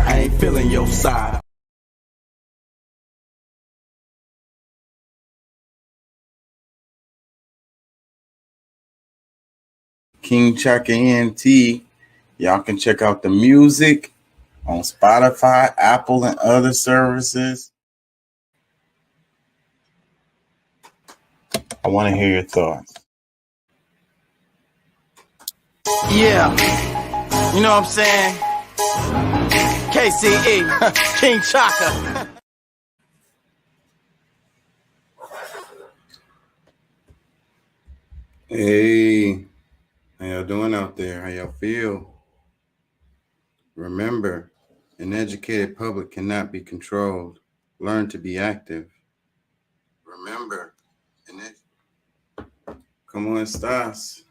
I ain't feeling your side. King Chaka ENT. Y'all can check out the music on Spotify, Apple, and other services. I want to hear your thoughts. Yeah, you know what I'm saying? KCE, King Chaka. Hey, how y'all doing out there? How y'all feel? Remember, an educated public cannot be controlled. Learn to be active. Remember, ¿Cómo estás?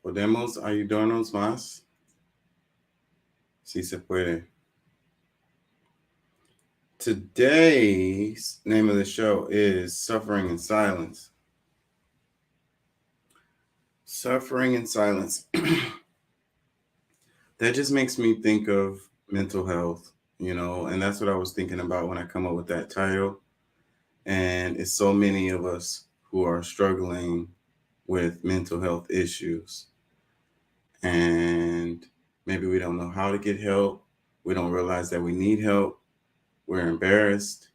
¿Podemos ayudarnos más? Si se puede. Today's name of the show is Suffering in Silence. Suffering in Silence. That just makes me think of mental health, and that's what I was thinking about when I come up with that title. And it's so many of us who are struggling with mental health issues. And maybe we don't know how to get help. We don't realize that we need help. We're embarrassed.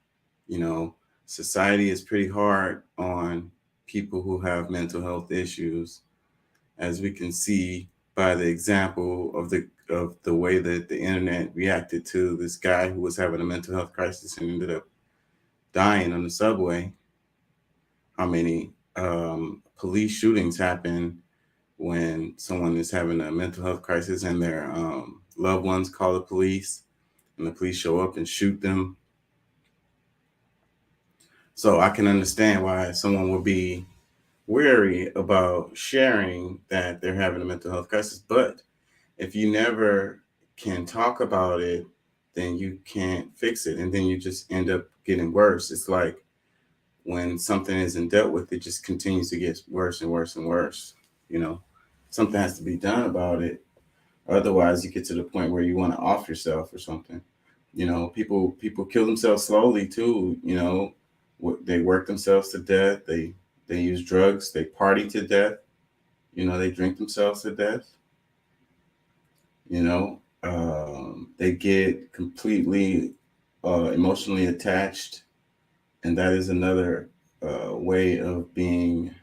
Society is pretty hard on people who have mental health issues, as we can see by the example of the way that the internet reacted to this guy who was having a mental health crisis and ended up dying on the subway. How many police shootings happen when someone is having a mental health crisis and their loved ones call the police and the police show up and shoot them. So I can understand why someone would be wary about sharing that they're having a mental health crisis. But if you never can talk about it, then you can't fix it. And then you just end up getting worse. It's like when something isn't dealt with, it just continues to get worse and worse and worse. Something has to be done about it. Otherwise, you get to the point where you want to off yourself or something. People kill themselves slowly too. They work themselves to death. They use drugs. They party to death. They drink themselves to death. They get completely emotionally attached, and that is another way of being,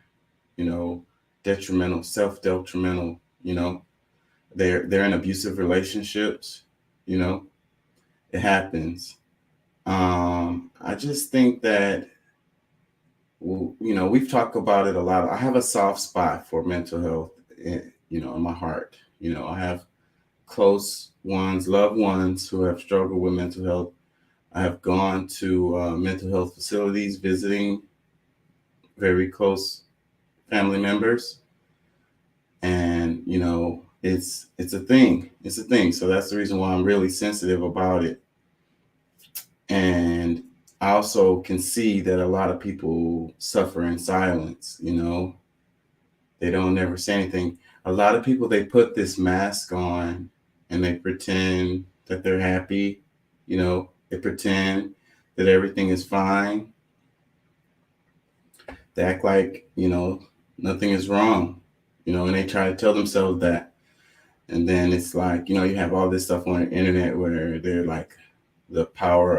detrimental, self-detrimental. They're in abusive relationships. It happens. I just think that, we've talked about it a lot. I have a soft spot for mental health, in my heart. I have close ones, loved ones who have struggled with mental health. I have gone to mental health facilities visiting very close family members. And, it's a thing. It's a thing. So that's the reason why I'm really sensitive about it. And I also can see that a lot of people suffer in silence. They don't never say anything. A lot of people, they put this mask on and they pretend that they're happy. They pretend that everything is fine. They act like, nothing is wrong, and they try to tell themselves that. And then it's like, you have all this stuff on the internet where they're like the power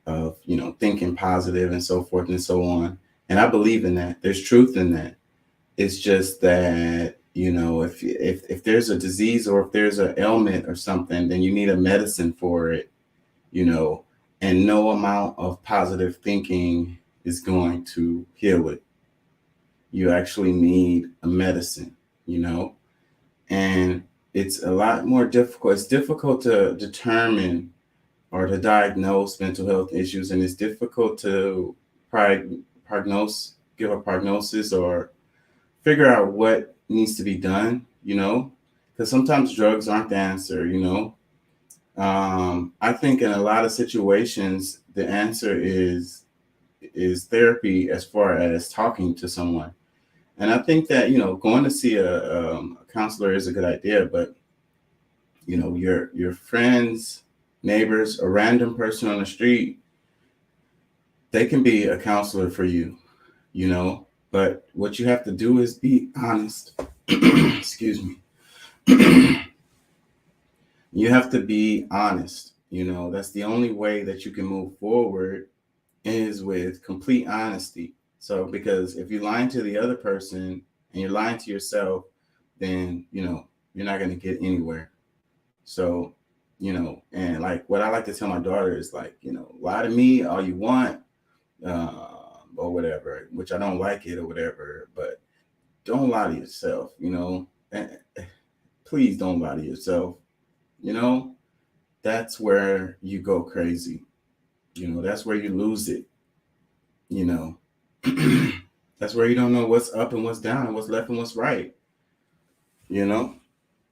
of thinking positive and so forth and so on. And I believe in that. There's truth in that. It's just that, if there's a disease or if there's an ailment or something, then you need a medicine for it. you know, and no amount of positive thinking is going to heal it. You actually need a medicine, you know, and it's a lot more difficult. It's difficult to determine or to diagnose mental health issues, and it's difficult to prognose, give a prognosis, or figure out what needs to be done, you know, because sometimes drugs aren't the answer, you know. I think in a lot of situations, the answer is therapy as far as talking to someone. And I think that, you know, going to see a counselor is a good idea, but you know, your friends, neighbors, a random person on the street, they can be a counselor for you, you know. But what you have to do is be honest. Excuse me. You have to be honest. You know, that's the only way that you can move forward is with complete honesty. So, because if you're lying to the other person and you're lying to yourself, then, you know, you're not going to get anywhere. So, you know, and like what I like to tell my daughter is like, you know, lie to me all you want, or whatever, which I don't like it or whatever, but don't lie to yourself, you know. Please don't lie to yourself, you know. That's where you go crazy, you know, that's where you lose it, you know. That's where you don't know what's up and what's down and what's left and what's right, you know.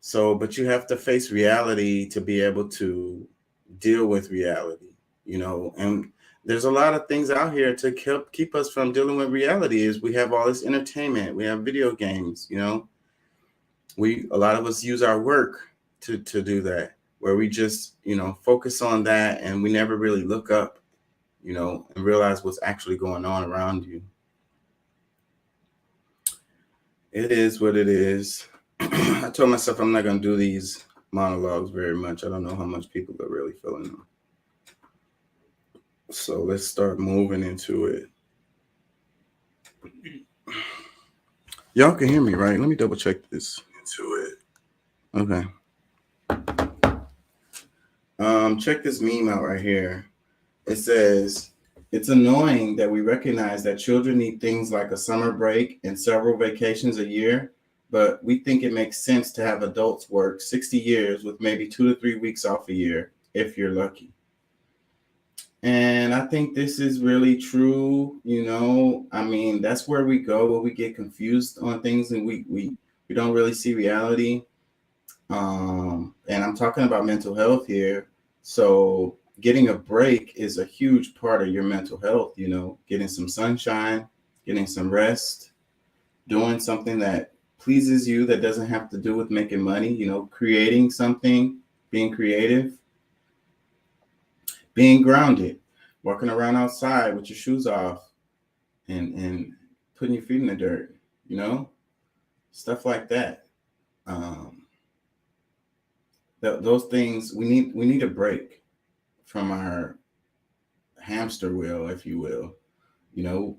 So, but you have to face reality to be able to deal with reality, you know. And there's a lot of things out here to keep us from dealing with reality. Is we have all this entertainment, we have video games, you know. A lot of us use our work to do that, where we just, you know, focus on that and we never really look up, you know, and realize what's actually going on around you. It is what it is. I told myself I'm not going to do these monologues very much. I don't know how much people are really feeling them. So let's start moving into it. Y'all can hear me, right? Let me double check this. Into it. Okay. Check this meme out right here. It says, it's annoying that we recognize that children need things like a summer break and several vacations a year, but we think it makes sense to have adults work 60 years with maybe 2 to 3 weeks off a year, if you're lucky. And I think this is really true. You know, I mean, that's where we go when we get confused on things and we don't really see reality. And I'm talking about mental health here. So getting a break is a huge part of your mental health, you know, getting some sunshine, getting some rest, doing something that pleases you that doesn't have to do with making money, you know, creating something, being creative, being grounded, walking around outside with your shoes off and putting your feet in the dirt, you know, stuff like that. Those things we need a break from our hamster wheel, if you will, you know.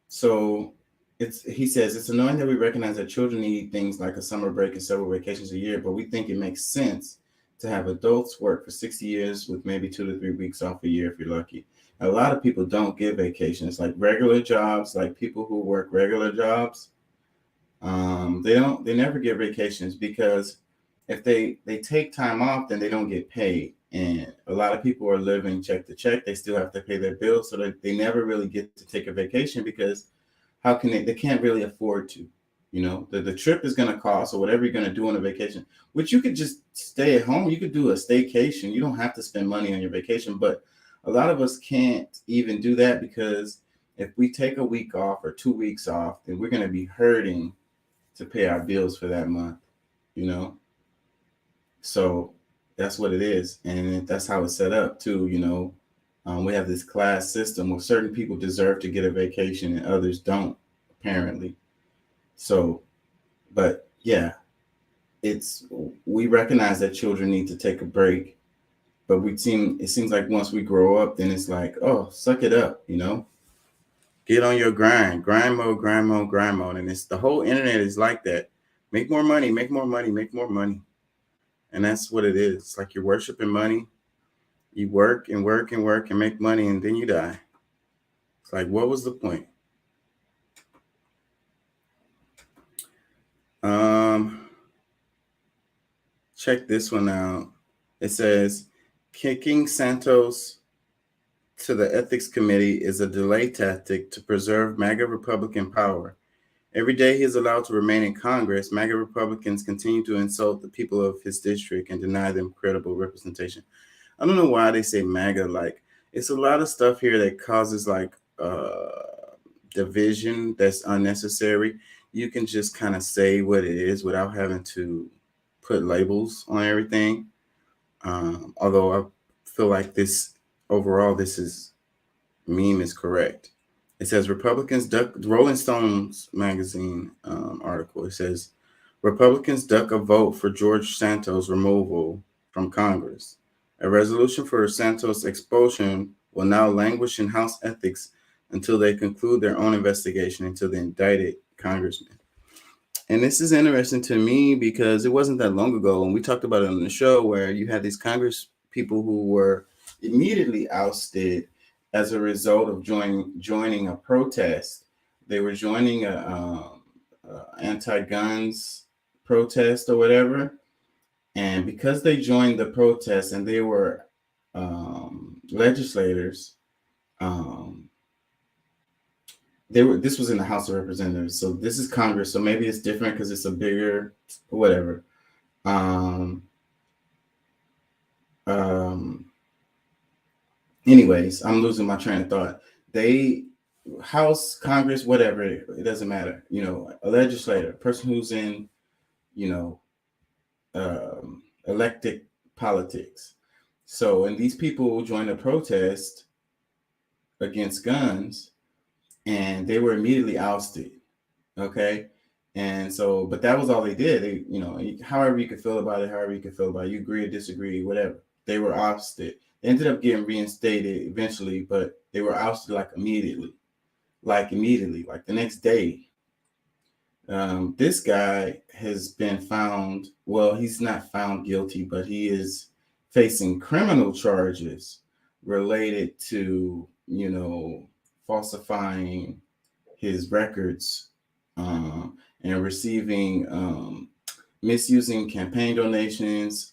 So he says it's annoying that we recognize that children need things like a summer break and several vacations a year, but we think it makes sense to have adults work for 60 years with maybe 2 to 3 weeks off a year if you're lucky. A lot of people don't get vacations, like regular jobs, like people who work regular jobs. They never get vacations because if they take time off, then they don't get paid. And a lot of people are living check to check. They still have to pay their bills, so they never really get to take a vacation because how can they can't really afford to, you know. The trip is going to cost, or whatever you're going to do on a vacation, which you could just stay at home. You could do a staycation. You don't have to spend money on your vacation, but a lot of us can't even do that because if we take a week off or 2 weeks off, then we're going to be hurting to pay our bills for that month, you know. So that's what it is, and that's how it's set up too, you know. We have this class system where certain people deserve to get a vacation and others don't, apparently. So, but yeah, we recognize that children need to take a break, but it seems like once we grow up, then it's like, oh, suck it up, you know. Get on your grind mode, grind mode, grind mode, and it's the whole internet is like that. Make more money, make more money, make more money. And that's what it is. It's like you're worshiping money. You work and work and work and make money, and then you die. It's like, what was the point? Check this one out. It says, kicking Santos to the ethics committee is a delay tactic to preserve MAGA Republican power. Every day he is allowed to remain in Congress, MAGA Republicans continue to insult the people of his district and deny them credible representation. I don't know why they say MAGA. Like, it's a lot of stuff here that causes like division that's unnecessary. You can just kind of say what it is without having to put labels on everything. Although I feel like this overall, this meme is correct. It says Republicans duck. Rolling Stones magazine article. It says Republicans duck a vote for George Santos' removal from Congress. A resolution for Santos' expulsion will now languish in House ethics until they conclude their own investigation into the indicted congressman. And this is interesting to me because it wasn't that long ago, and we talked about it on the show, where you had these Congress people who were immediately ousted as a result of joining a protest. They were joining a anti-guns protest or whatever, and because they joined the protest and they were legislators, this was in the House of Representatives, so this is Congress, so maybe it's different because it's a bigger whatever. Anyways, I'm losing my train of thought. They House, Congress, whatever, it doesn't matter. You know, a legislator, a person who's in, you know, elected politics. So, and these people joined a protest against guns, and they were immediately ousted. Okay. And so, but that was all they did. They, you know, however you could feel about it, however you could feel about it, you agree or disagree, whatever. They were ousted. They ended up getting reinstated eventually, but they were ousted like immediately, like the next day. This guy has been found, well, he's not found guilty, but he is facing criminal charges related to, you know, falsifying his records and receiving, misusing campaign donations,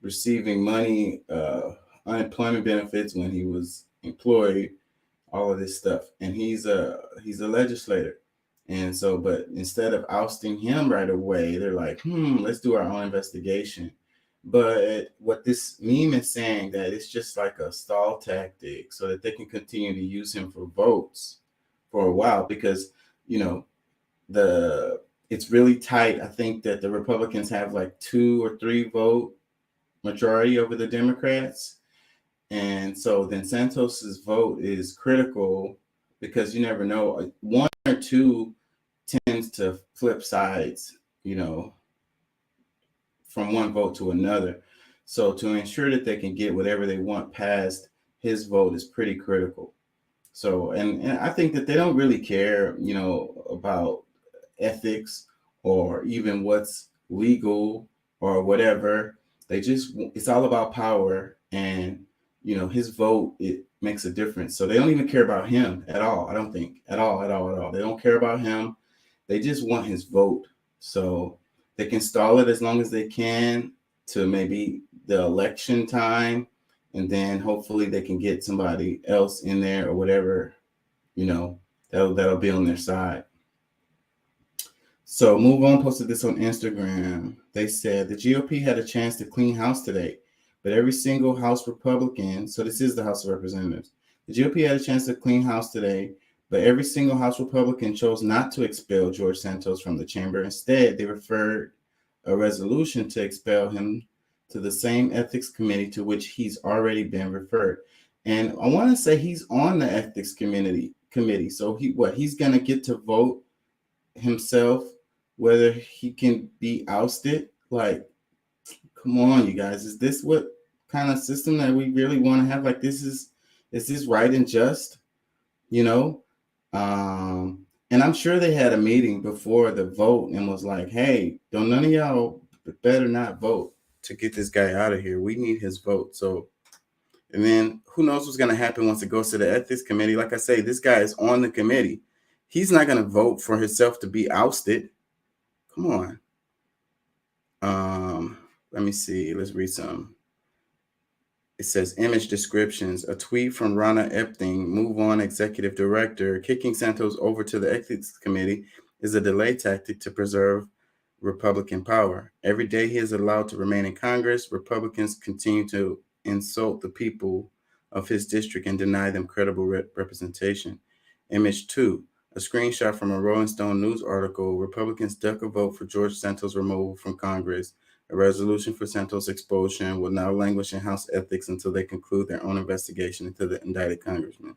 receiving money, unemployment benefits when he was employed, all of this stuff. And he's a legislator. And so, but instead of ousting him right away, they're like, let's do our own investigation. But what this meme is saying, that it's just like a stall tactic so that they can continue to use him for votes for a while, because, you know, it's really tight. I think that the Republicans have like 2 or 3 vote majority over the Democrats. And so then Santos's vote is critical because you never know. 1 or 2 tends to flip sides, you know, from one vote to another. So to ensure that they can get whatever they want passed, his vote is pretty critical. So, and I think that they don't really care, you know, about ethics or even what's legal or whatever. They just, it's all about power, and, you know, his vote, it makes a difference. So they don't even care about him at all. I don't think at all. They don't care about him. They just want his vote. So they can stall it as long as they can to maybe the election time, and then hopefully they can get somebody else in there or whatever, you know, that'll be on their side. So Move On posted this on Instagram. They said the GOP had a chance to clean house today, but every single House Republican, so this is the House of Representatives, the GOP had a chance to clean house today, but every single House Republican chose not to expel George Santos from the chamber. Instead, they referred a resolution to expel him to the same ethics committee to which he's already been referred. And I want to say he's on the ethics committee. So he's going to get to vote himself whether he can be ousted. Like, come on, you guys. Is this what kind of system that we really want to have? Like, is this right and just? You know? And I'm sure they had a meeting before the vote and was like, hey, don't none of y'all better not vote to get this guy out of here. We need his vote. So And then who knows what's going to happen once it goes to the ethics committee. Like I say, this guy is on the committee. He's not going to vote for himself to be ousted. Come on. Let me see. Let's read some. It says image descriptions. A tweet from Rana Epting, MoveOn executive director, kicking Santos over to the ethics committee is a delay tactic to preserve Republican power. Every day he is allowed to remain in Congress, Republicans continue to insult the people of his district and deny them credible representation. Image 2, a screenshot from a Rolling Stone news article. Republicans duck a vote for George Santos' removal from Congress. A resolution for Santos' expulsion will now languish in House ethics until they conclude their own investigation into the indicted congressman.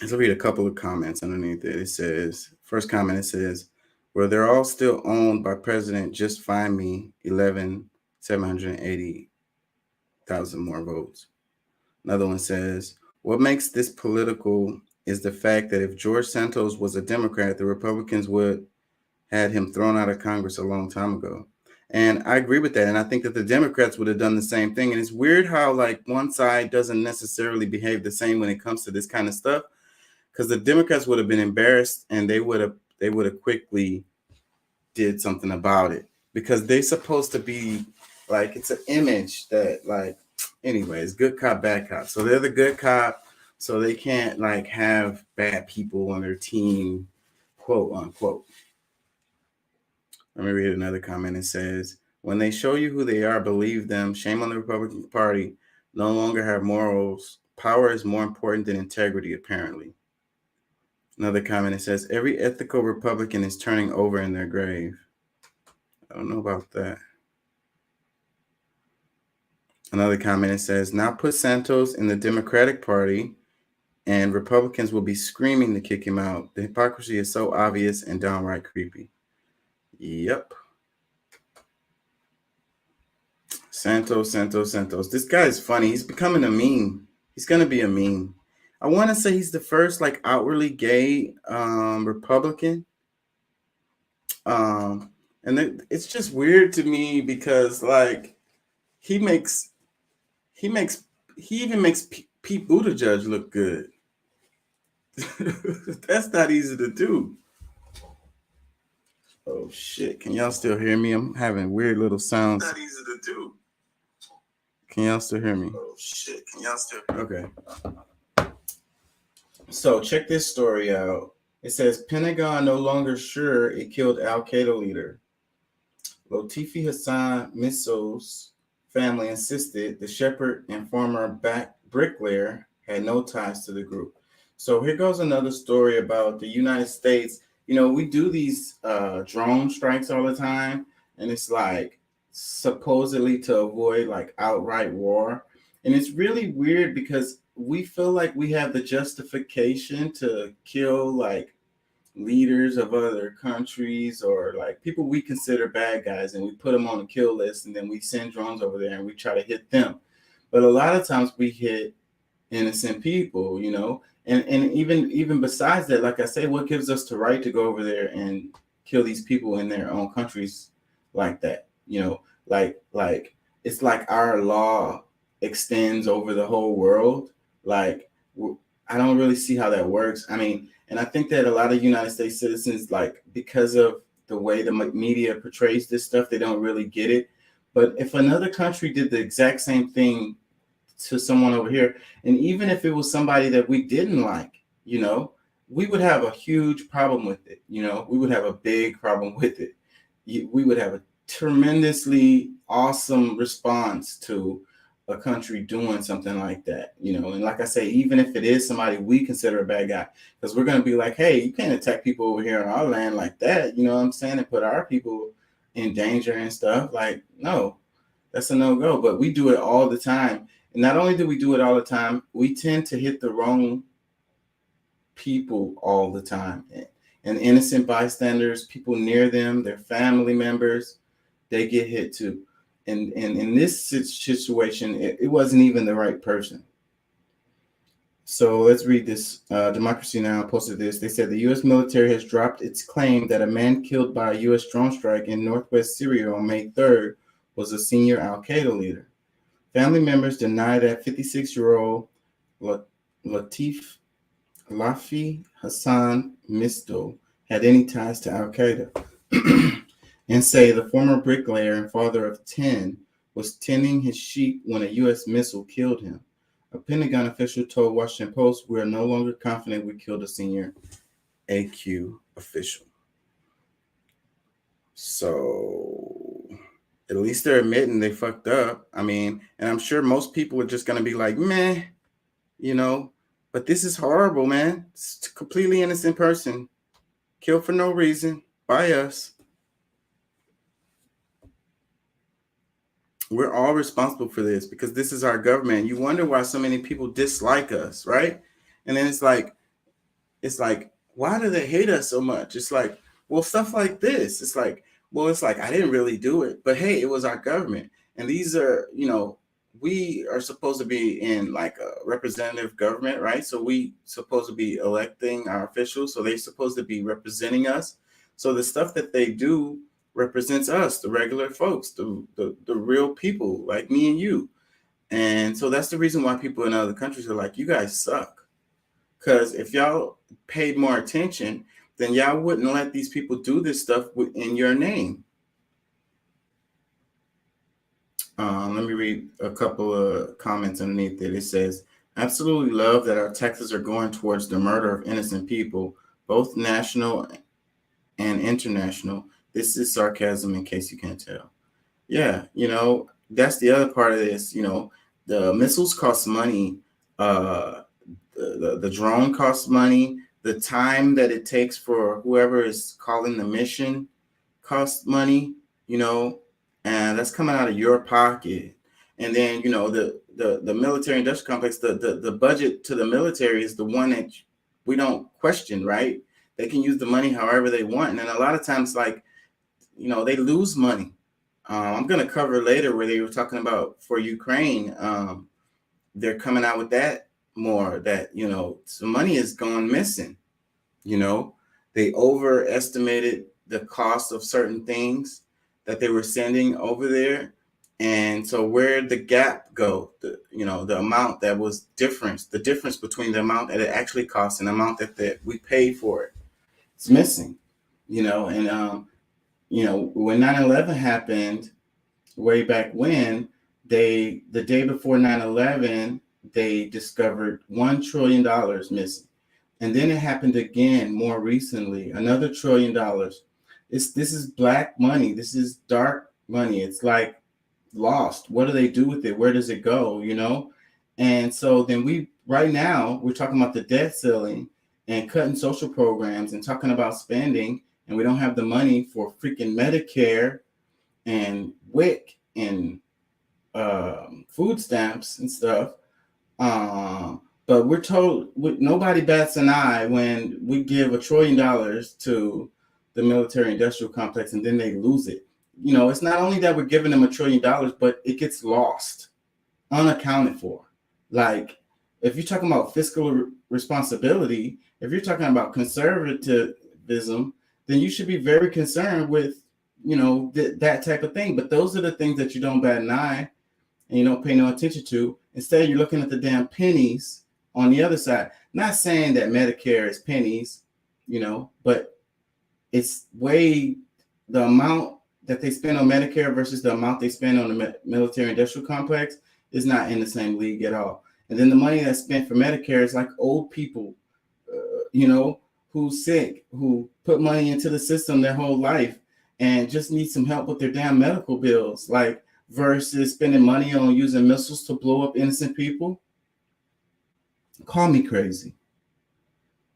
Let's read a couple of comments underneath it. It says, first comment, it says, well, they're all still owned by President, just find me 780,000 more votes. Another one says, what makes this political is the fact that if George Santos was a Democrat, the Republicans would had him thrown out of Congress a long time ago. And I agree with that. And I think that the Democrats would have done the same thing. And it's weird how like one side doesn't necessarily behave the same when it comes to this kind of stuff, because the Democrats would have been embarrassed and they would have quickly did something about it, because they're supposed to be like, it's an image that like, anyways, good cop, bad cop. So they're the good cop. So they can't like have bad people on their team, quote unquote. Let me read another comment. It says, when they show you who they are, believe them. Shame on the Republican Party. No longer have morals. Power is more important than integrity, apparently. Another comment. It says, every ethical Republican is turning over in their grave. I don't know about that. Another comment. It says, now put Santos in the Democratic Party and Republicans will be screaming to kick him out. The hypocrisy is so obvious and downright creepy. Yep. Santos. This guy is funny. He's becoming a meme. He's going to be a meme. I want to say he's the first like outwardly gay Republican. And it's just weird to me because like he even makes Pete Buttigieg look good. That's not easy to do. Oh shit! Can y'all still hear me? I'm having weird little sounds. Not easy to do. Can y'all still hear me? Oh shit! Can y'all still? Okay. So check this story out. It says Pentagon no longer sure it killed Al Qaeda leader. Latifi Hassan Misso's family insisted the shepherd and former bricklayer had no ties to the group. So here goes another story about the United States. You know, we do these drone strikes all the time, and it's like supposedly to avoid like outright war. And it's really weird because we feel like we have the justification to kill like leaders of other countries or like people we consider bad guys, and we put them on a kill list, and then we send drones over there and we try to hit them. But a lot of times we hit innocent people, you know. And even besides that, like I say, what gives us the right to go over there and kill these people in their own countries like that? You know, like it's like our law extends over the whole world. Like, I don't really see how that works. I mean, and I think that a lot of United States citizens, like, because of the way the media portrays this stuff, they don't really get it. But if another country did the exact same thing to someone over here, and even if it was somebody that we didn't like, you know, we would have a huge problem with it. You know, we would have a big problem with it. We would have a tremendously awesome response to a country doing something like that, you know. And like I say, even if it is somebody we consider a bad guy, because we're going to be like, hey, you can't attack people over here on our land like that, you know what I'm saying, and put our people in danger and stuff. Like, no, that's a no-go. But we do it all the time. And not only do we do it all the time, we tend to hit the wrong people all the time. And innocent bystanders, people near them, their family members, they get hit too. And in this situation, it wasn't even the right person. So let's read this. Democracy Now! Posted this. They said the U.S. military has dropped its claim that a man killed by a U.S. drone strike in northwest Syria on May 3rd was a senior al-Qaeda leader. Family members deny that 56-year-old Latif Lafi Hassan Misdo had any ties to al-Qaeda and say the former bricklayer and father of 10 was tending his sheep when a U.S. missile killed him. A Pentagon official told Washington Post, "We are no longer confident we killed a senior AQ official." So at least they're admitting they fucked up. I mean, and I'm sure most people are just going to be like, meh, but this is horrible, man. It's a completely innocent person killed for no reason by us. We're all responsible for this because this is our government. You wonder why so many people dislike us, right? And then it's like, why do they hate us so much? It's like, well, stuff like this. It's like, I didn't really do it, but hey, it was our government. And these are, we are supposed to be in like a representative government, right? So we supposed to be electing our officials. So they're supposed to be representing us. So the stuff that they do represents us, the regular folks, the real people like me and you. And so that's the reason why people in other countries are like, you guys suck. Because if y'all paid more attention, then y'all wouldn't let these people do this stuff in your name. Let me read a couple of comments underneath it. It says, absolutely love that our taxes are going towards the murder of innocent people, both national and international. This is sarcasm in case you can't tell. Yeah, that's the other part of this. The missiles cost money. The drone costs money. The time that it takes for whoever is calling the mission costs money, and that's coming out of your pocket. And then, the military industrial complex, the budget to the military is the one that we don't question, right? They can use the money however they want. And then a lot of times, like, they lose money. I'm going to cover later where they were talking about for Ukraine. They're coming out with that more, that, some money is going missing. They overestimated the cost of certain things that they were sending over there. And so where'd the gap go? The amount that was the difference between the amount that it actually costs and the amount that we paid for it. It's missing, and when 9/11 happened way back when, the day before 9/11, they discovered $1 trillion missing. And then it happened again more recently, another $1 trillion. This is black money. This is dark money. It's like lost. What do they do with it? Where does it go? And so then right now we're talking about the debt ceiling and cutting social programs and talking about spending, and we don't have the money for freaking Medicare and WIC and food stamps and stuff. But we're told nobody bats an eye when we give $1 trillion to the military industrial complex and then they lose it. It's not only that we're giving them $1 trillion, but it gets lost, unaccounted for. Like, if you're talking about fiscal responsibility, if you're talking about conservatism, then you should be very concerned with, that type of thing. But those are the things that you don't bat an eye and you don't pay no attention to. Instead, you're looking at the damn pennies on the other side. Not saying that Medicare is pennies, but it's way the amount that they spend on Medicare versus the amount they spend on the military industrial complex is not in the same league at all. And then the money that's spent for Medicare is like old people, who's sick, who put money into the system their whole life and just need some help with their damn medical bills, like versus spending money on using missiles to blow up innocent people. Call me crazy.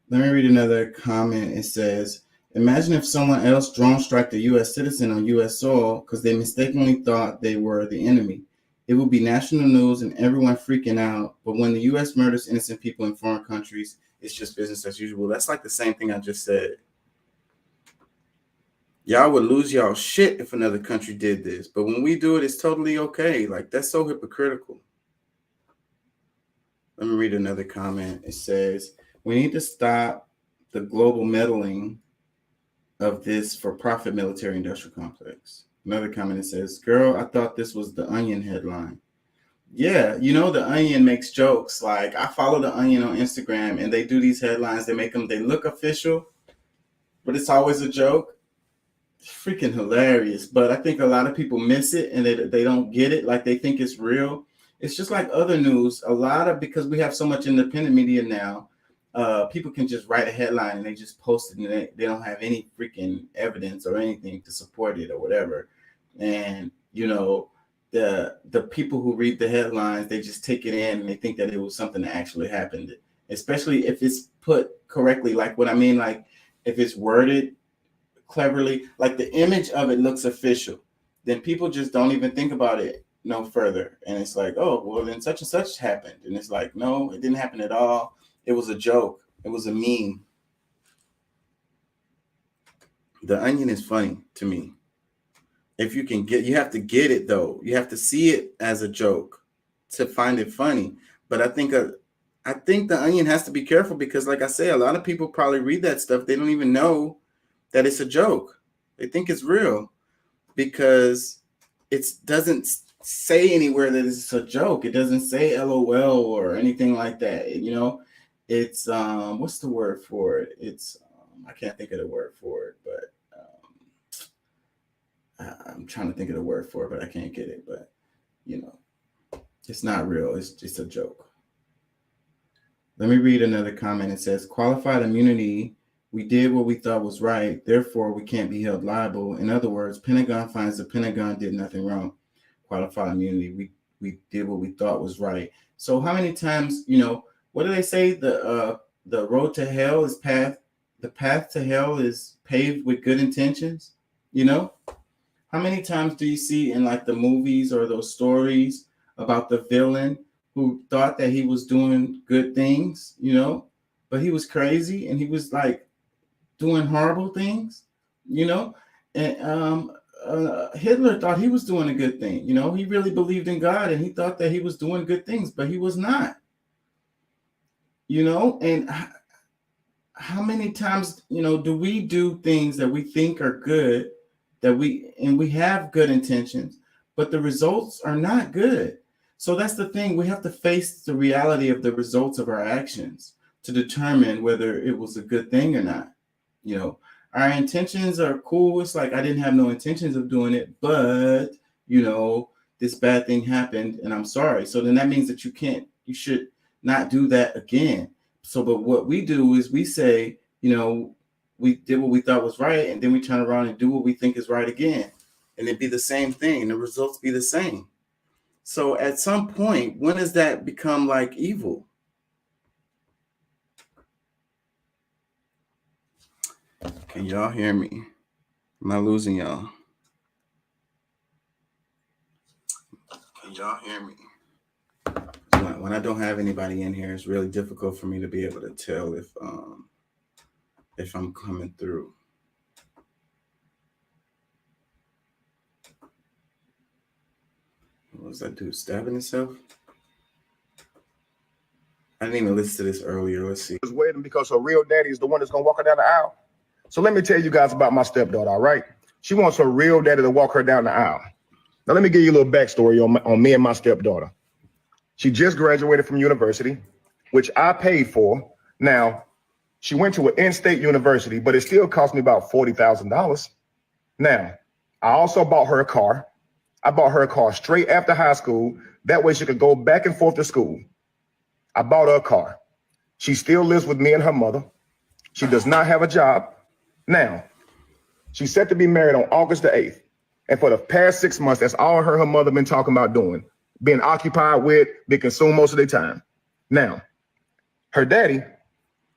Let me read another comment. It says, imagine if someone else drone strike a U.S. citizen on U.S. soil because they mistakenly thought they were the enemy. It would be national news and everyone freaking out. But when the U.S. murders innocent people in foreign countries, it's just business as usual. That's like the same thing I just said. Y'all would lose y'all shit if another country did this. But when we do it, it's totally okay. Like, that's so hypocritical. Let me read another comment. It says, we need to stop the global meddling of this for-profit military industrial complex. Another comment that says, "Girl, I thought this was the Onion headline." Yeah, the Onion makes jokes. Like, I follow the Onion on Instagram, and they do these headlines. They look official, but it's always a joke. It's freaking hilarious. But I think a lot of people miss it, and they don't get it. Like, they think it's real. It's just like other news. Because we have so much independent media now, people can just write a headline and they just post it, and they don't have any freaking evidence or anything to support it or whatever. And the people who read the headlines, they just take it in and they think that it was something that actually happened, especially if it's put correctly. Like, what I mean, like, if it's worded cleverly, like the image of it looks official, then people just don't even think about it no further. And it's like, oh, well, then such and such happened. And it's like, no, it didn't happen at all. It was a joke. It was a meme. The Onion is funny to me. If you have to get it though. You have to see it as a joke to find it funny. But I think the Onion has to be careful because, like I say, a lot of people probably read that stuff. They don't even know that it's a joke. They think it's real because it doesn't say anywhere that it's a joke. It doesn't say LOL or anything like that. It's what's the word for it? It's I can't think of the word for it, but I'm trying to think of the word for it, but I can't get it. But it's not real. It's just a joke. Let me read another comment. It says, "Qualified immunity. We did what we thought was right. Therefore, we can't be held liable. In other words, Pentagon finds the Pentagon did nothing wrong. Qualified immunity. We did what we thought was right." So how many times, what do they say? The road to hell is the path to hell is paved with good intentions. How many times do you see in like the movies or those stories about the villain who thought that he was doing good things, but he was crazy and he was like doing horrible things, and Hitler thought he was doing a good thing. He really believed in God and he thought that he was doing good things, but he was not. And how many times, do we do things that we think are good, we have good intentions, but the results are not good. So that's the thing. We have to face the reality of the results of our actions to determine whether it was a good thing or not. Our intentions are cool. It's like, I didn't have no intentions of doing it, but, this bad thing happened and I'm sorry. So then that means that you should not do that again. So, but what we do is we say, we did what we thought was right, and then we turn around and do what we think is right again. And it'd be the same thing, and the results be the same. So at some point, when does that become like evil? Can y'all hear me? Am I losing y'all? Can y'all hear me? When I don't have anybody in here, it's really difficult for me to be able to tell if I'm coming through. What was that dude stabbing himself? I didn't even listen to this earlier. Let's see. Was waiting because her real daddy is the one that's gonna walk her down the aisle. So let me tell you guys about my stepdaughter, all right? She wants her real daddy to walk her down the aisle. Now let me give you a little backstory on me and my stepdaughter. She just graduated from university, which I paid for. Now, she went to an in-state university, but it still cost me about $40,000. Now, I also bought her a car. I bought her a car straight after high school. That way she could go back and forth to school. I bought her a car. She still lives with me and her mother. She does not have a job. Now, she's set to be married on August the 8th. And for the past 6 months, that's all her mother been talking about doing, being occupied with, being consumed most of their time. Now, her daddy,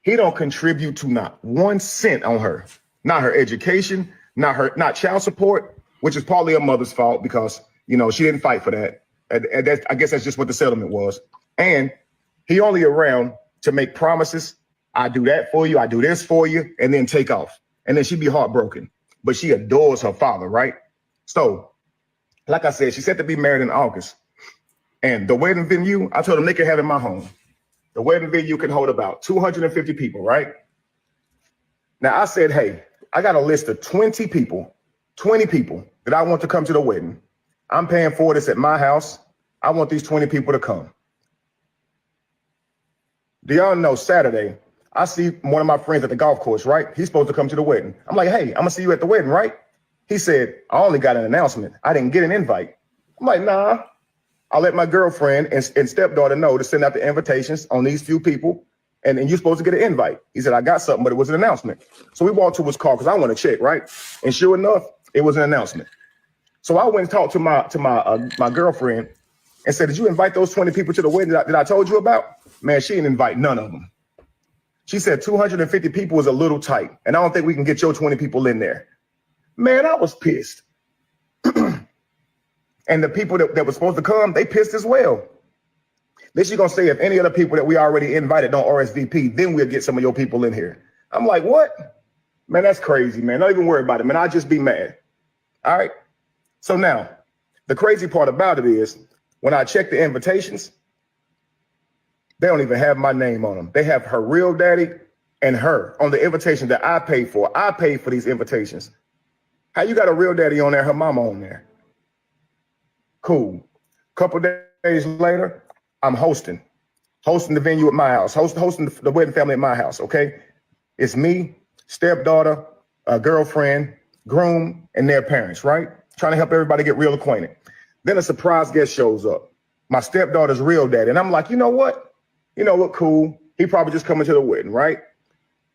he don't contribute to not 1 cent on her, not her education, not child support, which is partly her mother's fault because, she didn't fight for that. And I guess that's just what the settlement was. And he only around to make promises. I do that for you. I do this for you, and then take off. And then she'd be heartbroken, but she adores her father, right? So, like I said, she's set to be married in August. And the wedding venue, I told them they could have it in my home. The wedding venue can hold about 250 people, right? Now I said, hey, I got a list of 20 people that I want to come to the wedding. I'm paying for this at my house. I want these 20 people to come. Do y'all know Saturday, I see one of my friends at the golf course, right? He's supposed to come to the wedding. I'm like, hey, I'm gonna see you at the wedding, right? He said, I only got an announcement. I didn't get an invite. I'm like, nah. I'll let my girlfriend and stepdaughter know to send out the invitations on these few people. And you're supposed to get an invite. He said, I got something, but it was an announcement. So we walked to his car because I want to check, right? And sure enough, it was an announcement. So I went and talked to my girlfriend and said, did you invite those 20 people to the wedding that I told you about? Man, she didn't invite none of them. She said 250 people is a little tight, and I don't think we can get your 20 people in there. Man, I was pissed. And the people that were supposed to come, they pissed as well. Then she's gonna say if any other people that we already invited don't RSVP, then we'll get some of your people in here. I'm like, what? Man, that's crazy, man. Don't even worry about it, man. I'll just be mad. All right. So now, the crazy part about it is when I check the invitations, they don't even have my name on them. They have her real daddy and her on the invitation that I paid for. I paid for these invitations. How you got a real daddy on there, her mama on there? Cool. Couple days later, I'm hosting the venue at my house, hosting the wedding family at my house, okay? It's me, stepdaughter, girlfriend, groom, and their parents, right? Trying to help everybody get real acquainted. Then a surprise guest shows up, my stepdaughter's real daddy. And I'm like, you know what? Cool. He probably just coming to the wedding, right?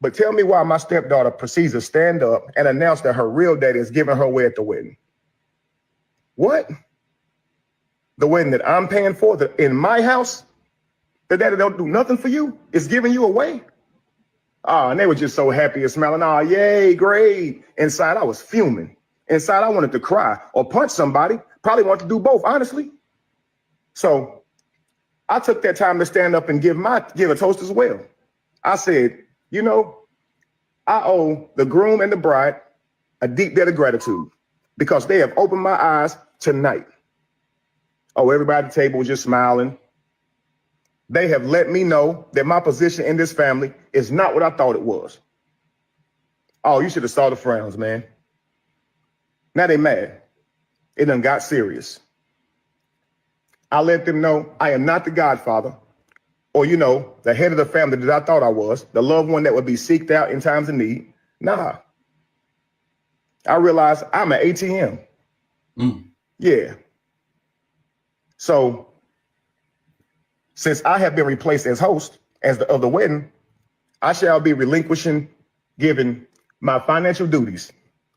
But tell me why my stepdaughter proceeds to stand up and announce that her real daddy is giving her away at the wedding. What? The wedding that I'm paying for in my house, the daddy don't do nothing for you, is giving you away? And they were just so happy and smiling. Yay, great. Inside, I was fuming. Inside, I wanted to cry or punch somebody. Probably wanted to do both, honestly. So I took that time to stand up and give a toast as well. I said, I owe the groom and the bride a deep debt of gratitude because they have opened my eyes tonight. Oh, everybody at the table was just smiling. They have let me know that my position in this family is not what I thought it was. Oh, you should have saw the frowns, man. Now they mad. It done got serious. I let them know I am not the godfather or, the head of the family that I thought I was, the loved one that would be seeked out in times of need. Nah. I realized I'm an ATM. Yeah. So since I have been replaced as host of the wedding, I shall be giving my financial duties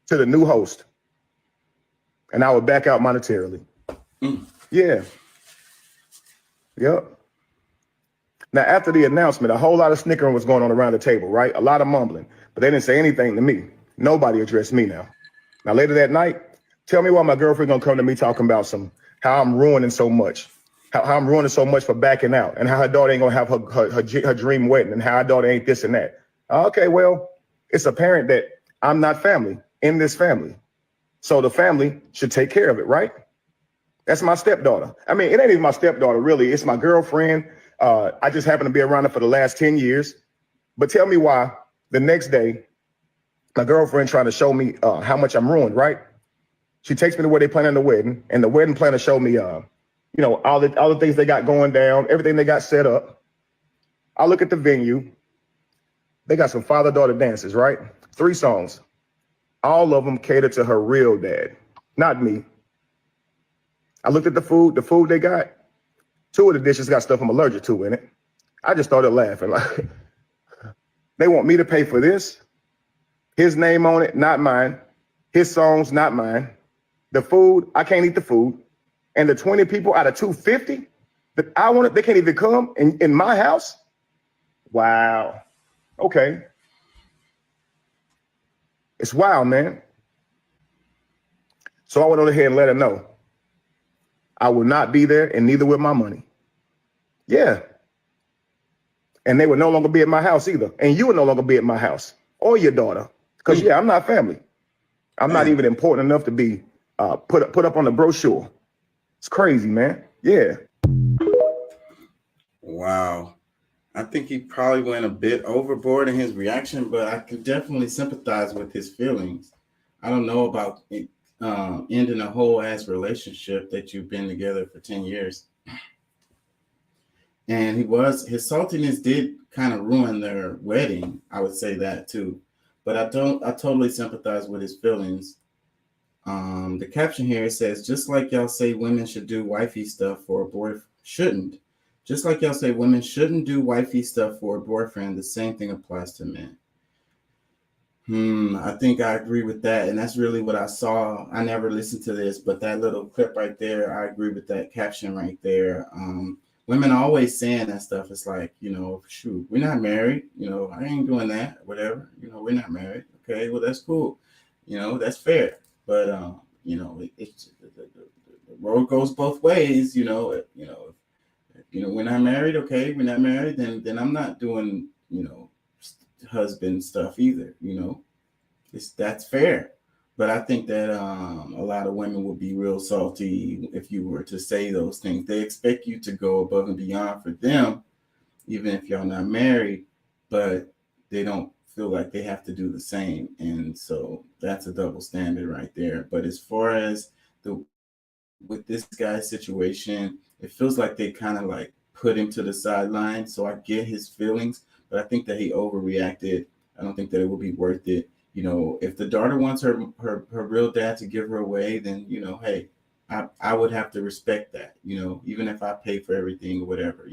to the new host. And I will back out monetarily. Yeah. Yep. Now, after the announcement, a whole lot of snickering was going on around the table, right? A lot of mumbling, but they didn't say anything to me. Nobody addressed me now. Now, later that night, tell me why my girlfriend gonna come to me talking about how I'm ruining so much, how I'm ruining so much for backing out, and how her daughter ain't gonna have her dream wedding, and how her daughter ain't this and that. Okay, well, it's apparent that I'm not family in this family. So the family should take care of it, right? That's my stepdaughter. I mean, it ain't even my stepdaughter, really. It's my girlfriend. I just happen to be around her for the last 10 years. But tell me why the next day, my girlfriend trying to show me how much I'm ruined, right? She takes me to where they planning the wedding, and the wedding planner showed me, all the things they got going down, everything they got set up. I look at the venue. They got some father-daughter dances, right? 3 songs. All of them cater to her real dad, not me. I looked at the food they got. 2 of the dishes got stuff I'm allergic to in it. I just started laughing. Like, they want me to pay for this. His name on it, not mine. His songs, not mine. The food, I can't eat the food. And the 20 people out of 250 that I wanted, they can't even come in my house. Wow. Okay. It's wild, man. So I went on ahead and let her know I will not be there, and neither will my money. Yeah. And they would no longer be at my house either. And you would no longer be at my house or your daughter. Because, I'm not family. I'm not even important enough to be put up on the brochure. It's crazy, man. Yeah. Wow. I think he probably went a bit overboard in his reaction, but I can definitely sympathize with his feelings. I don't know about ending a whole ass relationship that you've been together for 10 years. And his saltiness did kind of ruin their wedding. I would say that too. But I totally sympathize with his feelings. The caption here says, just like y'all say women should do wifey stuff for a boyfriend, shouldn't. Just like y'all say women shouldn't do wifey stuff for a boyfriend, the same thing applies to men. I think I agree with that. And that's really what I saw. I never listened to this, but that little clip right there, I agree with that caption right there. Women are always saying that stuff. It's like, shoot, we're not married. I ain't doing that, whatever. We're not married. Okay, well, that's cool. That's fair. But, the road goes both ways. We're not married. Okay, we're not married. Then I'm not doing, husband stuff either. That's fair. But I think that a lot of women would be real salty if you were to say those things. They expect you to go above and beyond for them, even if y'all not married, but they don't feel like they have to do the same. And so that's a double standard right there. But as far as with this guy's situation, it feels like they kind of like put him to the sideline. So I get his feelings, but I think that he overreacted. I don't think that it would be worth it. If the daughter wants her real dad to give her away, then, hey, I would have to respect that, even if I pay for everything or whatever,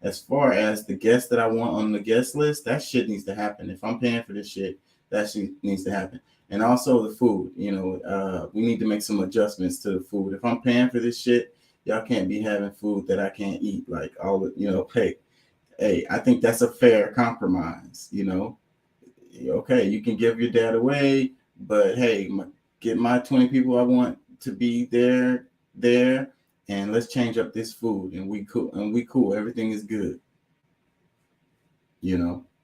As far as the guests that I want on the guest list, that shit needs to happen. If I'm paying for this shit, that shit needs to happen. And also the food, we need to make some adjustments to the food. If I'm paying for this shit, y'all can't be having food that I can't eat. Like hey, I think that's a fair compromise, Okay, you can give your dad away, but hey, get my 20 people I want to be there, and let's change up this food, and we cool. Everything is good,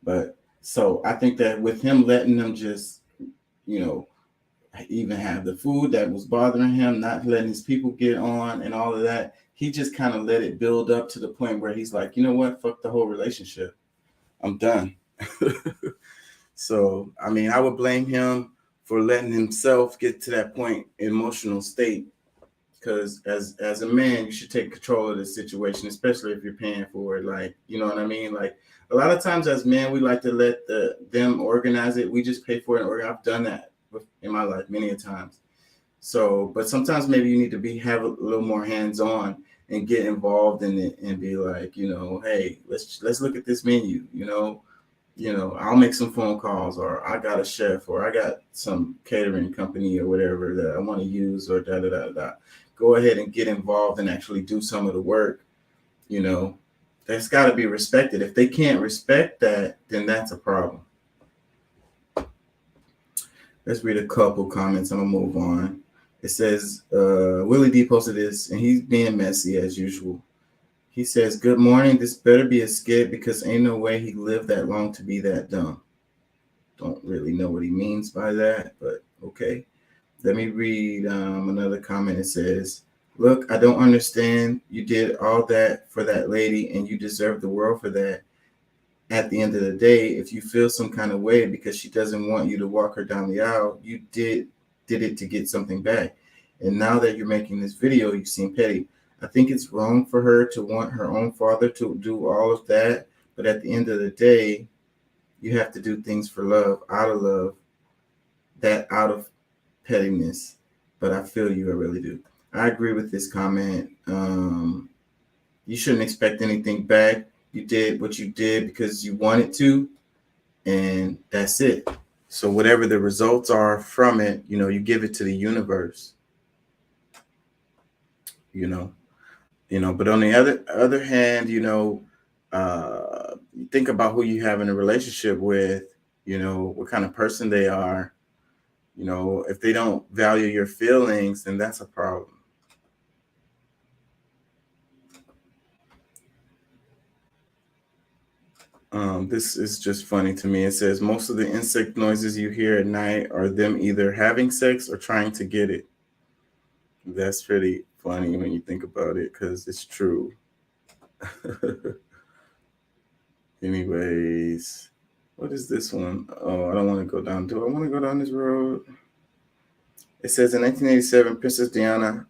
But so I think that with him letting them just, even have the food that was bothering him, not letting his people get on and all of that, he just kind of let it build up to the point where he's like, you know what, fuck the whole relationship. I'm done. So, I mean, I would blame him for letting himself get to that point, emotional state, because as a man, you should take control of the situation, especially if you're paying for it. Like, you know what I mean? Like, a lot of times as men, we like to let them organize it. We just pay for it. I've done that in my life many a times. So, but sometimes maybe you need to have a little more hands-on and get involved in it and be like, hey, let's look at this menu, I'll make some phone calls, or I got a chef, or I got some catering company or whatever that I want to use, or da da da da. Go ahead and get involved and actually do some of the work. That's got to be respected. If they can't respect that, then that's a problem. Let's read a couple comments. I'm gonna move on. It says Willie D posted this, and he's being messy as usual. He says, good morning. This better be a skit because ain't no way he lived that long to be that dumb. Don't really know what he means by that, but okay. Let me read another comment. It says, look, I don't understand. You did all that for that lady and you deserve the world for that. At the end of the day, if you feel some kind of way because she doesn't want you to walk her down the aisle, you did it to get something back. And now that you're making this video, you seem petty. I think it's wrong for her to want her own father to do all of that. But at the end of the day, you have to do things for love, out of pettiness. But I feel you, I really do. I agree with this comment. You shouldn't expect anything back. You did what you did because you wanted to, and that's it. So whatever the results are from it, you give it to the universe. But on the other hand, you think about who you have in a relationship with, what kind of person they are. If they don't value your feelings, then that's a problem. This is just funny to me. It says most of the insect noises you hear at night are them either having sex or trying to get it. That's pretty funny when you think about it, because it's true. Anyways, what is this one? Oh, I don't want to go down. Do I want to go down this road? It says in 1987, Princess Diana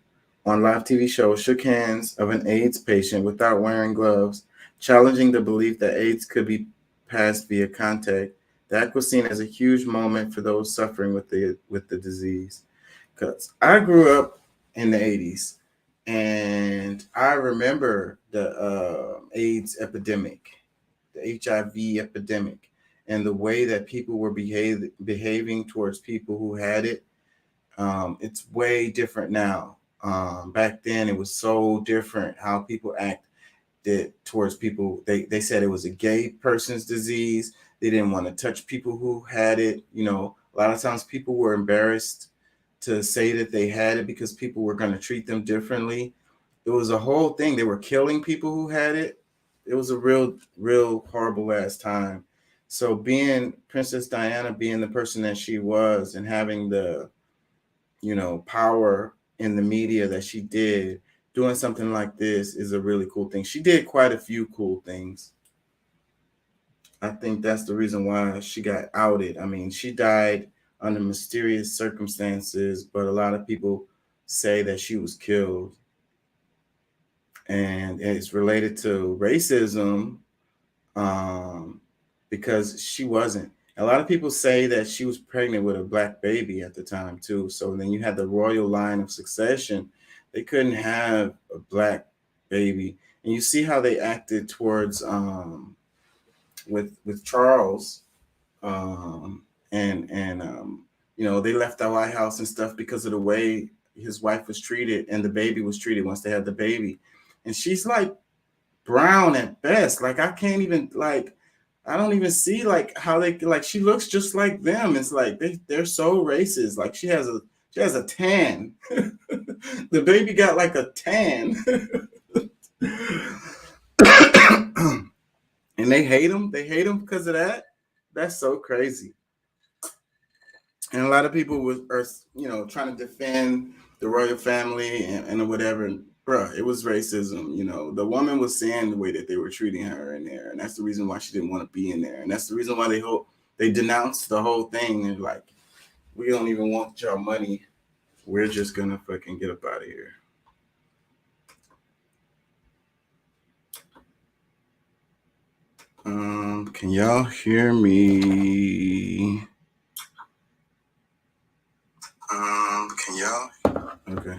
on live TV show shook hands of an AIDS patient without wearing gloves, challenging the belief that AIDS could be passed via contact. The act was seen as a huge moment for those suffering with the disease. Because I grew up in the 80s, and I remember the AIDS epidemic, the HIV epidemic, and the way that people were behaving towards people who had it. It's way different now. Back then, it was so different how people acted towards people. They said it was a gay person's disease. They didn't want to touch people who had it. You know, a lot of times people were embarrassed to say that they had it because people were going to treat them differently. It was a whole thing. They were killing people who had it. It was a real horrible ass time. So being Princess Diana, being the person that she was, and having the power in the media that she did, doing something like this is a really cool thing. She did quite a few cool things. I think that's the reason why she got outed. I mean, she died under mysterious circumstances, but a lot of people say that she was killed. And it's related to racism, because she wasn't. A lot of people say that she was pregnant with a black baby at the time too. So then you had the royal line of succession. They couldn't have a black baby, and you see how they acted towards with Charles, and they left the White House and stuff because of the way his wife was treated and the baby was treated once they had the baby, and she's like brown at best. Like I can't even I don't even see how they she looks just like them. It's like they're so racist. Like she has a tan. The baby got like a tan. And they hate him. They hate him because of that. That's so crazy. And a lot of people are trying to defend the royal family and whatever. And, bruh, it was racism. The woman was saying the way that they were treating her in there, and that's the reason why she didn't want to be in there, and that's the reason why they denounced the whole thing. And like, we don't even want your money. We're just gonna fucking get up out of here. Can y'all hear me? Can y'all? Okay.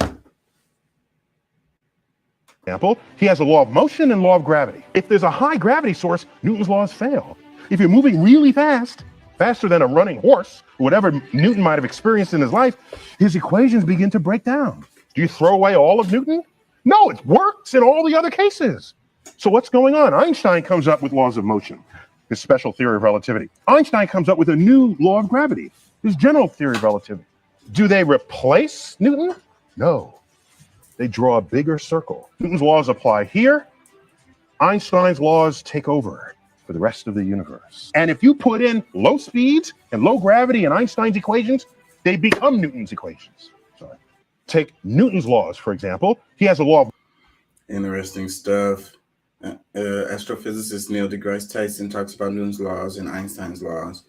Example, he has a law of motion and law of gravity. If there's a high gravity source, Newton's laws fail. If you're moving really fast, faster than a running horse, whatever Newton might have experienced in his life, his equations begin to break down. Do you throw away all of Newton? No, it works in all the other cases. So what's going on? Einstein comes up with laws of motion, his special theory of relativity. Einstein comes up with a new law of gravity, his general theory of relativity. Do they replace Newton? No. They draw a bigger circle. Newton's laws apply here. Einstein's laws take over for the rest of the universe. And if you put in low speeds and low gravity in Einstein's equations, they become Newton's equations. Sorry. Take Newton's laws, for example. He has a law of... Interesting stuff. Astrophysicist Neil deGrasse Tyson talks about Newton's laws and Einstein's laws.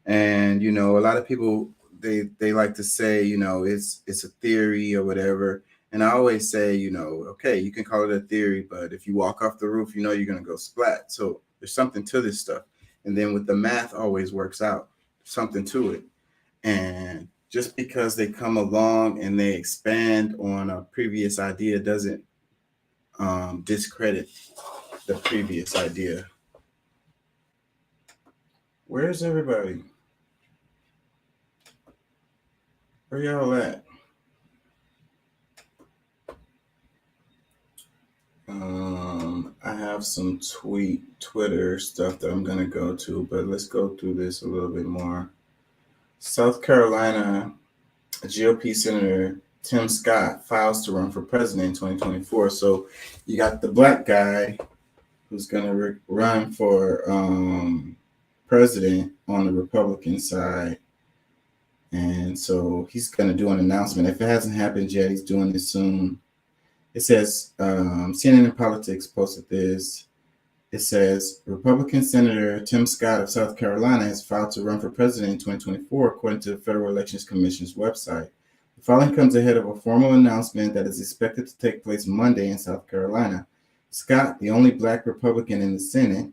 And, a lot of people, they like to say, it's a theory or whatever. And I always say, okay, you can call it a theory, but if you walk off the roof, you're going to go splat. So there's something to this stuff. And then with the math always works out, something to it. And just because they come along and they expand on a previous idea doesn't discredit the previous idea. Where's everybody? Where y'all at? I have some Twitter stuff that I'm going to go to, but let's go through this a little bit more. South Carolina GOP Senator Tim Scott files to run for president in 2024. So you got the black guy who's going to run for president on the Republican side. And so he's going to do an announcement. If it hasn't happened yet, he's doing it soon. It says, CNN Politics posted this. It says, Republican Senator Tim Scott of South Carolina has filed to run for president in 2024, according to the Federal Elections Commission's website. The filing comes ahead of a formal announcement that is expected to take place Monday in South Carolina. Scott, the only black Republican in the Senate,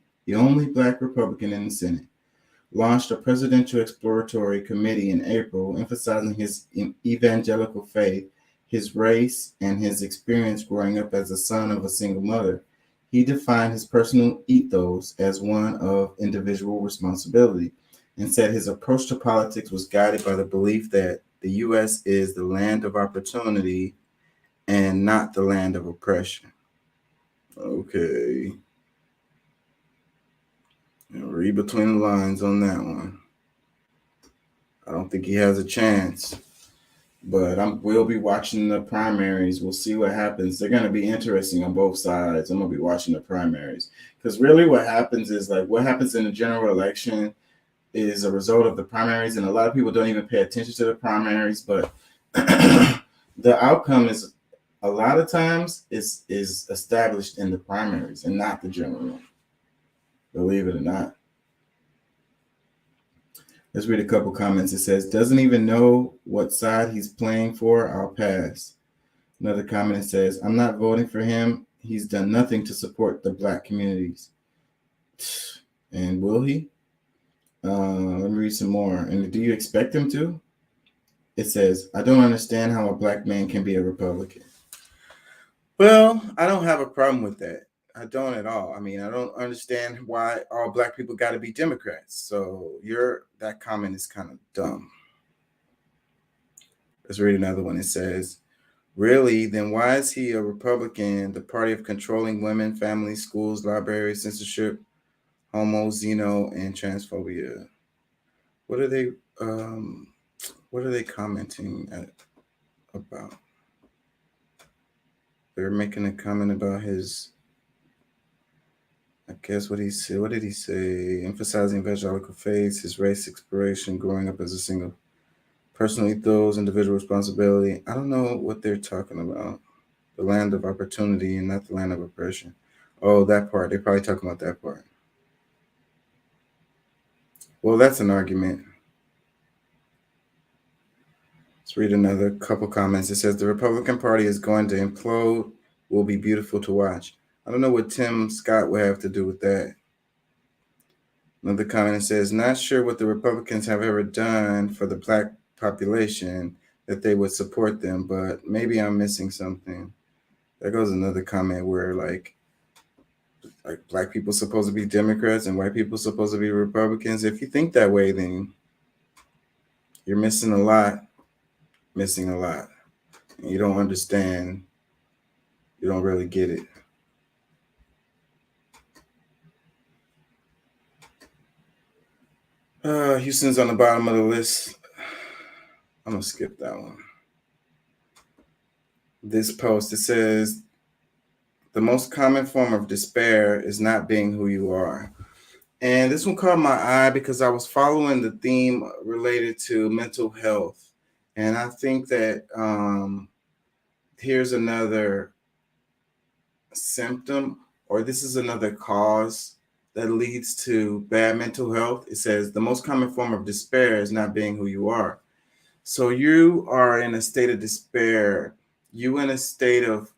launched a presidential exploratory committee in April, emphasizing his evangelical faith, his race, and his experience growing up as a son of a single mother. He defined his personal ethos as one of individual responsibility and said his approach to politics was guided by the belief that the U.S. is the land of opportunity and not the land of oppression. Okay. Read between the lines on that one. I don't think he has a chance, but we'll be watching the primaries. We'll see what happens. They're going to be interesting on both sides. I'm going to be watching the primaries because really what happens is like what happens in the general election is a result of the primaries, and a lot of people don't even pay attention to the primaries, but the outcome is a lot of times is established in the primaries and not the general. Believe it or not. Let's read a couple comments. It says, doesn't even know what side he's playing for. I'll pass. Another comment says, I'm not voting for him. He's done nothing to support the black communities. And will he? Let me read some more. And do you expect him to? It says, I don't understand how a black man can be a Republican. Well, I don't have a problem with that. I don't at all. I mean, I don't understand why all black people got to be Democrats. So that comment is kind of dumb. Let's read another one. It says, really, then why is he a Republican, the party of controlling women, families, schools, libraries, censorship, homo, xeno, and transphobia? What are they commenting about? They're making a comment about his, I guess what he said. What did he say? Emphasizing evangelical faith, his race exploration, growing up as a single, personal ethos, individual responsibility. I don't know what they're talking about. The land of opportunity and not the land of oppression. Oh, that part. They're probably talking about that part. Well, that's an argument. Let's read another couple comments. It says, the Republican Party is going to implode. Will be beautiful to watch. I don't know what Tim Scott would have to do with that. Another comment says, not sure what the Republicans have ever done for the black population that they would support them, but maybe I'm missing something. There goes another comment where like black people supposed to be Democrats and white people supposed to be Republicans. If you think that way, then you're missing a lot. And you don't understand. You don't really get it. Houston's on the bottom of the list. I'm going to skip that one. This post, it says, the most common form of despair is not being who you are. And this one caught my eye because I was following the theme related to mental health. And I think that here's another symptom, or this is another cause that leads to bad mental health. It says the most common form of despair is not being who you are. So you are in a state of despair. You in a state of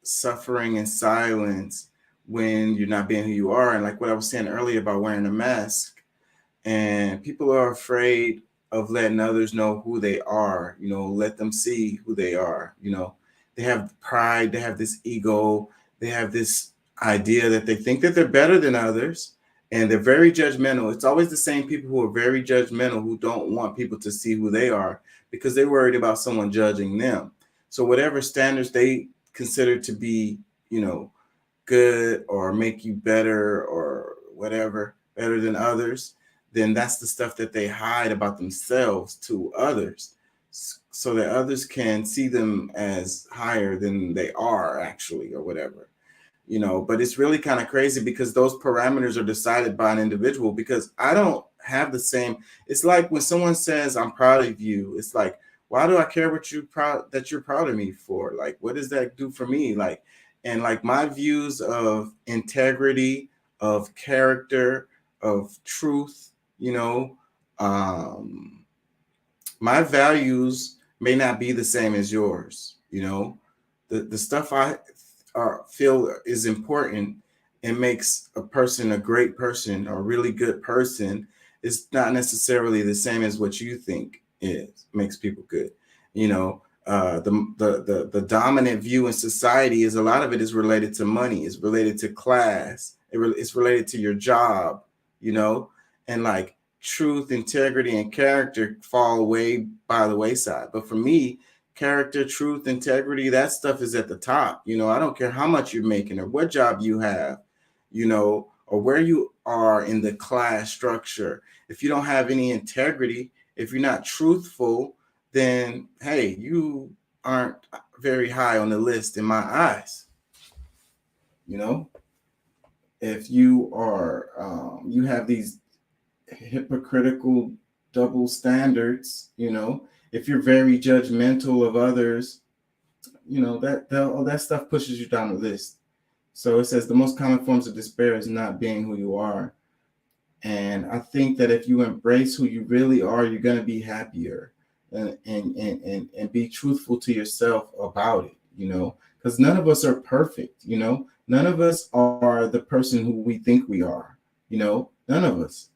suffering and silence when you're not being who you are. And like what I was saying earlier about wearing a mask, and people are afraid of letting others know who they are, let them see who they are. They have pride, they have this ego, they have this idea that they think that they're better than others, and they're very judgmental. It's always the same people who are very judgmental, who don't want people to see who they are because they're worried about someone judging them. So whatever standards they consider to be, good or make you better or whatever, better than others, then that's the stuff that they hide about themselves to others so that others can see them as higher than they are actually or whatever. But it's really kind of crazy because those parameters are decided by an individual, because I don't have the same. It's like when someone says, I'm proud of you. It's like, why do I care what you're proud of me for? Like, what does that do for me? And my views of integrity, of character, of truth, my values may not be the same as yours. You know, the stuff I feel is important and makes a person a great person or a really good person is not necessarily the same as what you think is makes people good. You know, the dominant view in society is a lot of it is related to money, it's related to class, it's related to your job, you know, and like truth, integrity, and character fall away by the wayside. But for me, character, truth, integrity, that stuff is at the top. You know, I don't care how much you're making or what job you have, you know, or where you are in the class structure. If you don't have any integrity, if you're not truthful, then hey, you aren't very high on the list in my eyes. You know, if you are, you have these hypocritical double standards, you know, if you're very judgmental of others, you know, all that stuff pushes you down the list. So it says the most common forms of despair is not being who you are. And I think that if you embrace who you really are, you're going to be happier and be truthful to yourself about it, you know, because none of us are perfect, you know, none of us are the person who we think we are, you know, none of us,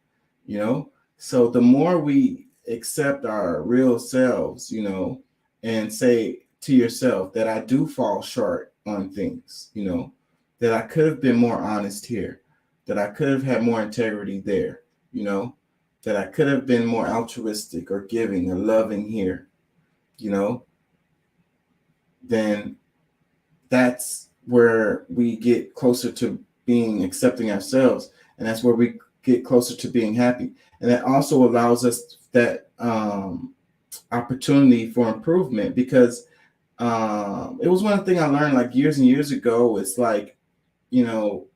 you know. So the more we accept our real selves, you know, and say to yourself that I do fall short on things, you know, that I could have been more honest here, that I could have had more integrity there, you know, that I could have been more altruistic or giving or loving here, you know, then that's where we get closer to being accepting ourselves. And that's where we get closer to being happy. And that also allows us that opportunity for improvement, because it was one thing I learned like years and years ago. It's like, you know,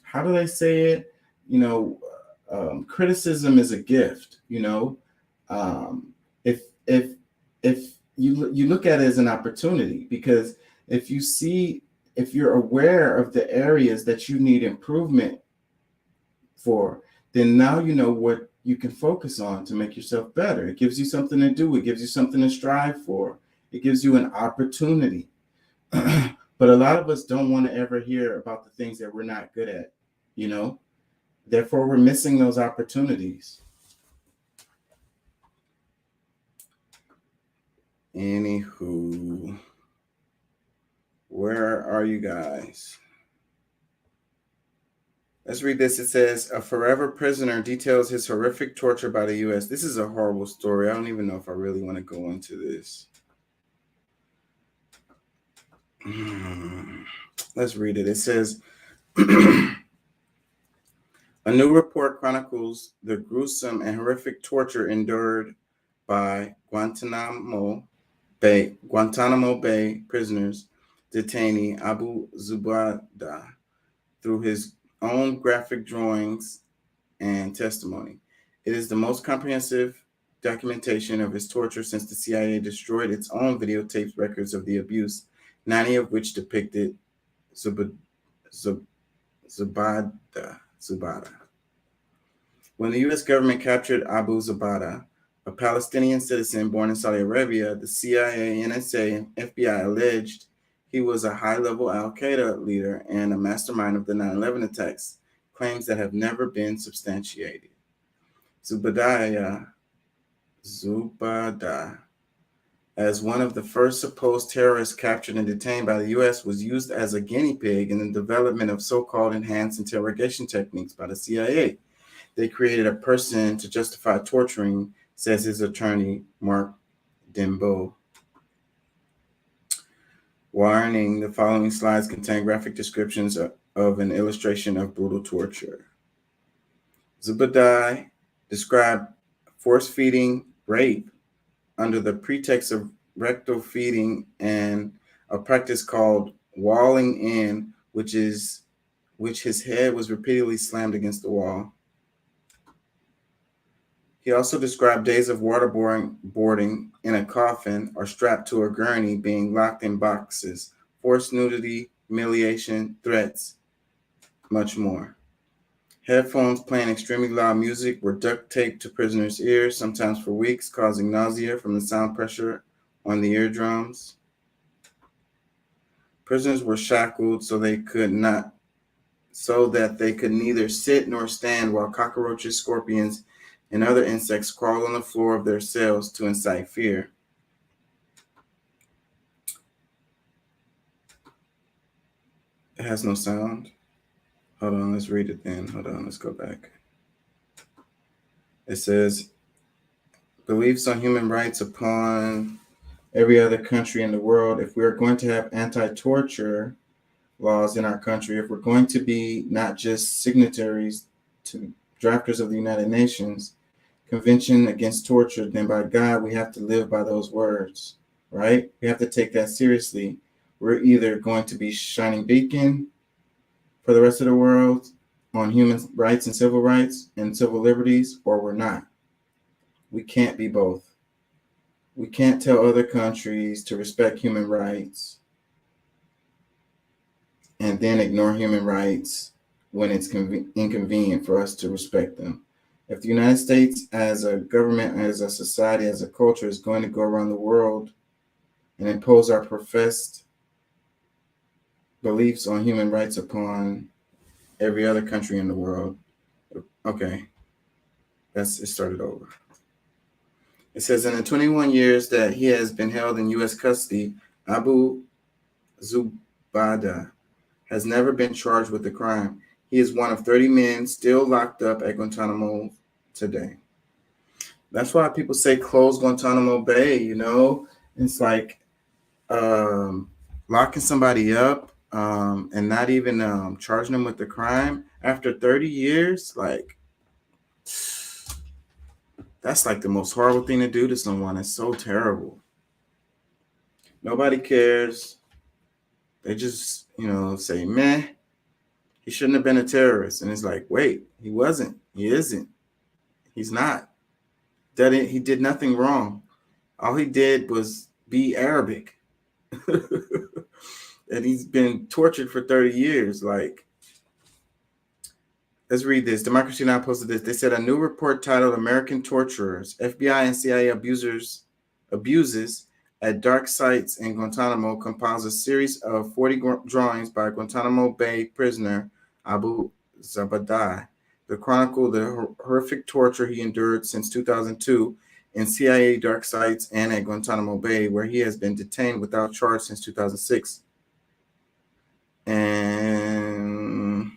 how do they say it? You know, criticism is a gift. You know, if you look at it as an opportunity, because if you're aware of the areas that you need improvement for, then now you know what you can focus on to make yourself better. It gives you something to do. It gives you something to strive for. It gives you an opportunity. But a lot of us don't want to ever hear about the things that we're not good at, you know? Therefore, we're missing those opportunities. Anywho, where are you guys? Let's read this. It says, a forever prisoner details his horrific torture by the U.S. This is a horrible story. I don't even know if I really want to go into this. Let's read it. It says, a new report chronicles the gruesome and horrific torture endured by Guantanamo Bay prisoners detainee Abu Zubaydah through his own graphic drawings and testimony. It is the most comprehensive documentation of his torture since the CIA destroyed its own videotaped records of the abuse, 90 of which depicted Zubaydah. When the U.S. government captured Abu Zubaydah, a Palestinian citizen born in Saudi Arabia, the CIA, NSA, and FBI alleged he was a high-level al-Qaeda leader and a mastermind of the 9/11 attacks, claims that have never been substantiated. Zubaydah, as one of the first supposed terrorists captured and detained by the U.S., was used as a guinea pig in the development of so-called enhanced interrogation techniques by the CIA. They created a person to justify torturing, says his attorney, Mark Dembo. Warning, the following slides contain graphic descriptions of an illustration of brutal torture. Zubaydah described force-feeding rape under the pretext of rectal feeding and a practice called walling in, which his head was repeatedly slammed against the wall. He also described days of waterboarding in a coffin or strapped to a gurney, being locked in boxes, forced nudity, humiliation, threats, much more. Headphones playing extremely loud music were duct taped to prisoners' ears, sometimes for weeks, causing nausea from the sound pressure on the eardrums. Prisoners were shackled so that they could neither sit nor stand while cockroaches, scorpions, and other insects crawled on the floor of their cells to incite fear. It has no sound. Hold on, let's read it then. Hold on, let's go back. It says, beliefs on human rights upon every other country in the world. If we are going to have anti-torture laws in our country, if we're going to be not just signatories to drafters of the United Nations Convention Against Torture, then by God, we have to live by those words, right? We have to take that seriously. We're either going to be shining beacon for the rest of the world on human rights and civil liberties, or we're not. We can't be both. We can't tell other countries to respect human rights and then ignore human rights when it's inconvenient for us to respect them. If the United States as a government, as a society, as a culture is going to go around the world and impose our professed beliefs on human rights upon every other country in the world. Okay, it started over. It says in the 21 years that he has been held in U.S. custody, Abu Zubaydah has never been charged with a crime. He is one of 30 men still locked up at Guantanamo today. That's why people say close Guantanamo Bay, you know? It's like locking somebody up and not even charging them with the crime after 30 years. Like, that's like the most horrible thing to do to someone. It's so terrible. Nobody cares. They just, say, meh, he shouldn't have been a terrorist. And it's like, wait, he wasn't. He isn't. He's not. He did nothing wrong. All he did was be Arabic. And he's been tortured for 30 years. Like, let's read this. Democracy Now! Posted this. They said a new report titled American Torturers, FBI and CIA Abuses at Dark Sites in Guantanamo compiles a series of 40 drawings by Guantanamo Bay prisoner Abu Zubaydah that chronicle the horrific torture he endured since 2002 in CIA dark sites and at Guantanamo Bay, where he has been detained without charge since 2006. And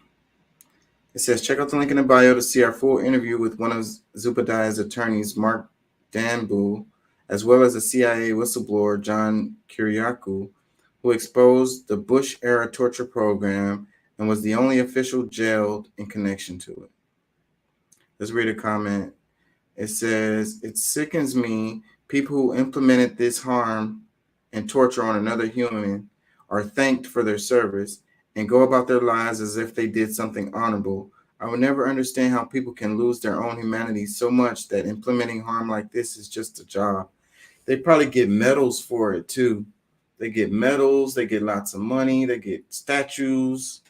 it says, check out the link in the bio to see our full interview with one of Zubaydah's attorneys, Mark Danbu, as well as a CIA whistleblower, John Kiriakou, who exposed the Bush-era torture program and was the only official jailed in connection to it. Let's read a comment. It says, it sickens me people who implemented this harm and torture on another human are thanked for their service and go about their lives as if they did something honorable. I will never understand how people can lose their own humanity so much that implementing harm like this is just a job. They probably get medals for it too. They get medals, they get lots of money, they get statues.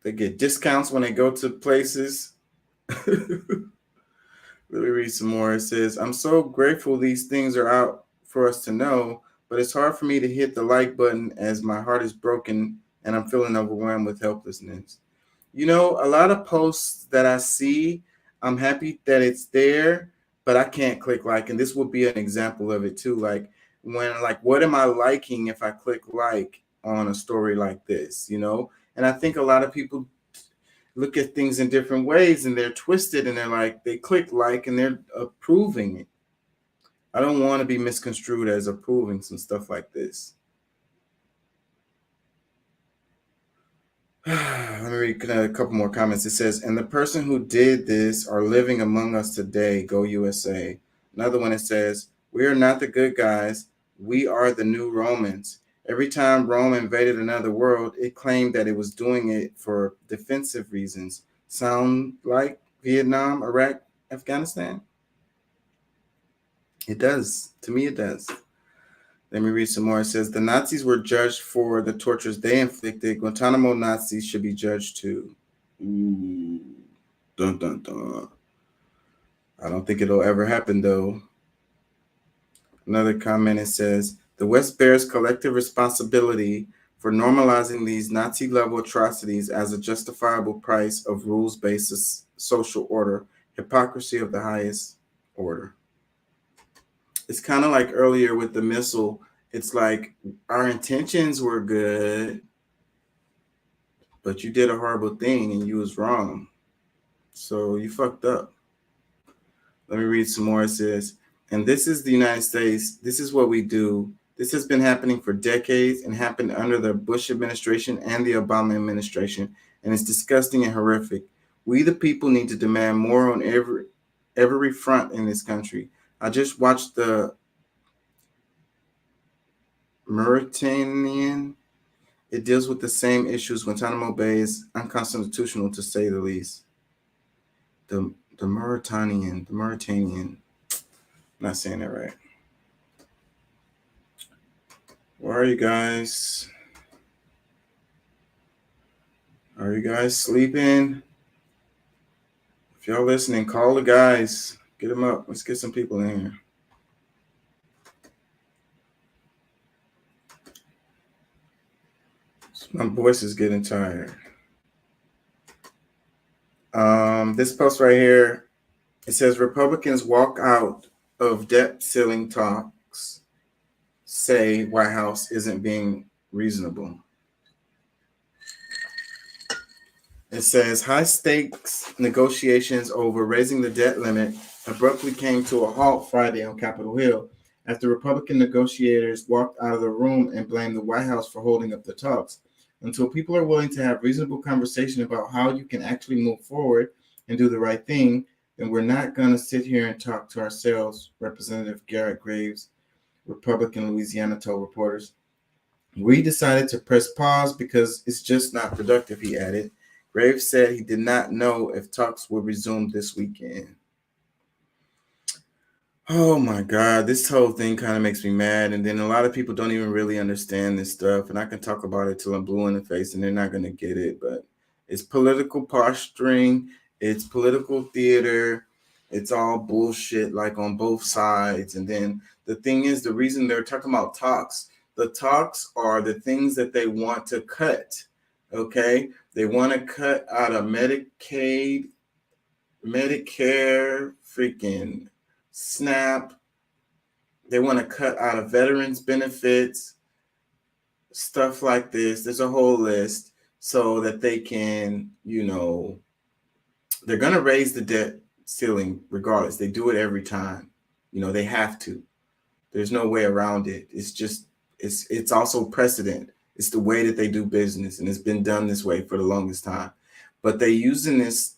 They get discounts when they go to places. Let me read some more. It says, I'm so grateful these things are out for us to know, but it's hard for me to hit the like button as my heart is broken and I'm feeling overwhelmed with helplessness. A lot of posts that I see, I'm happy that it's there, but I can't click like, and this will be an example of it too. Like what am I liking if I click like on a story like this, And I think a lot of people look at things in different ways and they're twisted and they're like, they click like and they're approving it. I don't want to be misconstrued as approving some stuff like this. Let me read a couple more comments. It says, and the person who did this are living among us today. Go USA. Another one, it says, we are not the good guys. We are the new Romans. Every time Rome invaded another world, it claimed that it was doing it for defensive reasons. Sound like Vietnam, Iraq, Afghanistan? It does. To me, it does. Let me read some more. It says the Nazis were judged for the tortures they inflicted. Guantanamo Nazis should be judged too. Ooh. Dun, dun, dun. I don't think it'll ever happen, though. Another comment, it says, the West bears collective responsibility for normalizing these Nazi-level atrocities as a justifiable price of rules-based social order, hypocrisy of the highest order. It's kind of like earlier with the missile. It's like our intentions were good, but you did a horrible thing and you was wrong. So you fucked up. Let me read some more. It says, and this is the United States. This is what we do. This has been happening for decades and happened under the Bush administration and the Obama administration. And it's disgusting and horrific. We, the people, need to demand more on every front in this country. I just watched the Mauritanian. It deals with the same issues. Guantanamo Bay is unconstitutional, to say the least. The Mauritanian. I'm not saying that right. Where are you guys? Are you guys sleeping? If y'all listening, call the guys. Get them up. Let's get some people in here. My voice is getting tired. This post right here, it says Republicans walk out of debt ceiling talks, say White House isn't being reasonable. It says high stakes negotiations over raising the debt limit abruptly came to a halt Friday on Capitol Hill after Republican negotiators walked out of the room and blamed the White House for holding up the talks. Until people are willing to have reasonable conversation about how you can actually move forward and do the right thing, then we're not going to sit here and talk to ourselves, Representative Garrett Graves, Republican Louisiana, told reporters. We decided to press pause because it's just not productive, he added. Graves said he did not know if talks would resume this weekend. Oh my God, this whole thing kind of makes me mad. And then a lot of people don't even really understand this stuff. And I can talk about it till I'm blue in the face and they're not going to get it. But it's political posturing. It's political theater. It's all bullshit, like on both sides. And then the thing is, the reason they're talking about talks, the talks are the things that they want to cut. Okay. They want to cut out of Medicaid, Medicare, freaking SNAP. They want to cut out of veterans benefits, stuff like this. There's a whole list so that they can, they're going to raise the debt ceiling regardless. They do it every time. They have to. There's no way around it. It's just, it's also precedent. It's the way that they do business, and it's been done this way for the longest time. But they're using this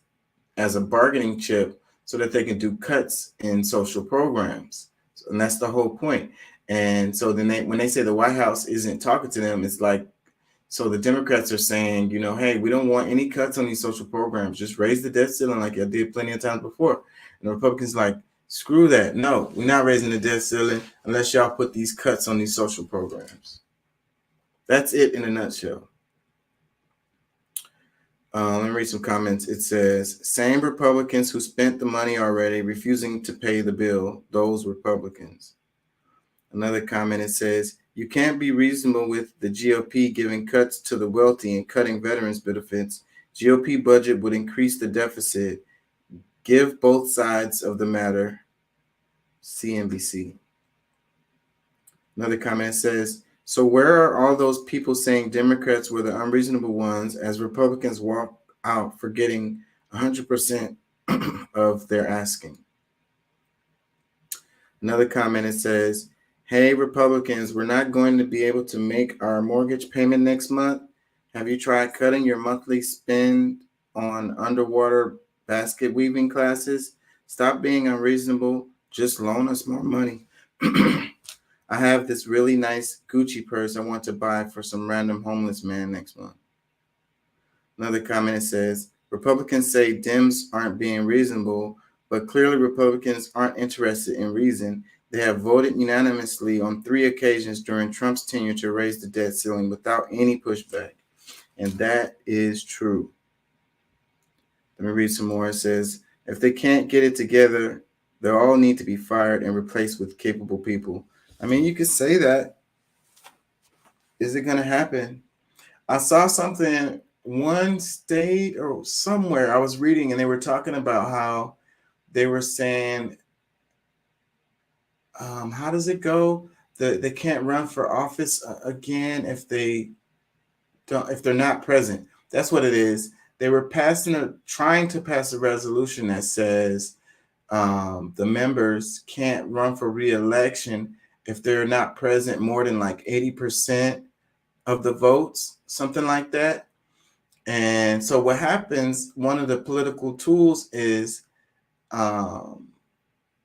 as a bargaining chip so that they can do cuts in social programs. And that's the whole point. And so then when they say the White House isn't talking to them, it's like, so the Democrats are saying, hey, we don't want any cuts on these social programs. Just raise the debt ceiling like I did plenty of times before. And the Republicans like, screw that. No, we're not raising the debt ceiling unless y'all put these cuts on these social programs. That's it in a nutshell. Let me read some comments. It says, same Republicans who spent the money already refusing to pay the bill, those Republicans. Another comment, it says, you can't be reasonable with the GOP giving cuts to the wealthy and cutting veterans benefits. GOP budget would increase the deficit. Give both sides of the matter. CNBC. Another comment says, so where are all those people saying Democrats were the unreasonable ones as Republicans walk out for getting 100% of their asking? Another comment, it says, hey, Republicans, we're not going to be able to make our mortgage payment next month. Have you tried cutting your monthly spend on underwater basket weaving classes? Stop being unreasonable. Just loan us more money. I have this really nice Gucci purse I want to buy for some random homeless man next month. Another comment says, Republicans say Dems aren't being reasonable, but clearly Republicans aren't interested in reason. They have voted unanimously on 3 occasions during Trump's tenure to raise the debt ceiling without any pushback. And that is true. Let me read some more. It says, if they can't get it together, they all need to be fired and replaced with capable people. I mean, you could say that. Is it going to happen? I saw something, one state or somewhere I was reading, and they were talking about how they were saying, how does it go? They can't run for office again if they're not present. That's what it is. They were trying to pass a resolution that says the members can't run for re-election if they're not present more than like 80% of the votes, something like that. And so what happens, one of the political tools is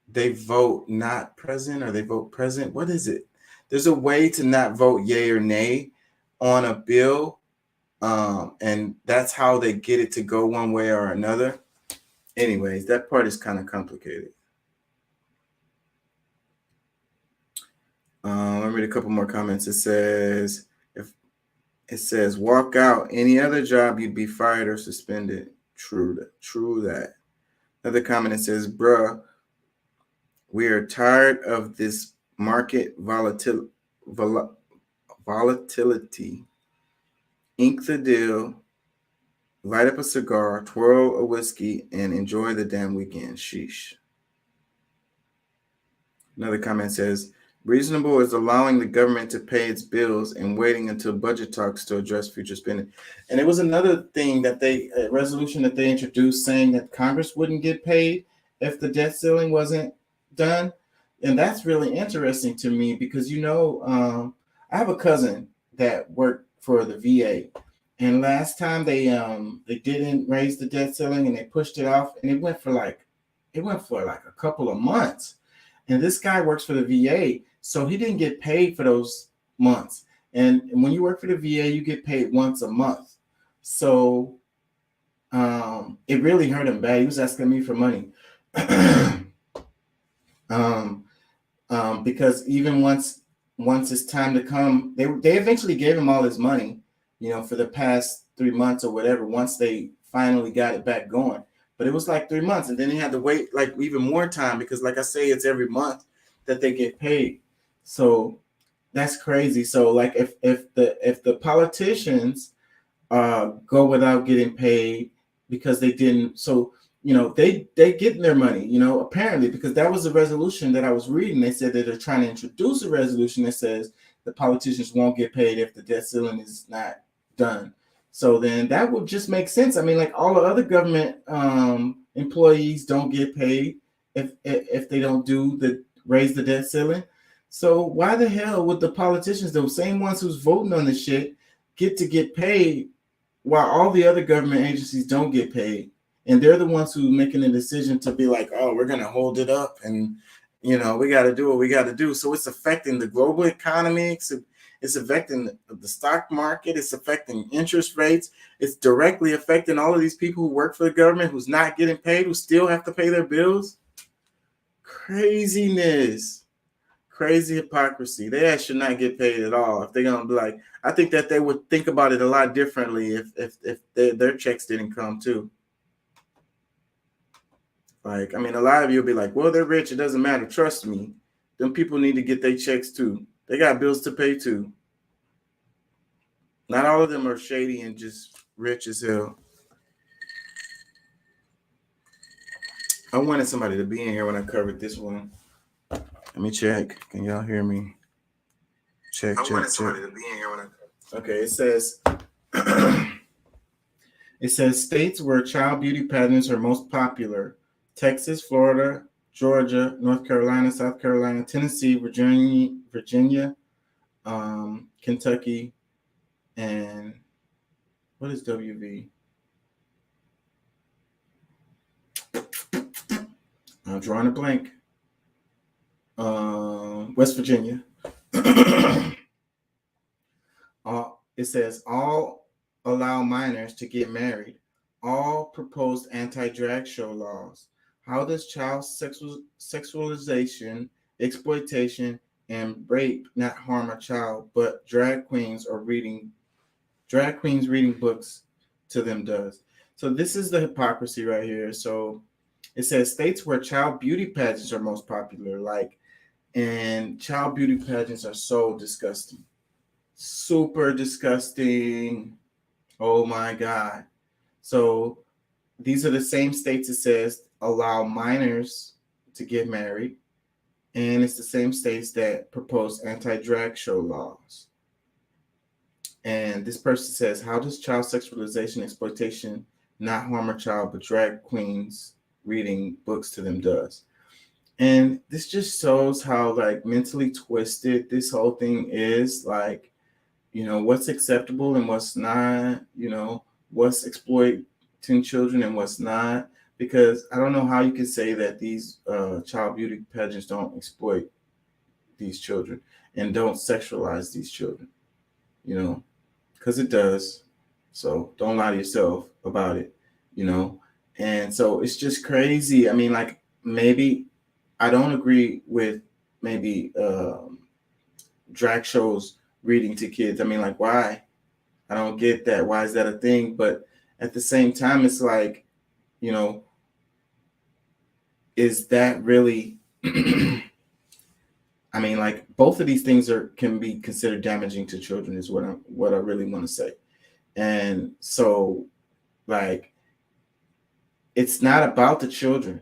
they vote not present or they vote present. What is it? There's a way to not vote yay or nay on a bill. And that's how they get it to go one way or another. Anyways, that part is kind of complicated. Let me read a couple more comments. It says, walk out. Any other job, you'd be fired or suspended. True that. Another comment, it says, bruh, we are tired of this market volatility. Ink the deal, light up a cigar, twirl a whiskey, and enjoy the damn weekend. Sheesh. Another comment says, reasonable is allowing the government to pay its bills and waiting until budget talks to address future spending. And it was another thing that a resolution that they introduced saying that Congress wouldn't get paid if the debt ceiling wasn't done. And that's really interesting to me because, I have a cousin that worked for the VA. And last time they didn't raise the debt ceiling and they pushed it off, and it went for like a couple of months. And this guy works for the VA, so he didn't get paid for those months. And when you work for the VA, you get paid once a month. So it really hurt him bad. He was asking me for money. Because even once it's time to come, they eventually gave him all his money, for the past 3 months or whatever, once they finally got it back going. But it was like 3 months, and then he had to wait like even more time because, like I say, it's every month that they get paid. So that's crazy. So like if the politicians go without getting paid because they didn't, so they getting their money, apparently, because that was a resolution that I was reading. They said that they're trying to introduce a resolution that says the politicians won't get paid if the debt ceiling is not done. So then that would just make sense. I mean, like all the other government employees don't get paid if they don't raise the debt ceiling. So why the hell would the politicians, those same ones who's voting on this shit, get paid while all the other government agencies don't get paid? And they're the ones who are making the decision to be like, oh, we're going to hold it up. And, we got to do what we got to do. So it's affecting the global economy. It's affecting the stock market. It's affecting interest rates. It's directly affecting all of these people who work for the government, who's not getting paid, who still have to pay their bills. Craziness. Crazy hypocrisy. They should not get paid at all. If they're going to be like, I think that they would think about it a lot differently if their checks didn't come too. Like, I mean, a lot of you will be like, well, they're rich. It doesn't matter. Trust me. Them people need to get their checks too. They got bills to pay too. Not all of them are shady and just rich as hell. I wanted somebody to be in here when I covered this one. Let me check. Can y'all hear me? Check. Somebody to be in here when I covered. Okay, it says states where child beauty patterns are most popular: Texas, Florida, Georgia, North Carolina, South Carolina, Tennessee, Virginia, Kentucky, and what is WV? I'm drawing a blank. West Virginia. It says all allow minors to get married. All proposed anti-drag show laws. How does child sexualization exploitation, and rape not harm a child, but drag queens reading books to them does. So this is the hypocrisy right here. So it says states where child beauty pageants are most popular, and child beauty pageants are so disgusting. Super disgusting. Oh my God. So these are the same states it says allow minors to get married, and it's the same states that propose anti-drag show laws. And this person says, how does child sexualization exploitation not harm a child, but drag queens reading books to them does? And this just shows how mentally twisted this whole thing is. What's acceptable and what's not, what's exploiting children and what's not. Because I don't know how you can say that these child beauty pageants don't exploit these children and don't sexualize these children, because it does. So don't lie to yourself about it, And so it's just crazy. I mean, maybe I don't agree with maybe drag shows reading to kids. I mean, why? I don't get that. Why is that a thing? But at the same time, it's is that really? I mean, both of these things can be considered damaging to children, is what I really want to say. And so, it's not about the children,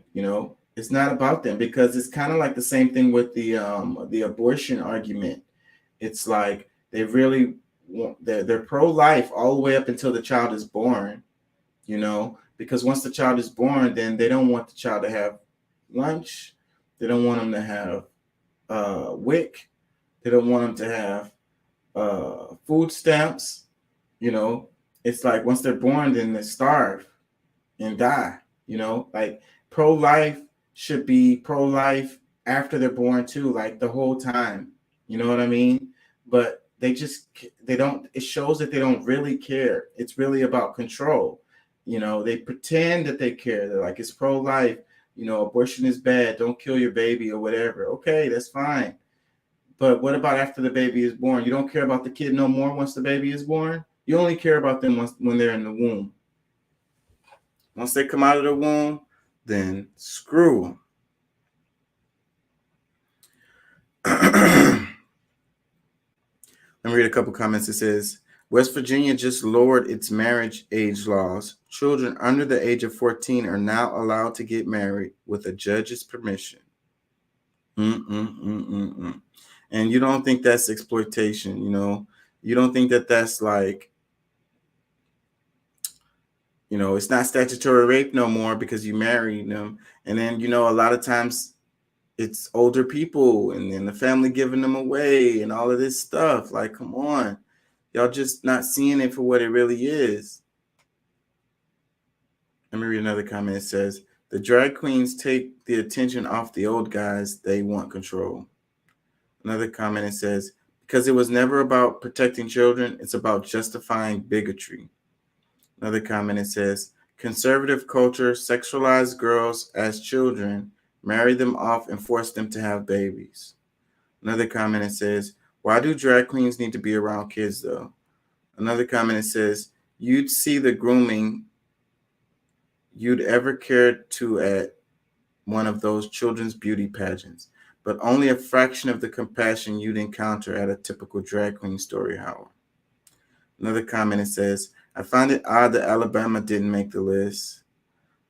It's not about them, because it's kind of like the same thing with the abortion argument. It's like they really they're pro-life all the way up until the child is born, because once the child is born, then they don't want the child to have lunch. They don't want them to have WIC. They don't want them to have food stamps. It's like once they're born, then they starve and die. Pro-life should be pro-life after they're born too, the whole time. You know what I mean? But they don't. It shows that they don't really care. It's really about control. They pretend that they care. They're like, it's pro-life. Abortion is bad. Don't kill your baby or whatever. Okay, that's fine. But what about after the baby is born? You don't care about the kid no more once the baby is born? You only care about them when they're in the womb. Once they come out of the womb, then screw them. Let me read a couple comments. It says, West Virginia just lowered its marriage age laws. Children under the age of 14 are now allowed to get married with a judge's permission. And you don't think that's exploitation, You don't think that that's it's not statutory rape no more because you married them. And then, a lot of times it's older people and then the family giving them away and all of this stuff. Come on. Y'all just not seeing it for what it really is. Let me read another comment. It says, the drag queens take the attention off the old guys. They want control. Another comment, it says, because it was never about protecting children, it's about justifying bigotry. Another comment, it says, conservative culture sexualized girls as children, marry them off, and force them to have babies. Another comment, it says, why do drag queens need to be around kids, though? Another comment, it says, you'd see the grooming you'd ever cared to at one of those children's beauty pageants, but only a fraction of the compassion you'd encounter at a typical drag queen story hour. Another comment, it says, I find it odd that Alabama didn't make the list.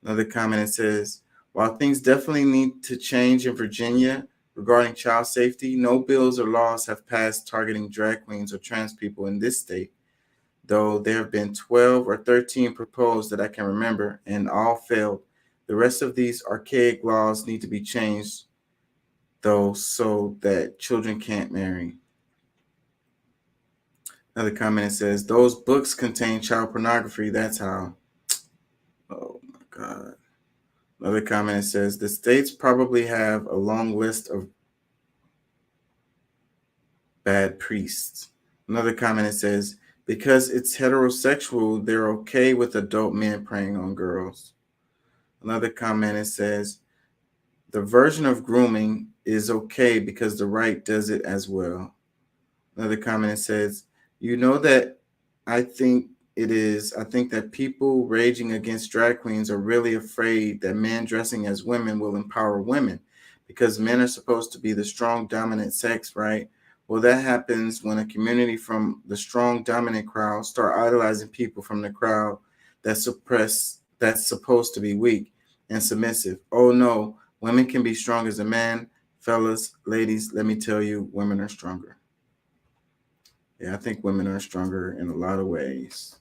Another comment, it says, while things definitely need to change in Virginia regarding child safety, no bills or laws have passed targeting drag queens or trans people in this state, though there have been 12 or 13 proposed that I can remember, and all failed. The rest of these archaic laws need to be changed, though, so that children can't marry. Another comment, says, those books contain child pornography. That's how. Oh, my God. Another comment, says, the states probably have a long list of bad priests. Another comment, says, because it's heterosexual, they're okay with adult men preying on girls. Another comment, says, the version of grooming is okay because the right does it as well. Another comment says, you know that I think I think that people raging against drag queens are really afraid that men dressing as women will empower women because men are supposed to be the strong, dominant sex, right? Well, that happens when a community from the strong, dominant crowd start idolizing people from the crowd that's supposed to be weak and submissive. Oh no, women can be strong as a man. Fellas, ladies, let me tell you, women are stronger. Yeah, I think women are stronger in a lot of ways.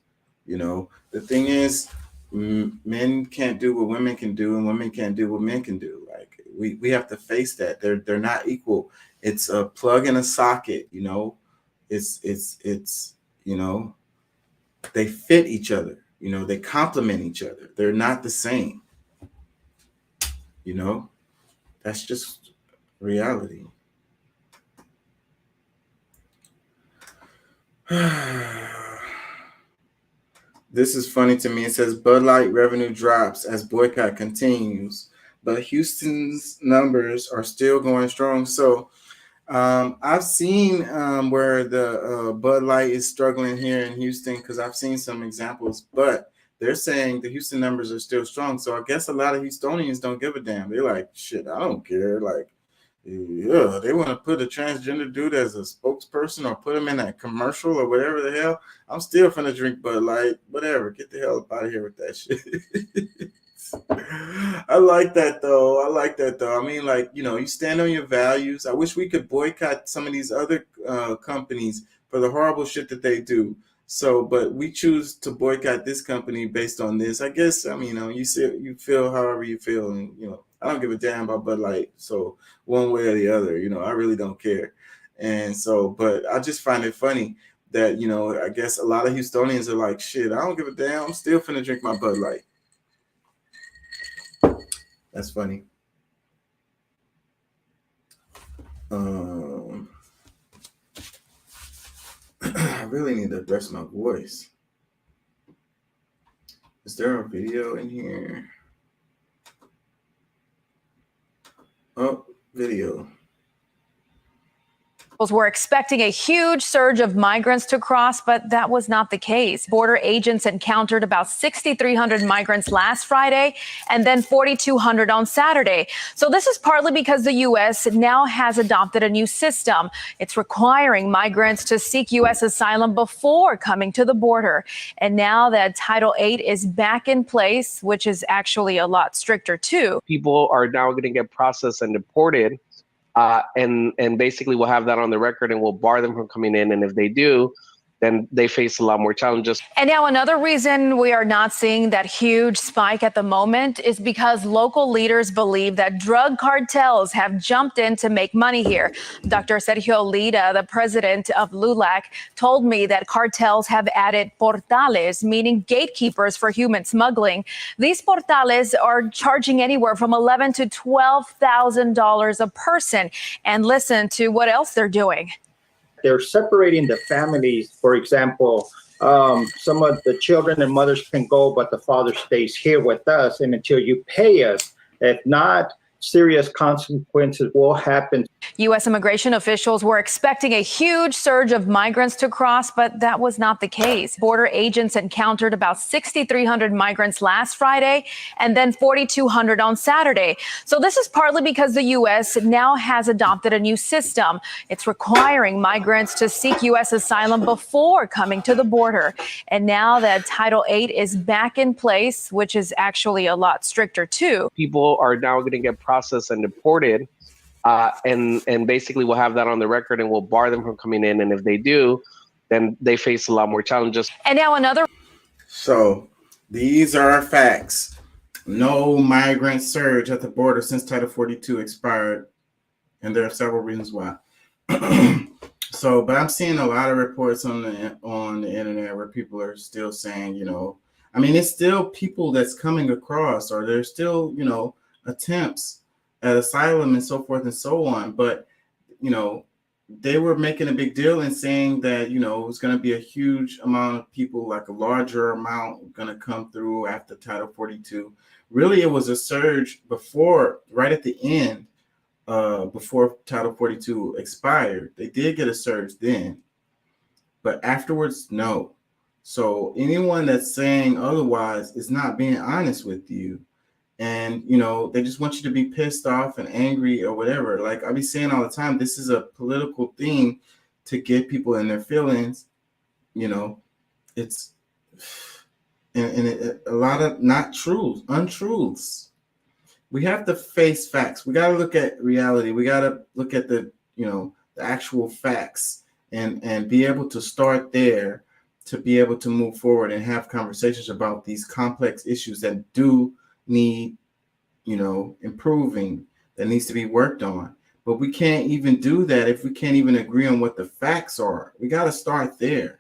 You know, the thing is, men can't do what women can do, and women can't do what men can do. Like we have to face that. They're not equal. It's a plug and a socket. You know, it's you know, they fit each other. You know, they complement each other. They're not the same. You know, that's just reality. This is funny to me. It says Bud Light revenue drops as boycott continues, but Houston's numbers are still going strong. So I've seen where the Bud Light is struggling here in Houston because I've seen some examples, but they're saying the Houston numbers are still strong. So I guess a lot of Houstonians don't give a damn. They're like, shit, I don't care. Like, yeah, they want to put a transgender dude as a spokesperson or put him in that commercial or whatever the hell. I'm still finna drink Bud Light. Whatever. Get the hell out of here with that shit. I like that though. I mean, like, you know, you stand on your values. I wish we could boycott some of these other companies for the horrible shit that they do. So, but we choose to boycott this company based on this. I guess, I mean, you know, you feel however you feel, and you know, I don't give a damn about Bud Light. So one way or the other, you know, I really don't care. And so, but I just find it funny that, you know, I guess a lot of Houstonians are like, shit, I don't give a damn. I'm still finna drink my Bud Light. That's funny. I really need to address my voice. Is there a video in here? Oh, video. We're expecting a huge surge of migrants to cross, but that was not the case. Border agents encountered about 6,300 migrants last Friday and then 4,200 on Saturday. So this is partly because the U.S. now has adopted a new system. It's requiring migrants to seek U.S. asylum before coming to the border. And now that Title VIII is back in place, which is actually a lot stricter too. People are now going to get processed and deported. And basically we'll have that on the record and we'll bar them from coming in. And if they do, then they face a lot more challenges. And now another reason we are not seeing that huge spike at the moment is because local leaders believe that drug cartels have jumped in to make money here. Dr. Sergio Lida, the president of LULAC, told me that cartels have added portales, meaning gatekeepers for human smuggling. These portales are charging anywhere from $11,000 to $12,000 a person. And listen to what else they're doing. They're separating the families. For example, some of the children and mothers can go, but the father stays here with us. And until you pay us, if not, serious consequences will happen. U.S. immigration officials were expecting a huge surge of migrants to cross, but that was not the case. Border agents encountered about 6,300 migrants last Friday and then 4,200 on Saturday. So this is partly because the U.S. now has adopted a new system. It's requiring migrants to seek U.S. asylum before coming to the border. And now that Title VIII is back in place, which is actually a lot stricter too. People are now going to get processed and deported. And basically we'll have that on the record and we'll bar them from coming in. And if they do, then they face a lot more challenges. And now another. So these are our facts. No migrant surge at the border since Title 42 expired. And there are several reasons why. So, but I'm seeing a lot of reports on the internet where people are still saying, you know, I mean, it's still people that's coming across, or there's still, you know, attempts at asylum and so forth and so on. But, you know, they were making a big deal and saying that, you know, it was going to be a huge amount of people, like a larger amount going to come through after Title 42. Really, it was a surge before, right at the end before Title 42 expired. They did get a surge then, but afterwards, no. So anyone that's saying otherwise is not being honest with you. And, you know, they just want you to be pissed off and angry or whatever. Like I be saying all the time, this is a political thing to get people in their feelings. You know, it's a lot of not truths, untruths. We have to face facts. We got to look at reality. We got to look at the, you know, the actual facts and be able to start there to be able to move forward and have conversations about these complex issues that do need, you know, improving, that needs to be worked on. But we can't even do that if we can't even agree on what the facts are. We got to start there.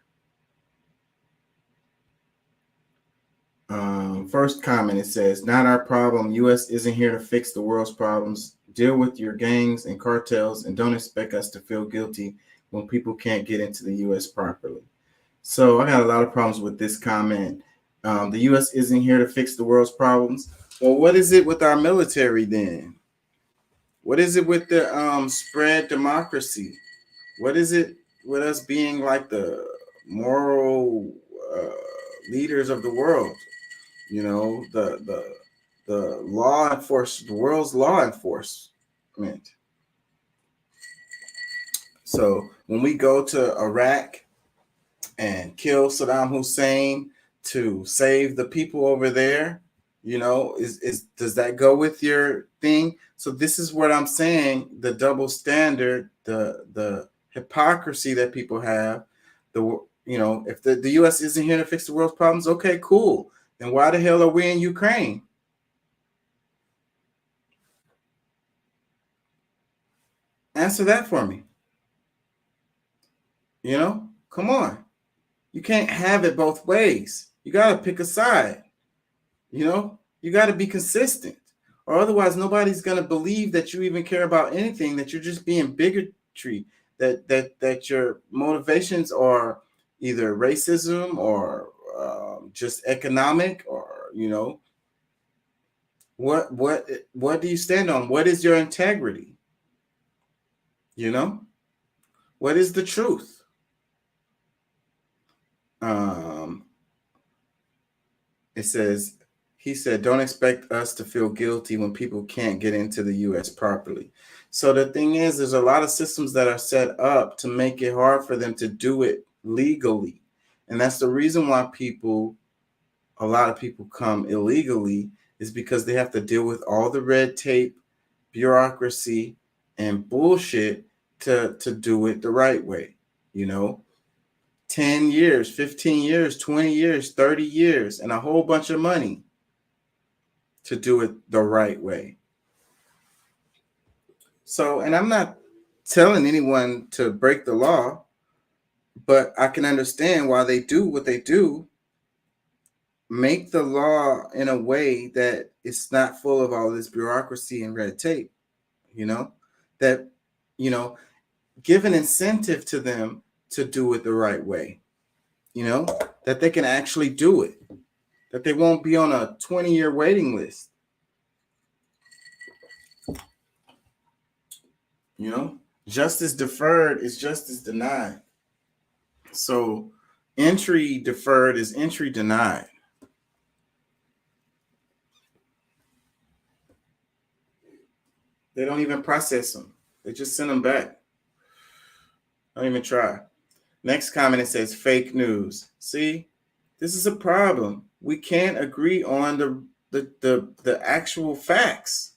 First comment, it says, not our problem. U.S. isn't here to fix the world's problems. Deal with your gangs and cartels and don't expect us to feel guilty when people can't get into the U.S. properly. So I got a lot of problems with this comment. The U.S. isn't here to fix the world's problems. Well, what is it with our military then? What is it with the spread democracy? What is it with us being like the moral leaders of the world? You know, the law enforcement, the world's law enforcement. So when we go to Iraq and kill Saddam Hussein to save the people over there, you know, does that go with your thing? So this is what I'm saying, the double standard, the hypocrisy that people have. You know, if the US isn't here to fix the world's problems, okay, cool. Then why the hell are we in Ukraine? Answer that for me. You know, come on. You can't have it both ways. You got to pick a side. You know, you got to be consistent, or otherwise nobody's going to believe that you even care about anything, that you're just being bigotry, that your motivations are either racism or just economic, or, you know, what do you stand on? What is your integrity? You know, what is the truth? It says, he said, don't expect us to feel guilty when people can't get into the U.S. properly. So the thing is, there's a lot of systems that are set up to make it hard for them to do it legally. And that's the reason why a lot of people come illegally, is because they have to deal with all the red tape, bureaucracy, and bullshit to do it the right way. You know, 10 years, 15 years, 20 years, 30 years, and a whole bunch of money to do it the right way. So, and I'm not telling anyone to break the law, but I can understand why they do what they do. Make the law in a way that it's not full of all this bureaucracy and red tape, you know, that, you know, give an incentive to them to do it the right way, you know, that they can actually do it, that they won't be on a 20-year waiting list. You know, justice deferred is justice denied. So entry deferred is entry denied. They don't even process them. They just send them back. Don't even try. Next comment, it says fake news. See, this is a problem. We can't agree on the actual facts.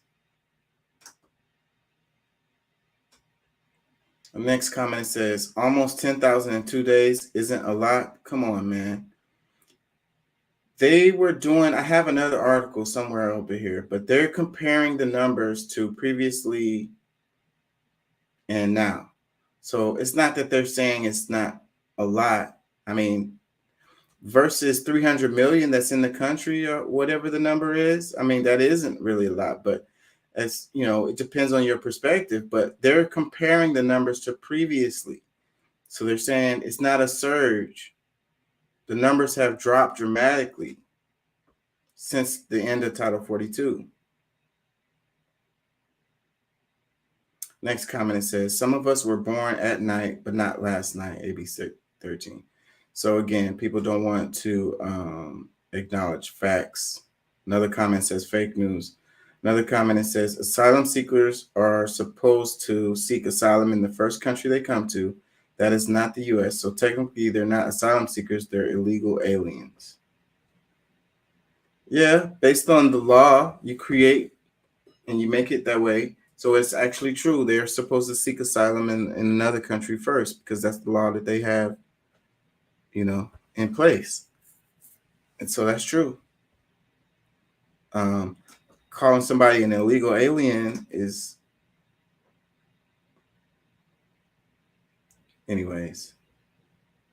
The next comment says almost 10,000 in 2 days isn't a lot. Come on, man. They were doing, I have another article somewhere over here, but they're comparing the numbers to previously and now. So it's not that they're saying it's not a lot. I mean, versus 300 million that's in the country or whatever the number is. I mean, that isn't really a lot, but as you know, it depends on your perspective, but they're comparing the numbers to previously. So they're saying it's not a surge. The numbers have dropped dramatically since the end of Title 42. Next comment, it says, some of us were born at night, but not last night, ABC 13. So again, people don't want to acknowledge facts. Another comment says fake news. Another comment, it says, asylum seekers are supposed to seek asylum in the first country they come to. That is not the U.S. So technically, they're not asylum seekers. They're illegal aliens. Yeah, based on the law, you create and you make it that way. So it's actually true. They're supposed to seek asylum in another country first because that's the law that they have, in place. And so that's true. Calling somebody an illegal alien is, anyways.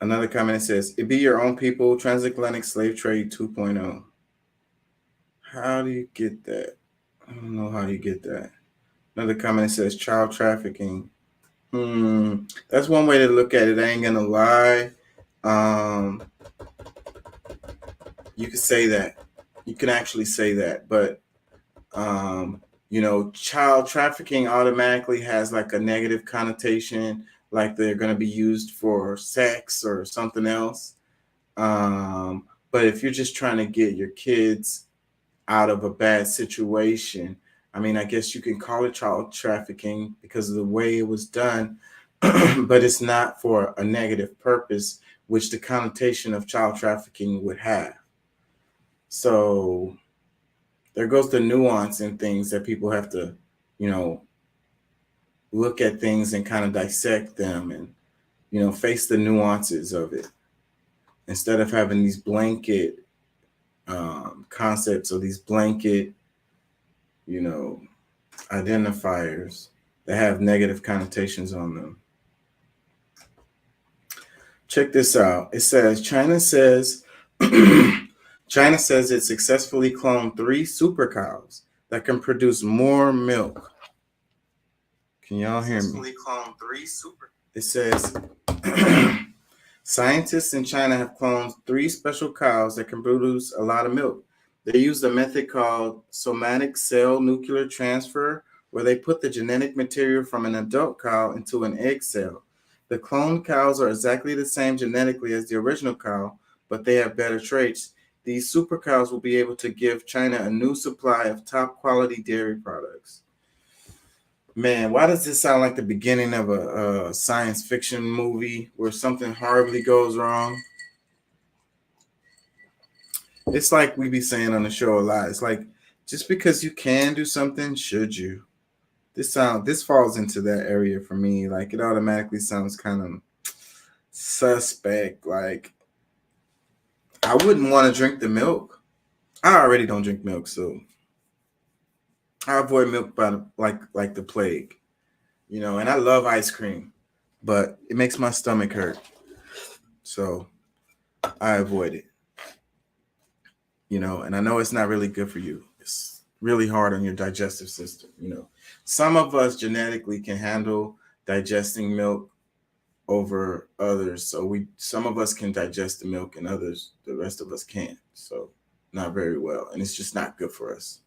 Another comment says, it be your own people, transatlantic slave trade 2.0. How do you get that? I don't know how you get that. Another comment says child trafficking. That's one way to look at it. I ain't gonna lie. You could say that. You can actually say that, but child trafficking automatically has like a negative connotation, like they're gonna be used for sex or something else. But if you're just trying to get your kids out of a bad situation, I mean, I guess you can call it child trafficking because of the way it was done, but it's not for a negative purpose, which the connotation of child trafficking would have. So there goes the nuance in things that people have to, look at things and kind of dissect them and, face the nuances of it instead of having these blanket concepts or these blanket, identifiers that have negative connotations on them. Check this out. It says China says it successfully cloned 3 super cows that can produce more milk. Can y'all hear me? It says scientists in China have cloned 3 special cows that can produce a lot of milk. They use a method called somatic cell nuclear transfer, where they put the genetic material from an adult cow into an egg cell. The cloned cows are exactly the same genetically as the original cow, but they have better traits. These super cows will be able to give China a new supply of top quality dairy products. Man, why does this sound like the beginning of a science fiction movie where something horribly goes wrong? It's like we be saying on the show a lot. It's like, just because you can do something, should you? This falls into that area for me. Like, it automatically sounds kind of suspect. Like, I wouldn't want to drink the milk. I already don't drink milk, so I avoid milk by like the plague. And I love ice cream, but it makes my stomach hurt. So I avoid it. And I know it's not really good for you. It's really hard on your digestive system. Some of us genetically can handle digesting milk over others. So some of us can digest the milk and the rest of us can't. So not very well. And it's just not good for us,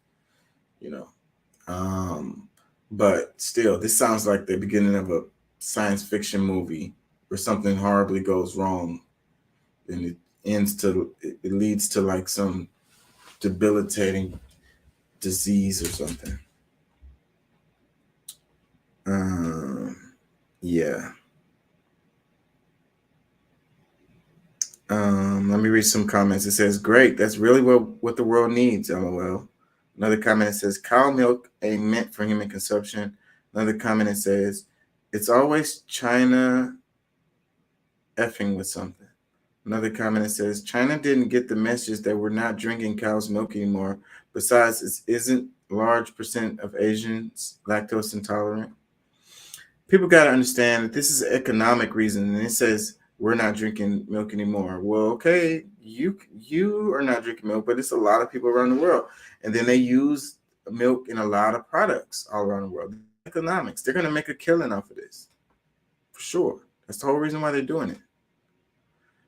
but still, this sounds like the beginning of a science fiction movie where something horribly goes wrong and it leads to like some debilitating disease or something. Yeah. Let me read some comments. It says, great, that's really what the world needs, LOL. Another comment says, cow milk ain't meant for human consumption. Another comment says, it's always China effing with something. Another comment says, China didn't get the message that we're not drinking cow's milk anymore. Besides, it isn't large percent of Asians lactose intolerant. People got to understand that this is an economic reason. And it says, we're not drinking milk anymore. Well, okay, you are not drinking milk, but it's a lot of people around the world. And then they use milk in a lot of products all around the world. Economics, they're going to make a killing off of this. For sure. That's the whole reason why they're doing it.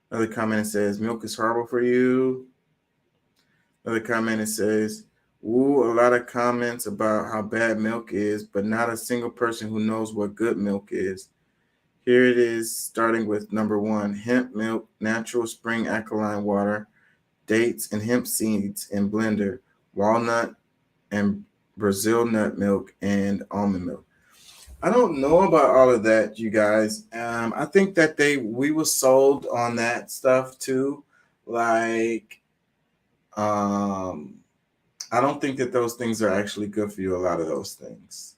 Another comment says, milk is horrible for you. Another comment says, Ooh, a lot of comments about how bad milk is, but not a single person who knows what good milk is. Here it is, starting with number 1, hemp milk, natural spring alkaline water, dates and hemp seeds in blender, walnut and Brazil nut milk, and almond milk. I don't know about all of that, you guys. I think that we were sold on that stuff too. Like, I don't think that those things are actually good for you. A lot of those things,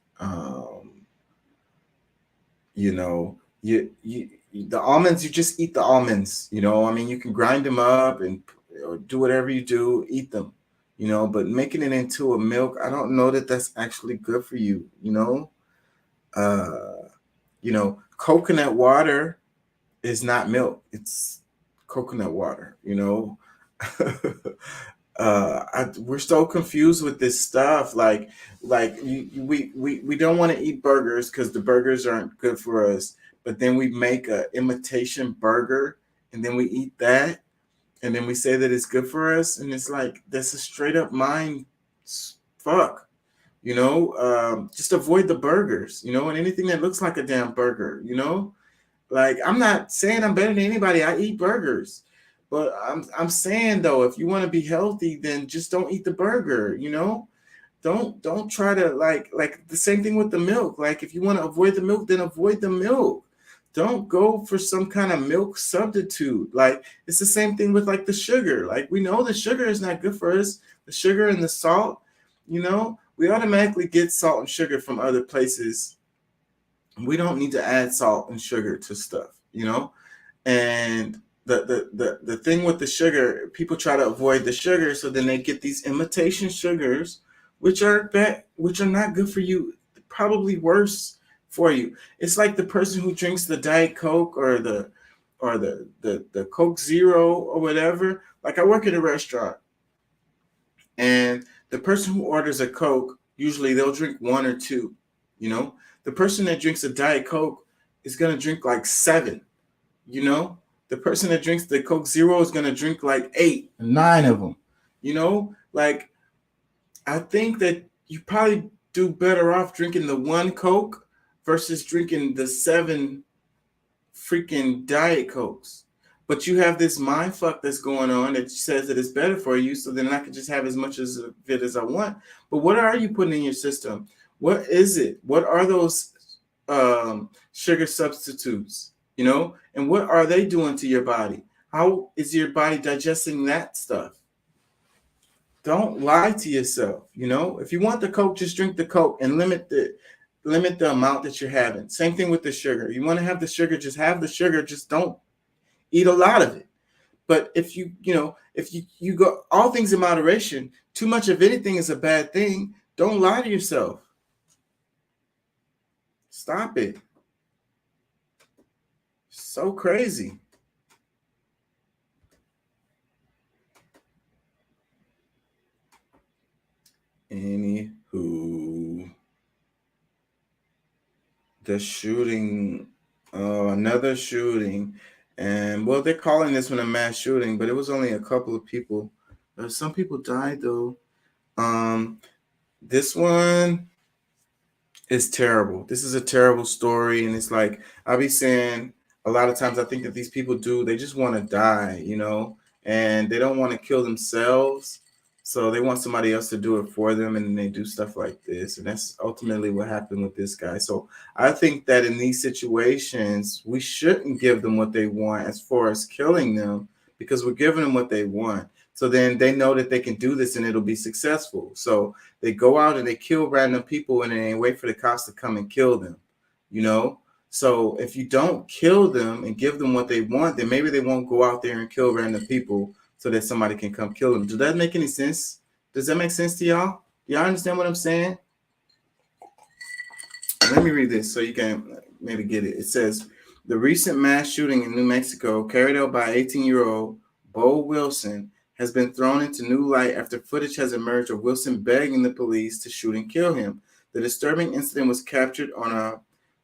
you know, the almonds. You just eat the almonds. You know, I mean, you can grind them up and or do whatever you do, eat them. You know, but making it into a milk, I don't know that that's actually good for you. You know, coconut water is not milk; it's coconut water. We're so confused with this stuff. We don't want to eat burgers because the burgers aren't good for us. But then we make a imitation burger, and then we eat that, and then we say that it's good for us, and it's like that's a straight up mind fuck. Just avoid the burgers, and anything that looks like a damn burger, Like, I'm not saying I'm better than anybody. I eat burgers. But I'm saying though, if you want to be healthy, then just don't eat the burger, Don't try to like the same thing with the milk. Like, if you want to avoid the milk, then avoid the milk. Don't go for some kind of milk substitute. Like, it's the same thing with like the sugar. Like, we know the sugar is not good for us. The sugar and the salt, we automatically get salt and sugar from other places. We don't need to add salt and sugar to stuff, And the thing with the sugar, people try to avoid the sugar, so then they get these imitation sugars, which are not good for you, probably worse for you. It's like the person who drinks the Diet Coke or the Coke Zero or whatever. Like, I work at a restaurant, and the person who orders a Coke, usually they'll drink 1 or 2, The person that drinks a Diet Coke is going to drink like 7, The person that drinks the Coke Zero is going to drink like 8, 9 of them, Like, I think that you probably do better off drinking the 1 Coke versus drinking the 7 freaking Diet Cokes. But you have this mind fuck that's going on that says that it's better for you, so then I can just have as much of it as I want. But what are you putting in your system? What is it? What are those sugar substitutes? And what are they doing to your body? How is your body digesting that stuff? Don't lie to yourself. If you want the Coke, just drink the Coke and limit the amount that you're having. Same thing with the sugar. You want to have the sugar, just have the sugar. Just don't eat a lot of it. But if you go all things in moderation, too much of anything is a bad thing. Don't lie to yourself. Stop it. So crazy. Anywho, the shooting, another shooting, and well, they're calling this one a mass shooting, but it was only a couple of people. Some people died though. This one is terrible. This is a terrible story, and it's like I'll be saying a lot of times I think that these people they just want to die, and they don't want to kill themselves. So they want somebody else to do it for them, and they do stuff like this. And that's ultimately what happened with this guy. So I think that in these situations, we shouldn't give them what they want as far as killing them, because we're giving them what they want. So then they know that they can do this and it'll be successful. So they go out and they kill random people and they wait for the cops to come and kill them, So if you don't kill them and give them what they want, then maybe they won't go out there and kill random people so that somebody can come kill them. Does that make any sense? Does that make sense to y'all? Y'all understand what I'm saying? Let me read this so you can maybe get it. It says, the recent mass shooting in New Mexico carried out by 18-year-old Bo Wilson has been thrown into new light after footage has emerged of Wilson begging the police to shoot and kill him. The disturbing incident was captured on a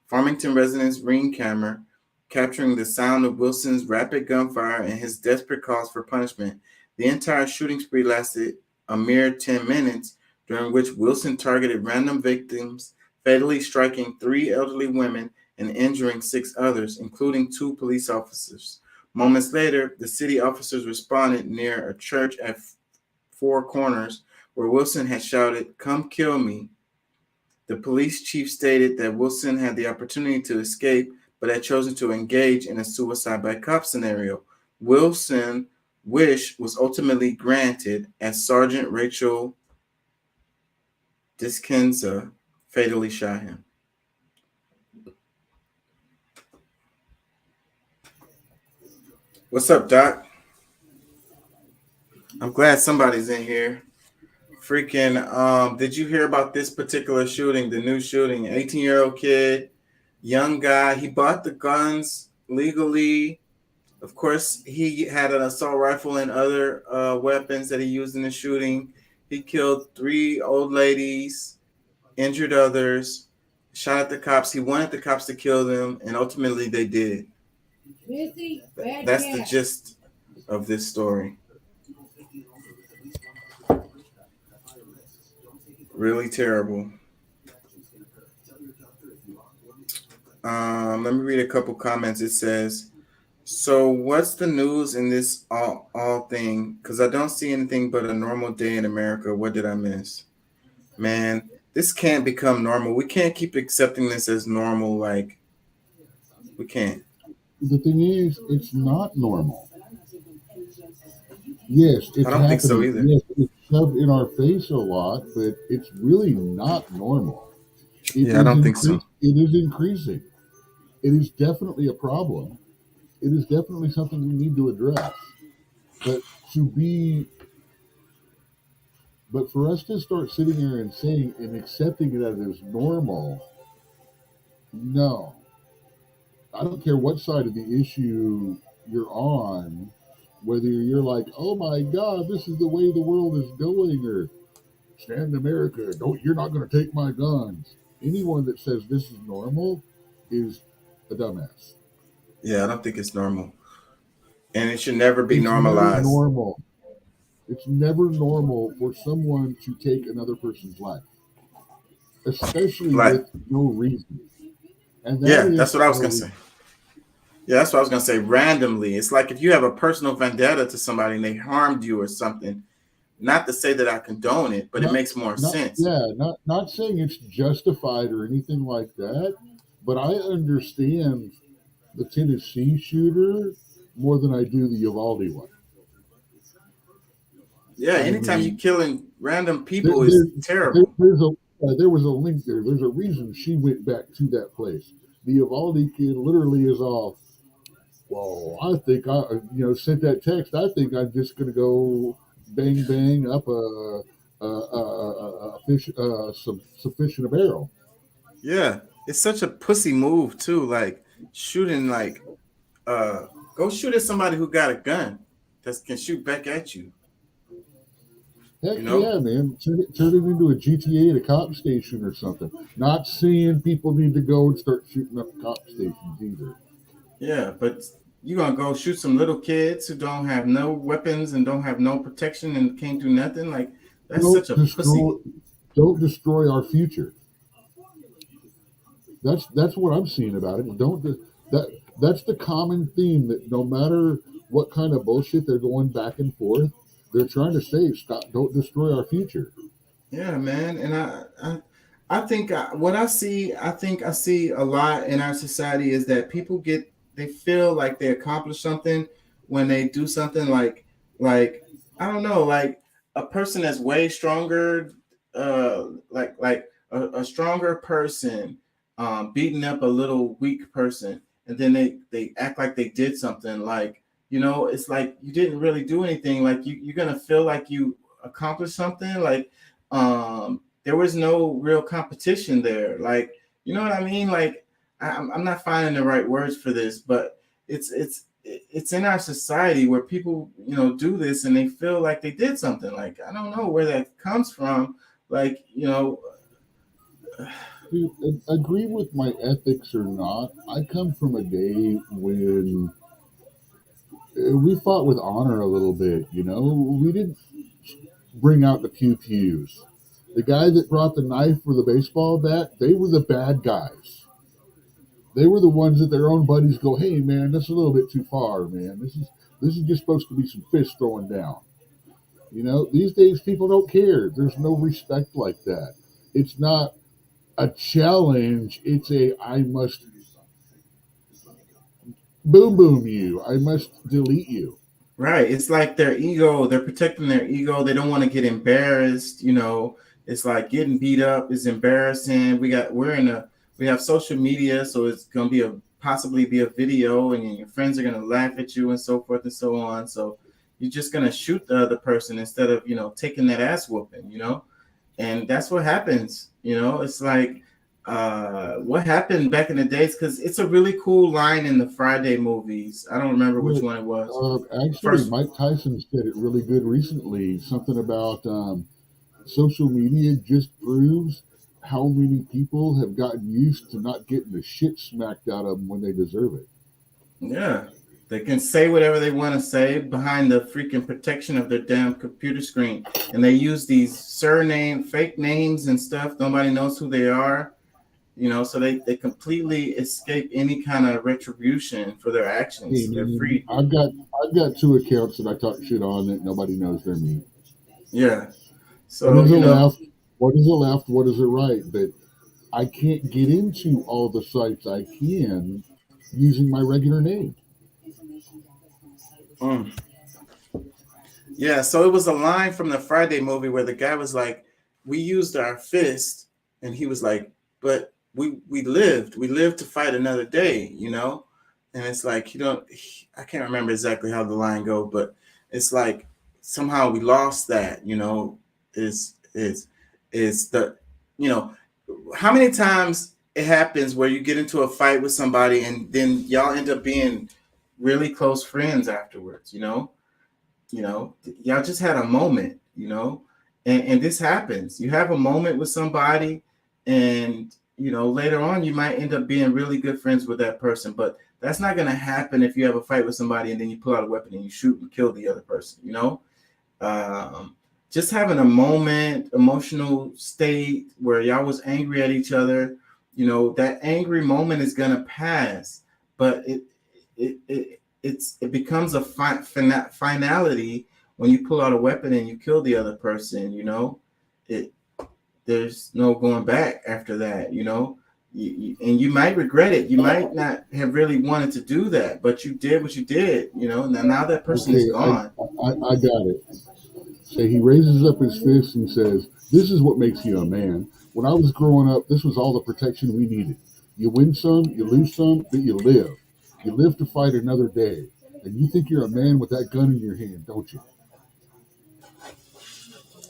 Farmington resident's Ring camera, capturing the sound of Wilson's rapid gunfire and his desperate calls for punishment. The entire shooting spree lasted a mere 10 minutes, during which Wilson targeted random victims, fatally striking 3 elderly women and injuring 6 others, including 2 police officers. Moments later, the city officers responded near a church at Four Corners, where Wilson had shouted, "Come kill me." The police chief stated that Wilson had the opportunity to escape, but had chosen to engage in a suicide by cop scenario. Wilson's wish was ultimately granted as Sergeant Rachel Diskenza fatally shot him. What's up, Doc? I'm glad somebody's in here. Freaking, did you hear about this particular shooting, the new shooting? 18-year-old kid, young guy. He bought the guns legally. Of course, he had an assault rifle and other weapons that he used in the shooting. He killed 3 old ladies, injured others, shot at the cops. He wanted the cops to kill them, and ultimately they did. That's the gist of this story. Really terrible. Let me read a couple comments. It says, so what's the news in this all thing? Because I don't see anything but a normal day in America. What did I miss? Man, this can't become normal. We can't keep accepting this as normal. Like, we can't. The thing is, it's not normal. Yes, it's I don't think so happening. either. Yes, it's shoved in our face a lot, but it's really not normal. Yeah, I don't think so. It is increasing. It is definitely a problem. It is definitely something we need to address. But for us to start sitting here and saying and accepting it as normal, no. I don't care what side of the issue you're on, whether you're like, oh my God, this is the way the world is going, or stand America, you're not going to take my guns. Anyone that says this is normal is a dumbass. Yeah, I don't think it's normal. And it should never be It's normalized. never normal. It's never normal for someone to take another person's life, especially with no reason. And that's what I was going to say. Yeah, that's what I was going to say. Randomly. It's like if you have a personal vendetta to somebody and they harmed you or something, not to say that I condone it, but it makes more sense. Yeah, not saying it's justified or anything like that, but I understand the Tennessee shooter more than I do the Uvalde one. Yeah, anytime you're killing random people is terrible. There was a link there. There's a reason she went back to that place. The Uvalde kid literally is all, well, I think I sent that text. I think I'm just going to go bang bang up a fish, some fish in a barrel. Yeah, it's such a pussy move too. Like shooting, like go shoot at somebody who got a gun that can shoot back at you. Heck yeah, man. Turn it into a GTA at a cop station or something. Not saying people need to go and start shooting up cop stations either. Yeah, but you're going to go shoot some little kids who don't have no weapons and don't have no protection and can't do nothing? Like, that's such a pussy. Don't destroy our future. That's what I'm seeing about it. That's the common theme, that no matter what kind of bullshit they're going back and forth, they're trying to say, stop, don't destroy our future. Yeah, man. And I think what I see a lot in our society is that people they feel like they accomplish something when they do something like I don't know, like a person that's way stronger, like a stronger person beating up a little weak person, and then they act like they did something. Like, it's like you didn't really do anything. Like you're gonna feel like you accomplished something. Like there was no real competition there. Like, you know what I mean? Like I'm not finding the right words for this, but it's in our society where people do this and they feel like they did something. Like, I don't know where that comes from. Like, Dude, agree with my ethics or not, I come from a day when we fought with honor a little bit. We didn't bring out the pew-pews. The guy that brought the knife or the baseball bat, they were the bad guys. They were the ones that their own buddies go, hey man, that's a little bit too far, man. This is just supposed to be some fist throwing down. You know, these days people don't care. There's no respect like that. It's not a challenge. It's I must boom boom you. I must delete you. Right. It's like their ego, they're protecting their ego. They don't want to get embarrassed, you know. It's like getting beat up is embarrassing. We have social media, so it's gonna be possibly be a video, and your friends are gonna laugh at you and so forth and so on. So you're just gonna shoot the other person instead of, you know, taking that ass whooping, you know. And that's what happens, you know. It's like what happened back in the days, because it's a really cool line in the Friday movies. I don't remember which one it was. Actually, Mike Tyson said it really good recently. Something about social media just proves how many people have gotten used to not getting the shit smacked out of them when they deserve it. Yeah, they can say whatever they want to say behind the freaking protection of their damn computer screen, and they use these fake names and stuff. Nobody knows who they are. You know, so they completely escape any kind of retribution for their actions. Hey, They're free. I've got 2 accounts that I talk shit on that nobody knows they're me. Yeah. So what is it left? What is it left? What is it right? But I can't get into all the sites I can using my regular name. Yeah, so it was a line from the Friday movie where the guy was like, we used our fist, and he was like, but we lived to fight another day, you know. And it's like, I can't remember exactly how the line go, but it's like somehow we lost that, you know. Is the, you know, how many times it happens where you get into a fight with somebody and then y'all end up being really close friends afterwards, you know, y'all just had a moment, you know, and this happens. You have a moment with somebody, and you know, later on you might end up being really good friends with that person, but that's not going to happen if you have a fight with somebody and then you pull out a weapon and you shoot and kill the other person, you know. Just having a moment, emotional state where y'all was angry at each other, you know, that angry moment is going to pass, but it becomes a finality when you pull out a weapon and you kill the other person, you know. There's no going back after that, you know. And you might regret it. You might not have really wanted to do that, but you did what you did, you know. Now that person is gone. I got it. So he raises up his fist and says, this is what makes you a man. When I was growing up, this was all the protection we needed. You win some, you lose some, but you live. You live to fight another day. And you think you're a man with that gun in your hand, don't you?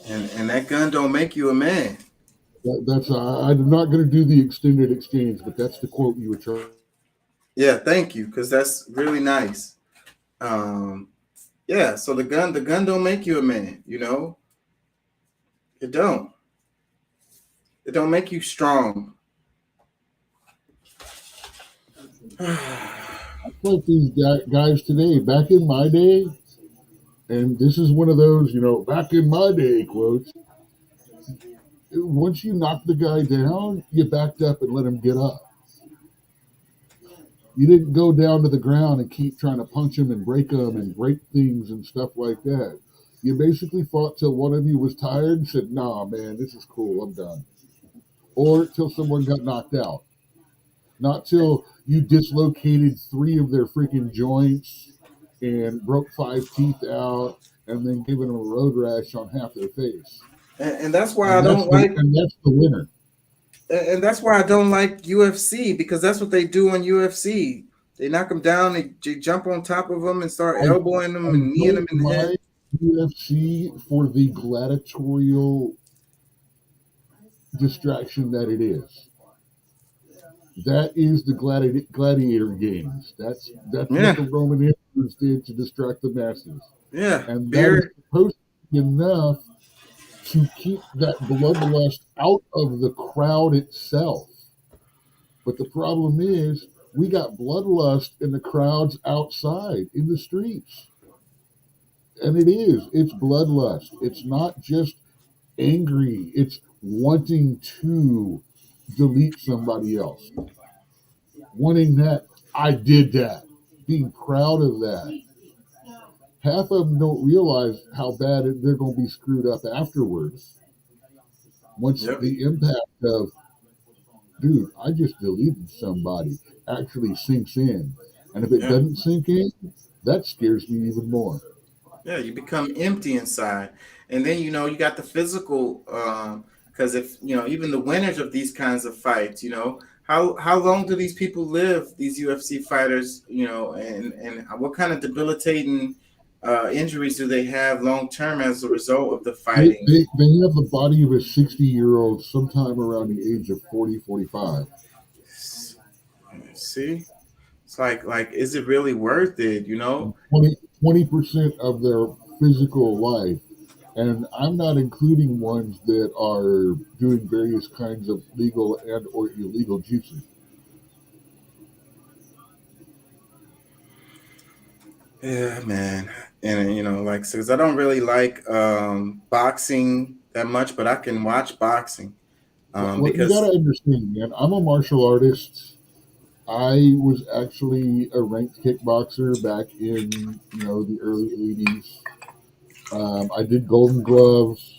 And that gun don't make you a man. I'm not going to do the extended exchange, but that's the quote you were trying. Yeah, thank you, because that's really nice. Yeah, so the gun don't make you a man, you know. It don't make you strong. I like these guys today. Back in my day, and this is one of those, you know, back in my day quotes. Once you knock the guy down, you backed up and let him get up. You didn't go down to the ground and keep trying to punch him and break things and stuff like that. You basically fought till one of you was tired and said, nah, man, this is cool, I'm done. Or till someone got knocked out. Not till you dislocated 3 of their freaking joints and broke 5 teeth out and then given them a road rash on half their face. And that's why I don't like. And that's the winner. And that's why I don't like UFC, because that's what they do on UFC. They knock them down, they jump on top of them and start elbowing them and kneeing them in the head. UFC for the gladiatorial distraction that it is. That is the gladiator games. That's what the Roman emperors did to distract the masses. Yeah, and that is supposed to be enough to keep that bloodlust out of the crowd itself. But the problem is, we got bloodlust in the crowds outside, in the streets. And it's bloodlust. It's not just angry. It's wanting to delete somebody else, wanting that I did that, being proud of that. Half of them don't realize how bad they're going to be screwed up afterwards. Once Yep. the impact of, dude, I just deleted somebody, actually sinks in. And if it Yeah. doesn't sink in, that scares me even more. Yeah, you become empty inside. And then, you know, you got the physical, because if, you know, even the winners of these kinds of fights, you know, how long do these people live, these UFC fighters, you know, and what kind of debilitating injuries do they have long term as a result of the They fighting? have the body of a 60-year-old sometime around the age of 40, 45. See? It's like, is it really worth it, you know? 20% of their physical life. And I'm not including ones that are doing various kinds of legal and or illegal juicing. Yeah, man. And you know, like, because I don't really like boxing that much, but I can watch boxing Well, you because got to understand, man, I'm a martial artist. I was actually a ranked kickboxer back in, the early 80s. I did Golden Gloves.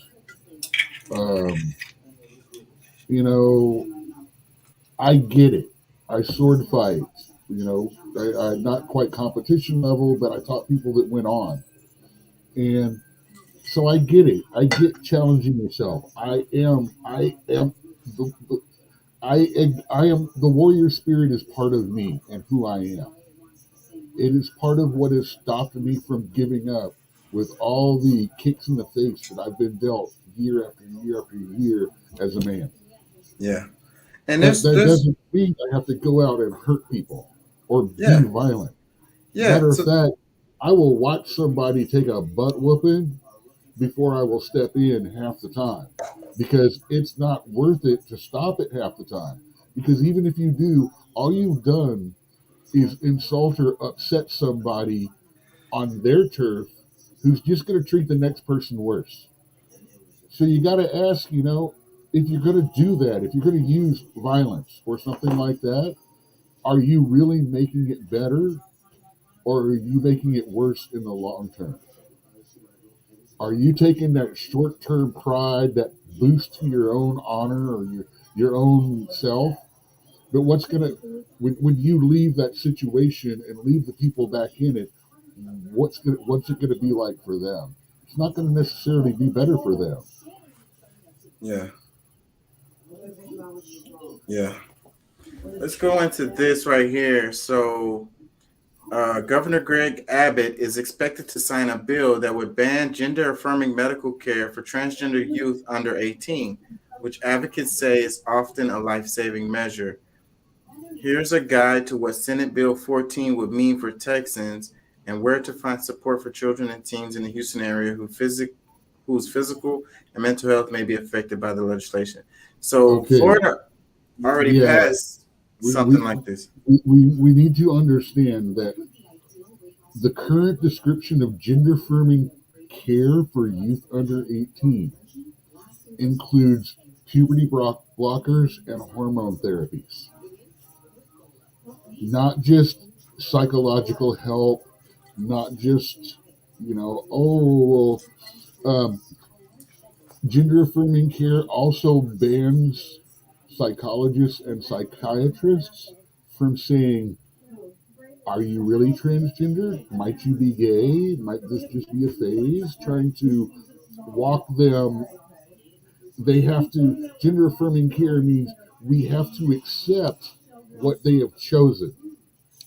Um, I get it. I sword fight. I not quite competition level, but I taught people that went on. And so I get it. I get challenging yourself. I am the warrior spirit is part of me and who I am. It is part of what has stopped me from giving up with all the kicks in the face that I've been dealt year after year after year as a man. yeah, and That there's doesn't mean I have to go out and hurt people or yeah, be violent. yeah, Matter of so, fact, I will watch somebody take a butt whooping before I will step in half the time, because it's not worth it to stop it half the time. Because even if you do, all you've done is insult or upset somebody on their turf who's just going to treat the next person worse. So you got to ask, if you're going to do that, if you're going to use violence or something like that, are you really making it better, or are you making it worse in the long term? Are you taking that short-term pride, that boost to your own honor or your own self? But when you leave that situation and leave the people back in it, what's it gonna be like for them? It's not going to necessarily be better for them. yeah, yeah. Let's go into this right here. So, Governor Greg Abbott is expected to sign a bill that would ban gender-affirming medical care for transgender youth under 18, which advocates say is often a life-saving measure. Here's a guide to what Senate Bill 14 would mean for Texans and where to find support for children and teens in the Houston area whose physical and mental health may be affected by the legislation. So Okay. Florida already passed something like this. We need to understand that the current description of gender-affirming care for youth under 18 includes puberty blockers and hormone therapies. Not just psychological help, not just, gender-affirming care also bans psychologists and psychiatrists from saying, are you really transgender? Might you be gay? Might this just be a phase? Trying to walk them. Gender affirming care means we have to accept what they have chosen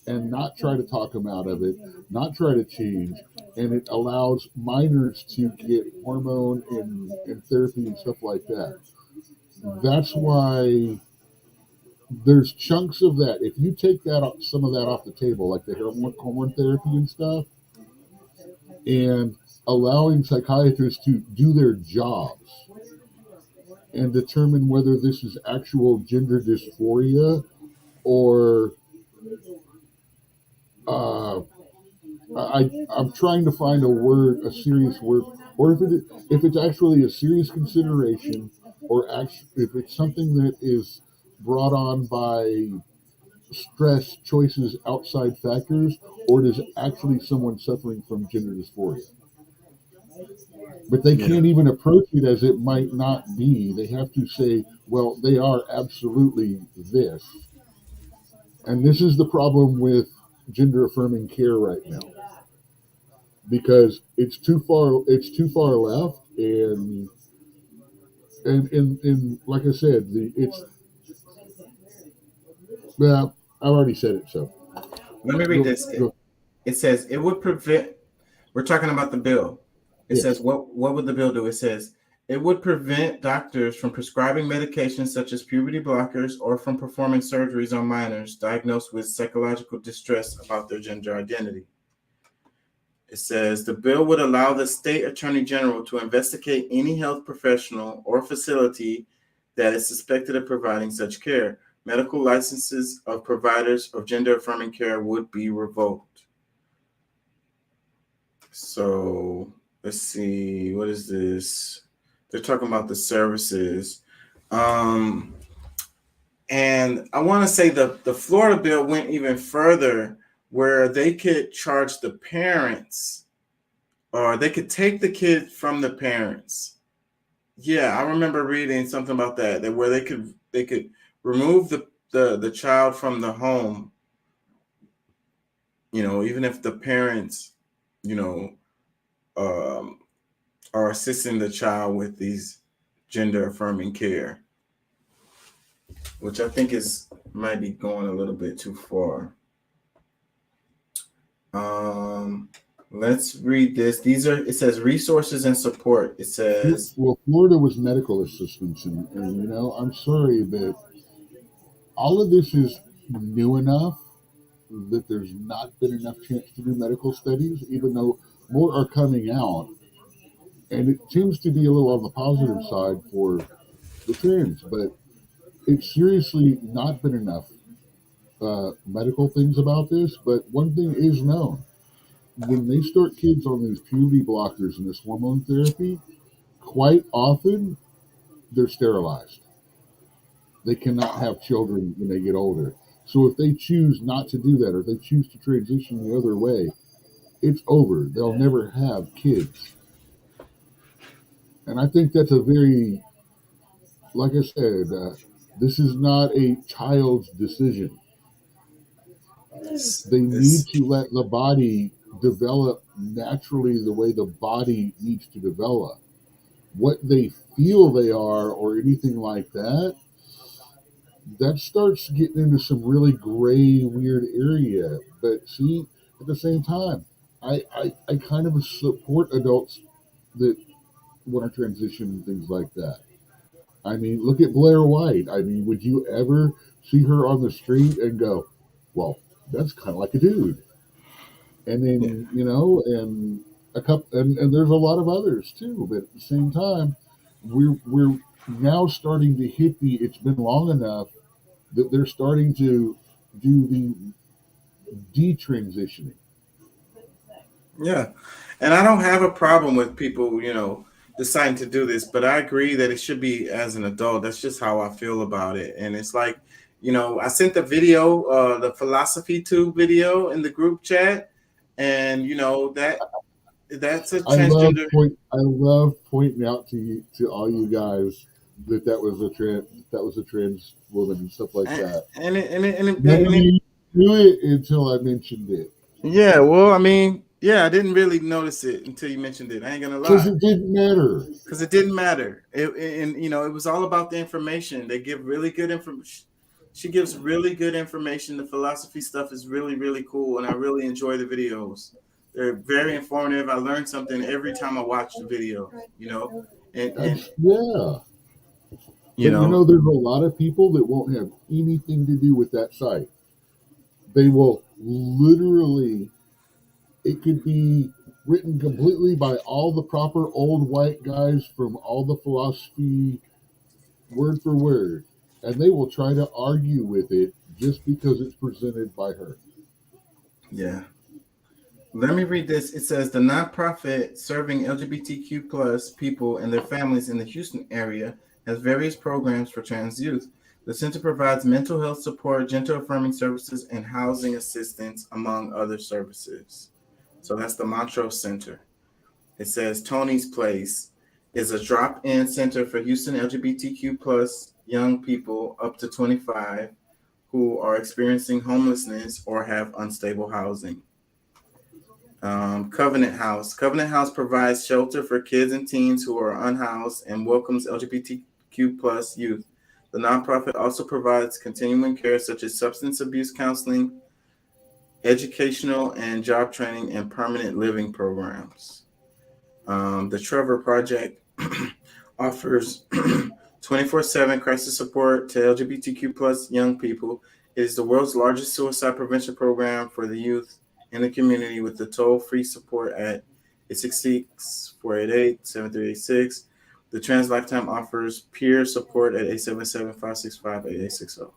and not try to talk them out of it, not try to change. And it allows minors to get hormone and therapy and stuff like that. That's why there's chunks of that. If you take some of that off the table, like the hormone therapy and stuff, and allowing psychiatrists to do their jobs and determine whether this is actual gender dysphoria or I'm trying to find a serious word, or if it's actually a serious consideration or if it's something that is brought on by stress, choices, outside factors, or it is actually someone suffering from gender dysphoria. But they Yeah. can't even approach it as it might not be. They have to say, well, they are absolutely this. And this is the problem with gender affirming care right now. Because it's too far left, and like I said, well, I already said it, so Let me read this. It says it would prevent. We're talking about the bill. It Yes. says what would the bill do? It says it would prevent doctors from prescribing medications such as puberty blockers or from performing surgeries on minors diagnosed with psychological distress about their gender identity. It says the bill would allow the state attorney general to investigate any health professional or facility that is suspected of providing such care. Medical licenses of providers of gender affirming care would be revoked. So let's see, what is this? They're talking about the services. And I want to say the Florida bill went even further, where they could charge the parents, or they could take the kid from the parents. Yeah, I remember reading something about that where they could remove the child from the home, even if the parents, are assisting the child with these gender affirming care, which I think might be going a little bit too far. Let's read this. It says resources and support. It says, well, Florida was medical assistance, and I'm sorry, but all of this is new enough that there's not been enough chance to do medical studies, even though more are coming out. And it seems to be a little on the positive side for the trans, but it's seriously not been enough medical things about this. But one thing is known. When they start kids on these puberty blockers and this hormone therapy, quite often they're sterilized. They cannot have children when they get older. So if they choose not to do that, or they choose to transition the other way, it's over. They'll never have kids. And I think that's a very, like I said, this is not a child's decision. They need to let the body develop naturally the way the body needs to develop. What they feel they are or anything like that, that starts getting into some really gray, weird area. But see, at the same time, I kind of support adults that want to transition and things like that. I mean, look at Blair White. I mean, would you ever see her on the street and go, well, that's kind of like a dude? And then, and a couple, and there's a lot of others too. But at the same time, we're now starting to hit it's been long enough that they're starting to do the detransitioning. Yeah. And I don't have a problem with people, deciding to do this, but I agree that it should be as an adult. That's just how I feel about it. And it's like, I sent the video, the Philosophy Tube video in the group chat, and that's a transgender. I love pointing out to all you guys that was a trans woman and stuff like that. And it knew it until I mentioned it. Yeah, well, I mean, I didn't really notice it until you mentioned it. I ain't gonna lie. Because it didn't matter. It was all about the information. They give really good information. She gives really good information. The philosophy stuff is really, really cool, and I really enjoy the videos. They're very informative. I learn something every time I watch the video. There's a lot of people that won't have anything to do with that site. They will literally, it could be written completely by all the proper old white guys from all the philosophy, word for word, and they will try to argue with it just because it's presented by her. Yeah. Let me read this. It says the nonprofit serving LGBTQ plus people and their families in the Houston area has various programs for trans youth. The center provides mental health support, gender affirming services, and housing assistance, among other services. So that's the Montrose Center. It says Tony's Place is a drop-in center for Houston LGBTQ plus young people up to 25 who are experiencing homelessness or have unstable housing. Covenant House. Covenant House provides shelter for kids and teens who are unhoused and welcomes LGBTQ plus youth. The nonprofit also provides continuing care such as substance abuse counseling, educational and job training, and permanent living programs. The Trevor Project offers 24/7 crisis support to LGBTQ plus young people. It is the world's largest suicide prevention program for the youth in the community, with the toll-free support at 866-488-7386. The Trans Lifetime offers peer support at 877-565-8860.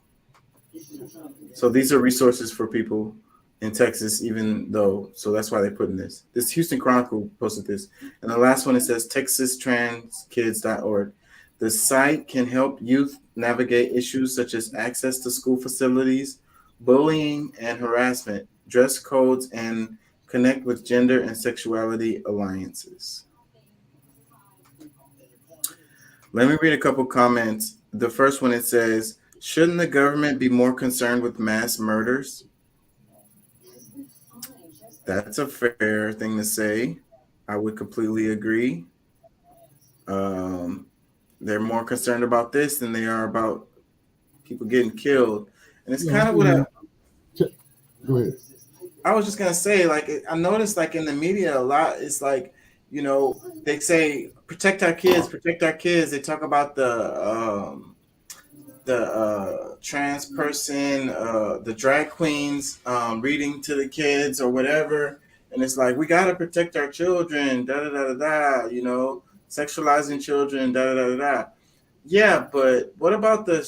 So these are resources for people in Texas, even though, so that's why they're putting this. This Houston Chronicle posted this. And the last one, it says texastranskids.org. The site can help youth navigate issues such as access to school facilities, bullying and harassment, dress codes, and connect with gender and sexuality alliances. Let me read a couple comments. The first one, it says, shouldn't the government be more concerned with mass murders? That's a fair thing to say. I would completely agree. They're more concerned about this than they are about people getting killed. And it's kind of what Go ahead. I was just going to say, like, I noticed, like, in the media a lot, it's like, you know, they say, protect our kids. They talk about the trans person, the drag queens reading to the kids or whatever. And it's like, we got to protect our children, you know, sexualizing children, Yeah, but what about the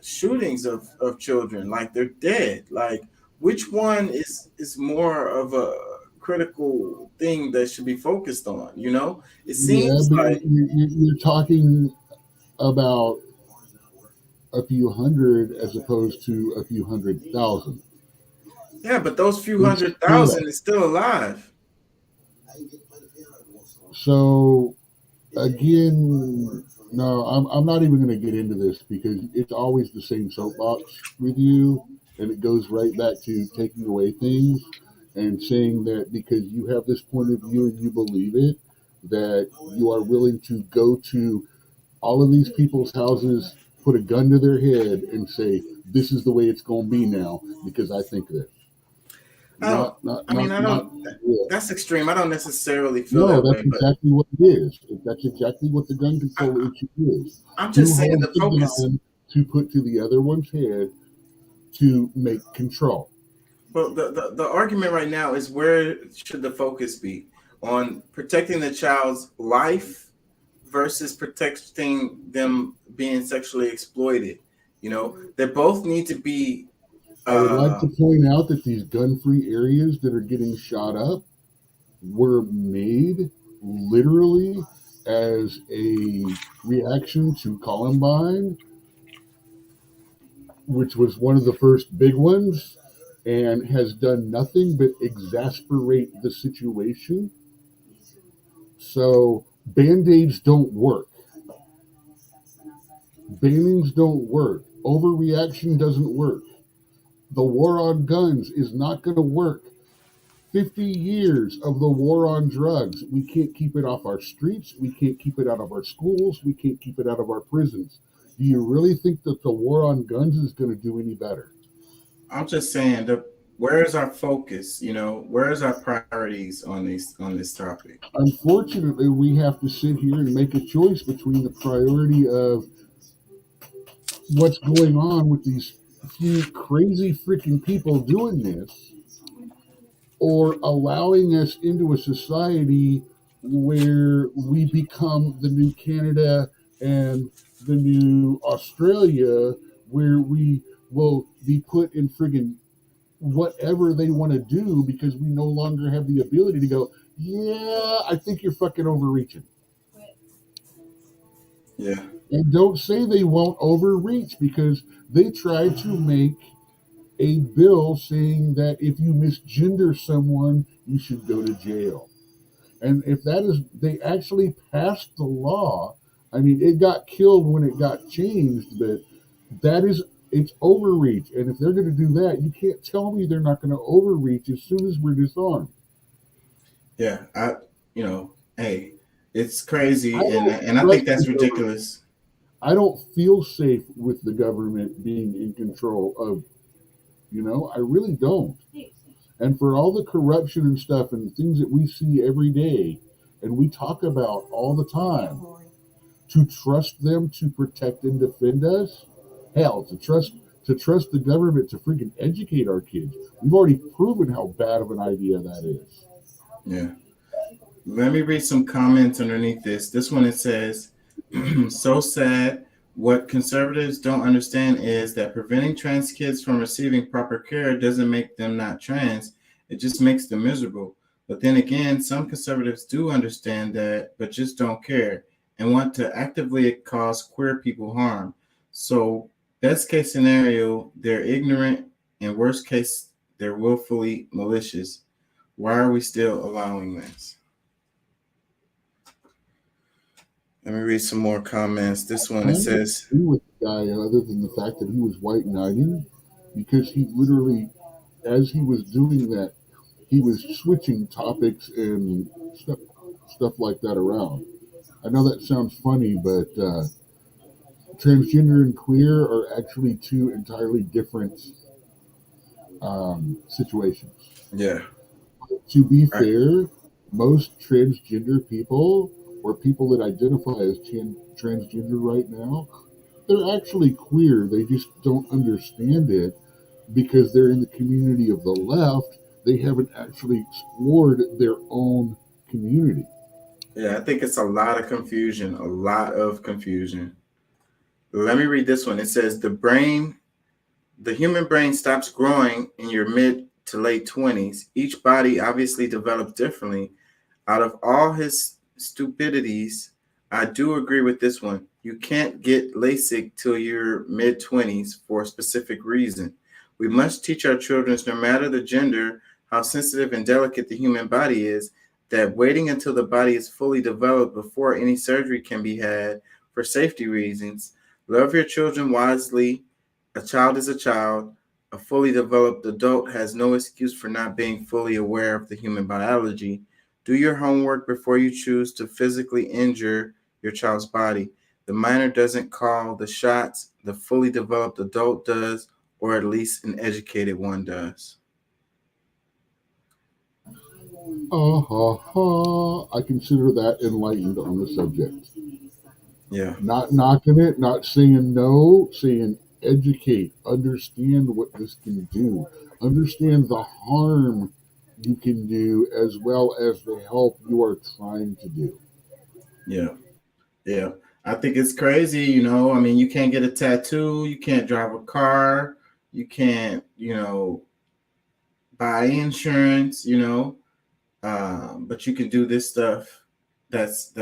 shootings of children? Like, they're dead. Like, which one is more of a critical thing that should be focused on? You know, it seems like you're talking about a few hundred as opposed to a few 100,000. Yeah, but those few 100,000 is still alive. So again, no, I'm not even going to get into this because it's always the same soapbox with you, and it goes right back to taking away things and saying that because you have this point of view and you believe it, that you are willing to go to all of these people's houses, put a gun to their head, and say, this is the way it's going to be now because I think this. That's extreme. I don't necessarily feel that that's way. Exactly what it is. That's exactly what the gun control issue is. I'm just saying the focus to put to the other one's head to make control. Well, the argument right now is, where should the focus be? On protecting the child's life versus protecting them being sexually exploited? You know, they both need to be. I would like to point out that these gun-free areas that are getting shot up were made literally as a reaction to Columbine, which was one of the first big ones, and has done nothing but exasperate the situation. So Band-Aids don't work. Bannings don't work. Overreaction doesn't work. The war on guns is not going to work. 50 years of the war on drugs. We can't keep it off our streets. We can't keep it out of our schools. We can't keep it out of our prisons. Do you really think that the war on guns is going to do any better? I'm just saying, where is our focus? You know, where is our priorities on this topic? Unfortunately, we have to sit here and make a choice between the priority of what's going on with these few crazy freaking people doing this, or allowing us into a society where we become the new Canada and the new Australia, where we will be put in friggin' whatever they want to do because we no longer have the ability to go, yeah, I think you're fucking overreaching. Yeah. And don't say they won't overreach, because they try to make a bill saying that if you misgender someone, you should go to jail. And if that is, they actually passed the law. I mean, it got killed when it got changed, but that is, it's overreach. And if they're going to do that, you can't tell me they're not going to overreach as soon as we're disarmed. Yeah. Hey, it's crazy. I don't And I think that's trust the government. ridiculous. I don't feel safe with the government being in control of, I really don't. And for all the corruption and stuff and things that we see every day and we talk about all the time, to trust them to protect and defend us, hell, to trust the government to freaking educate our kids. We've already proven how bad of an idea that is. Yeah. Let me read some comments underneath this. This one, it says, so sad. What conservatives don't understand is that preventing trans kids from receiving proper care doesn't make them not trans. It just makes them miserable. But then again, some conservatives do understand that, but just don't care and want to actively cause queer people harm. So best case scenario, they're ignorant, and worst case, they're willfully malicious. Why are we still allowing this? Let me read some more comments. This one, it says, I agree with the guy, other than the fact that he was white knighting, because he literally, as he was doing that, he was switching topics and stuff like that around. I know that sounds funny, but transgender and queer are actually two entirely different situations. yeah. To be fair, most transgender people or people that identify as transgender right now, they're actually queer. They just don't understand it because they're in the community of the left. They haven't actually explored their own community. Yeah, I think it's a lot of confusion. Let me read this one. It says, the human brain stops growing in your mid to late 20s. Each body obviously develops differently. Out of all his stupidities, I do agree with this one. You can't get LASIK till your mid 20s for a specific reason. We must teach our children, no matter the gender, how sensitive and delicate the human body is, that waiting until the body is fully developed before any surgery can be had for safety reasons. Love your children wisely. A child is a child. A fully developed adult has no excuse for not being fully aware of the human biology. Do your homework before you choose to physically injure your child's body. The minor doesn't call the shots. The fully developed adult does, or at least an educated one does. I consider that enlightened on the subject. Yeah. Not knocking it, not saying no, saying educate, understand what this can do, understand the harm you can do as well as the help you are trying to do. Yeah. Yeah. I think it's crazy, I mean, you can't get a tattoo, you can't drive a car, you can't, buy insurance, but you can do this stuff that's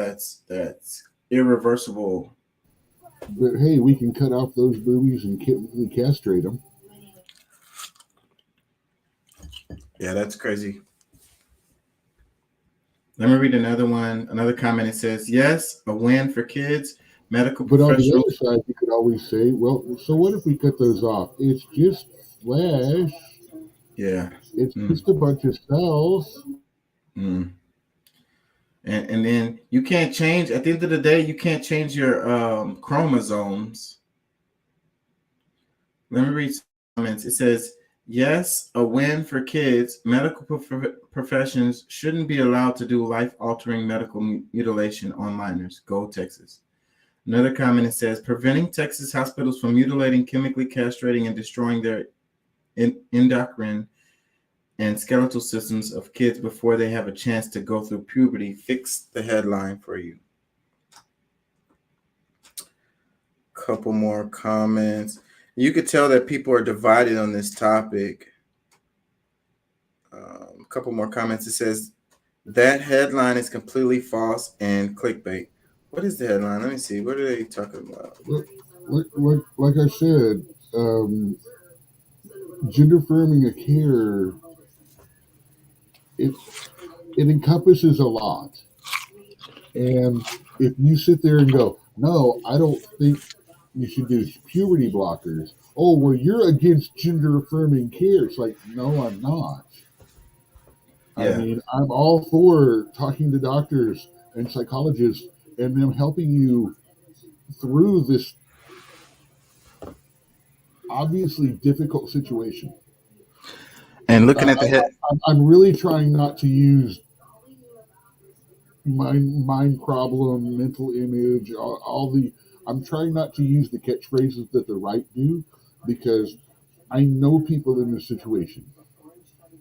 irreversible. But hey, we can cut off those boobies and chemically castrate them. Yeah, that's crazy. Let me read another comment. It says, yes, a win for kids, medical professionals. But on the other side, you could always say, well, so what if we cut those off? It's just flesh. Yeah. It's just a bunch of cells. And then you can't change, at the end of the day, you can't change your chromosomes. Let me read some comments. It says, yes, a win for kids. Medical professions shouldn't be allowed to do life-altering medical mutilation on minors. Go Texas. Another comment, it says, preventing Texas hospitals from mutilating, chemically castrating, and destroying their endocrine and skeletal systems of kids before they have a chance to go through puberty. Fix the headline for you. Couple more comments. You could tell that people are divided on this topic. couple more comments. It says that headline is completely false and clickbait. What is the headline? Let me see. What are they talking about? Like I said, gender affirming a care, it encompasses a lot. And if you sit there and go, no, I don't think you should do puberty blockers. Oh, well, you're against gender affirming care. It's like, no, I'm not. I mean, I'm all for talking to doctors and psychologists and them helping you through this obviously difficult situation. And looking at the head, I'm really trying not to use mind problem, mental image, I'm trying not to use the catchphrases that the right do, because I know people in this situation.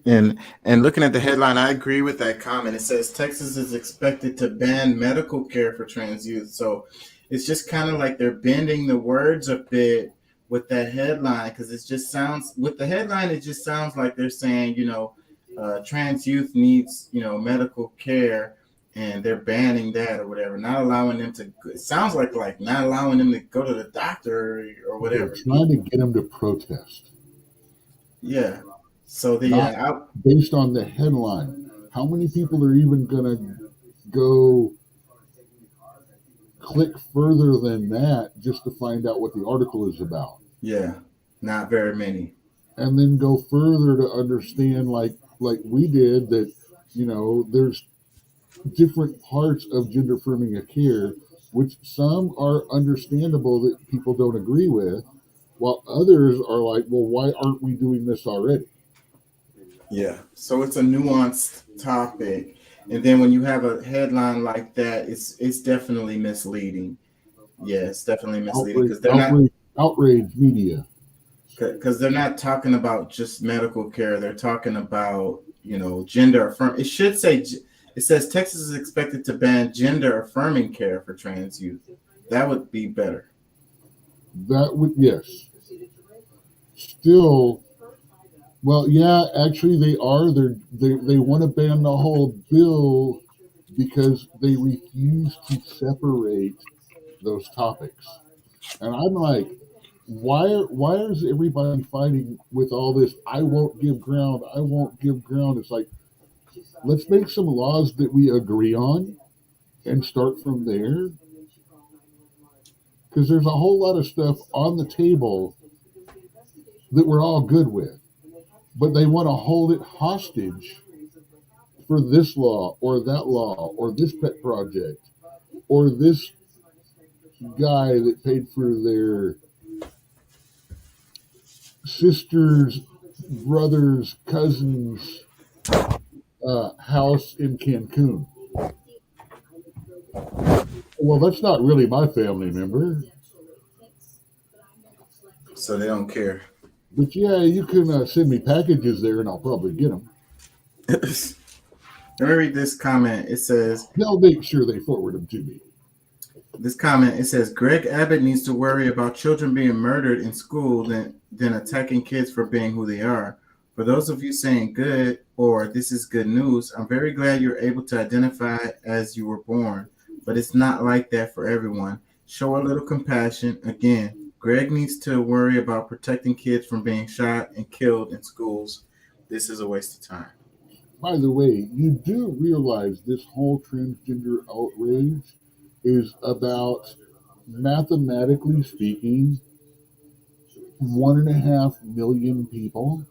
and looking at the headline, I agree with that comment. It says Texas is expected to ban medical care for trans youth. So it's just kind of like they're bending the words a bit with that headline, because it just sounds, with the headline, it just sounds like they're saying, trans youth needs, medical care, and they're banning that or whatever, not allowing them to. It sounds like not allowing them to go to the doctor or whatever. They're trying to get them to protest. Yeah. So based on the headline, how many people are even gonna go click further than that just to find out what the article is about? Yeah, not very many. And then go further to understand, like we did, that there's different parts of gender affirming a care, which some are understandable that people don't agree with, while others are like, well, why aren't we doing this already? Yeah, so it's a nuanced topic, and then when you have a headline like that, it's definitely misleading. Yeah, it's definitely misleading because they're outrage media, because they're not talking about just medical care. They're talking about gender affirm. It should say, it says Texas is expected to ban gender affirming care for trans youth. That would be better. That would, yes. Still, well, yeah, actually they are. They want to ban the whole bill because they refuse to separate those topics. And I'm like, why is everybody fighting with all this? I won't give ground. I won't give ground. It's like, let's make some laws that we agree on and start from there. Because there's a whole lot of stuff on the table that we're all good with, but they want to hold it hostage for this law or that law or this pet project or this guy that paid for their sister's brother's cousin's house in Cancun. Well, that's not really my family member. So they don't care. But yeah, you can send me packages there and I'll probably get them. Let me read this comment. It says, they'll make sure they forward them to me. This comment, it says, Greg Abbott needs to worry about children being murdered in school than attacking kids for being who they are. For those of you saying good or this is good news, I'm very glad you're able to identify as you were born, but it's not like that for everyone. Show a little compassion. Again, Greg needs to worry about protecting kids from being shot and killed in schools. This is a waste of time. By the way, you do realize this whole transgender outrage is about, mathematically speaking, 1.5 million people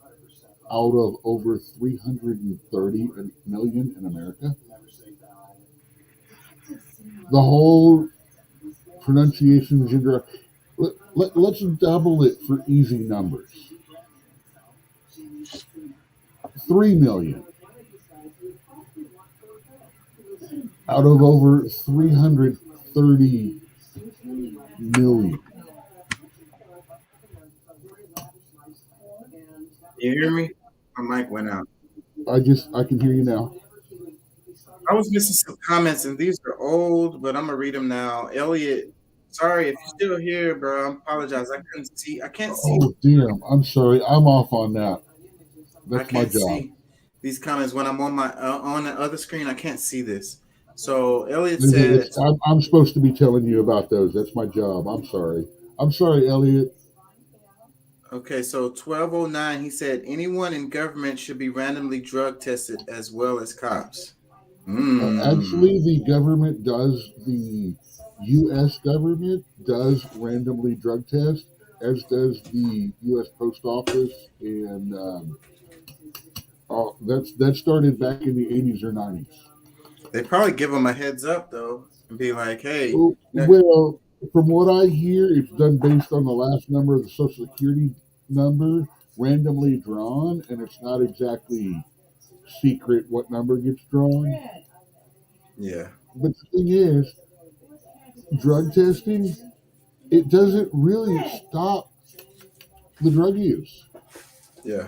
out of over 330 million in America. The whole pronunciation gender, let's double it for easy numbers. 3 million out of over 330 million. You hear me? My mic went out. I can hear you now. I was missing some comments, and these are old, but I'm gonna read them now. Elliot, sorry if you're still here, bro. I apologize. I can't see. Oh, damn. I'm sorry. I'm off on that. That's my job. these comments when I'm on my on the other screen. I can't see this. So Elliot Maybe said, I'm supposed to be telling you about those. That's my job. I'm sorry. I'm sorry, Elliot. okay, so 1209, he said anyone in government should be randomly drug tested as well as cops. Actually, the government does, the U.S. government does randomly drug test, as does the U.S. Post Office, and that started back in the 80s or 90s. They probably give them a heads up though and be like, hey, Well, from what I hear, it's done based on the last number of the Social Security number, randomly drawn, and it's not exactly secret what number gets drawn. yeah, But the thing is, drug testing, it doesn't really stop the drug use. yeah,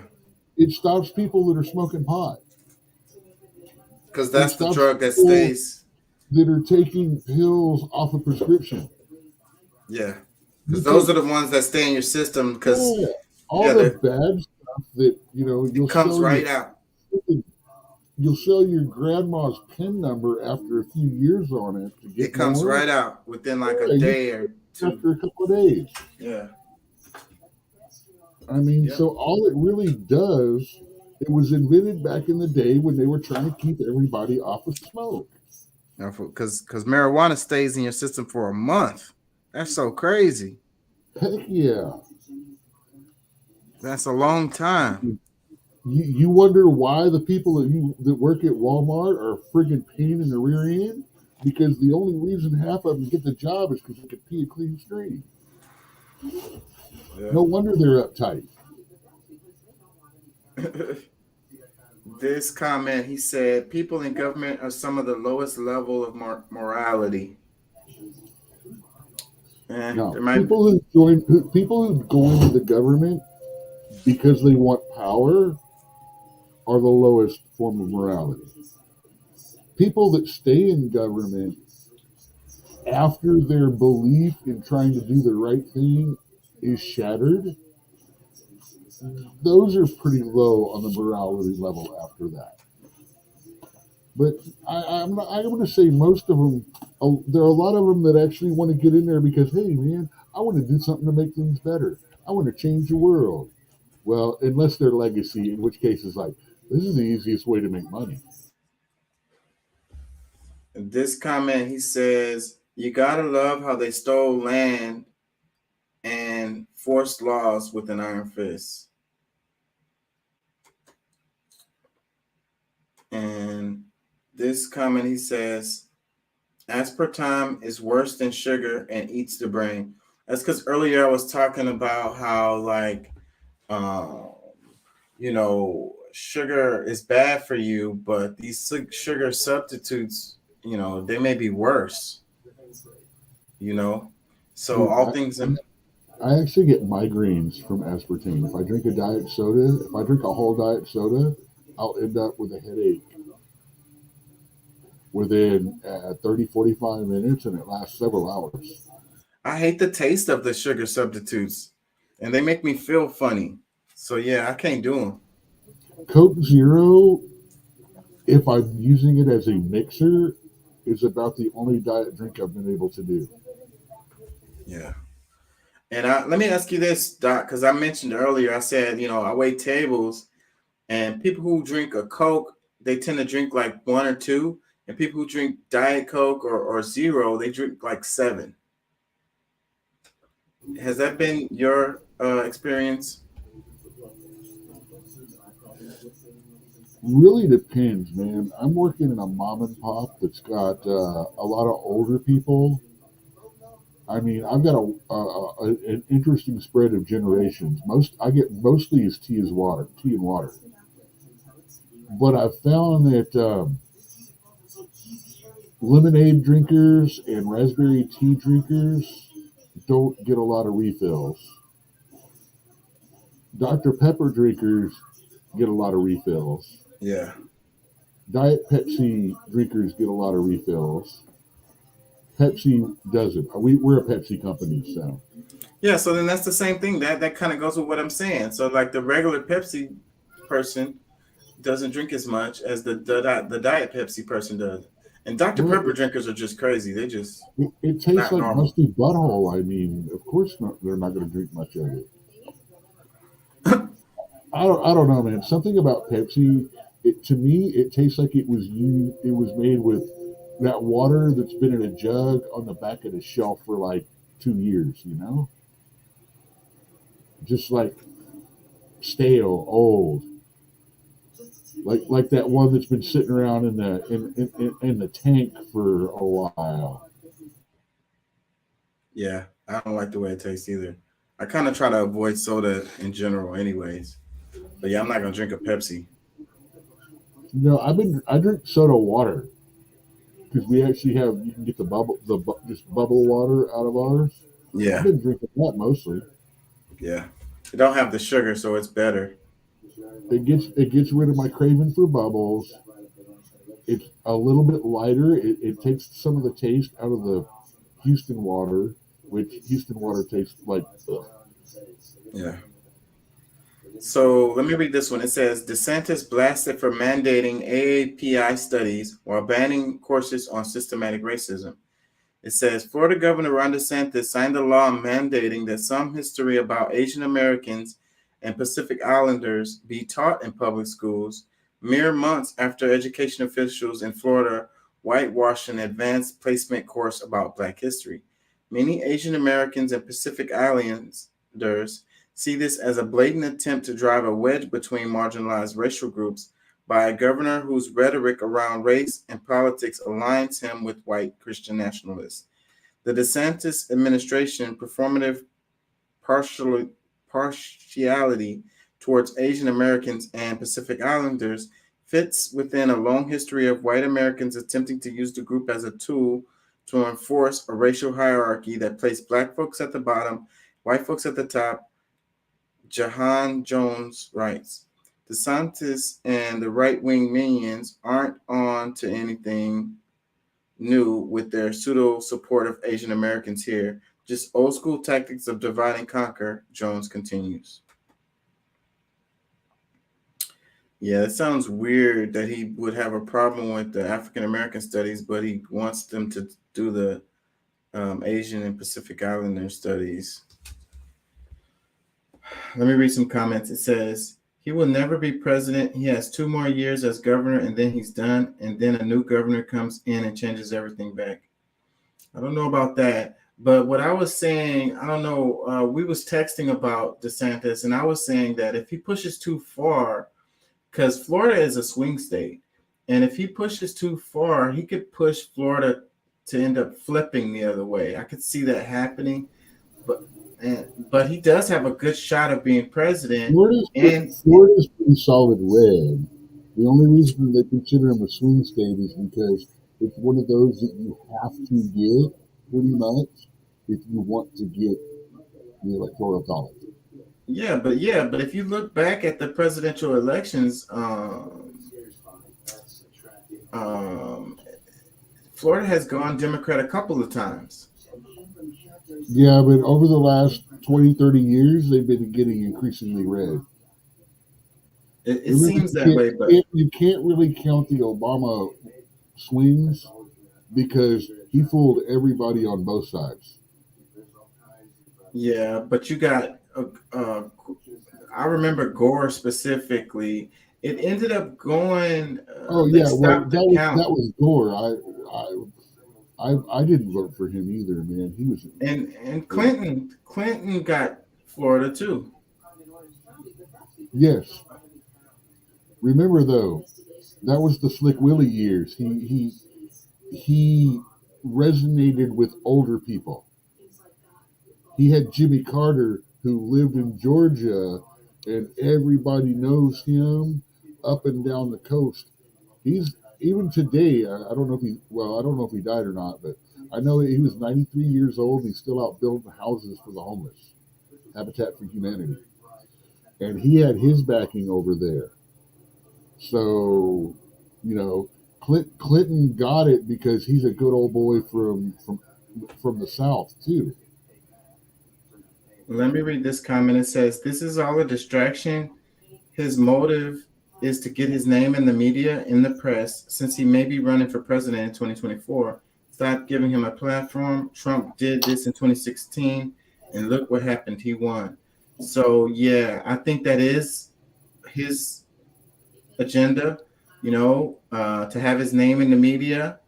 It stops people that are smoking pot. because that's the stops drug that people stays. that are taking pills off a prescription. Yeah, because those are the ones that stay in your system. Because all the bad stuff that you'll comes sell right out. You'll sell your grandma's PIN number after a few years on it to get It comes more. right out within like a day or two. After a couple of days. Yeah. I mean, so all it really does, it was invented back in the day when they were trying to keep everybody off of smoke. Because marijuana stays in your system for a month. That's so crazy. Heck yeah. That's a long time. You wonder why the people that work at Walmart are a friggin' pain in the rear end? Because the only reason half of them get the job is because they can pee a clean street. Yeah. No wonder they're uptight. This comment, he said, people in government are some of the lowest level of morality. No, people who go into the government because they want power are the lowest form of morality. People that stay in government after their belief in trying to do the right thing is shattered, those are pretty low on the morality level after that. But I'm going to say most of them, there are a lot of them that actually want to get in there because, hey, man, I want to do something to make things better. I want to change the world. Well, unless they're legacy, in which case it's like, this is the easiest way to make money. This comment, he says, you got to love how they stole land and forced laws with an iron fist. And this comment, he says, aspartame is worse than sugar and eats the brain. That's because earlier I was talking about how, like, sugar is bad for you, but these sugar substitutes, they may be worse. So all things. I actually get migraines from aspartame. If I drink a diet soda, if I drink a whole diet soda, I'll end up with a headache within 30, 45 minutes, and it lasts several hours. I hate the taste of the sugar substitutes, and they make me feel funny. So, yeah, I can't do them. Coke Zero, if I'm using it as a mixer, is about the only diet drink I've been able to do. Yeah. And let me ask you this, Doc, because I mentioned earlier, I said, I wait tables, and people who drink a Coke, they tend to drink like 1 or 2, and people who drink Diet Coke or Zero, they drink like 7. Has that been your experience? Really depends, man. I'm working in a mom and pop that's got a lot of older people. I mean, I've got an interesting spread of generations. I get mostly is tea and water. But I've found that lemonade drinkers and raspberry tea drinkers don't get a lot of refills. Dr. Pepper drinkers get a lot of refills. Yeah. Diet Pepsi drinkers get a lot of refills. Pepsi doesn't. We're a Pepsi company, so. Yeah, so then that's the same thing. That kind of goes with what I'm saying. So like the regular Pepsi person, doesn't drink as much as the Diet Pepsi person does. And Dr. Well, Pepper drinkers are just crazy. They just it tastes not like normal. musty butthole. I mean, of course not, they're not going to drink much of it. I don't know, man. Something about Pepsi, to me, it tastes like it was made with that water that's been in a jug on the back of the shelf for like 2 years, you know? Just like stale, old. Like that one that's been sitting around in the tank for a while. Yeah, I don't like the way it tastes either. I kind of try to avoid soda in general, anyways. But yeah, I'm not gonna drink a Pepsi. You know, I drink soda water because we actually have, you can get just bubble water out of ours. I've Yeah, been drinking that mostly. yeah. It don't have the sugar, so it's better. It gets rid of my craving for bubbles. It's a little bit lighter. It takes some of the taste out of the Houston water, which Houston water tastes like. Ugh. Yeah. So let me read this one. It says DeSantis blasted for mandating AAPI studies while banning courses on systematic racism. It says Florida Governor Ron DeSantis signed a law mandating that some history about Asian Americans and Pacific Islanders be taught in public schools mere months after education officials in Florida whitewashed an advanced placement course about Black history. Many Asian Americans and Pacific Islanders see this as a blatant attempt to drive a wedge between marginalized racial groups by a governor whose rhetoric around race and politics aligns him with white Christian nationalists. The DeSantis administration performative partiality towards Asian Americans and Pacific Islanders fits within a long history of white Americans attempting to use the group as a tool to enforce a racial hierarchy that placed Black folks at the bottom, white folks at the top. Jahan Jones writes, DeSantis and the right-wing minions aren't on to anything new with their pseudo-support of Asian Americans here. Just old-school tactics of divide and conquer, Jones continues. Yeah, it sounds weird that he would have a problem with the African American studies, but he wants them to do the Asian and Pacific Islander studies. Let me read some comments. It says, he will never be president. He has 2 more years as governor, and then he's done. And then a new governor comes in and changes everything back. I don't know about that. But what I was saying, I don't know, we was texting about DeSantis, and I was saying that if he pushes too far, because Florida is a swing state, and if he pushes too far, he could push Florida to end up flipping the other way. I could see that happening, but he does have a good shot of being president. Florida's pretty solid red. The only reason they consider him a swing state is because it's one of those that you have to get pretty much if you want to get the Electoral College. Yeah, but if you look back at the presidential elections, Florida has gone Democrat a couple of times. Yeah, but over the last 20, 30 years, they've been getting increasingly red. It seems that way, but you can't really count the Obama swings because he fooled everybody on both sides. Yeah, but you got, I remember Gore specifically. It ended up going. Oh yeah, well that was Gore. I didn't vote for him either, man. He was and Clinton got Florida too. Yes. Remember though, that was the Slick Willie years. He resonated with older people. He had Jimmy Carter, who lived in Georgia, and everybody knows him up and down the coast. He's even today. I don't know if he died or not, but I know he was 93 years old. And he's still out building houses for the homeless, Habitat for Humanity, and he had his backing over there. So, you know, Clinton got it because he's a good old boy from the South too. Let me read this comment. It says, this is all a distraction. His motive is to get his name in the media, in the press, since he may be running for president in 2024. Stop giving him a platform. Trump did this in 2016, and look what happened. He won. So, yeah, I think that is his agenda, to have his name in the media.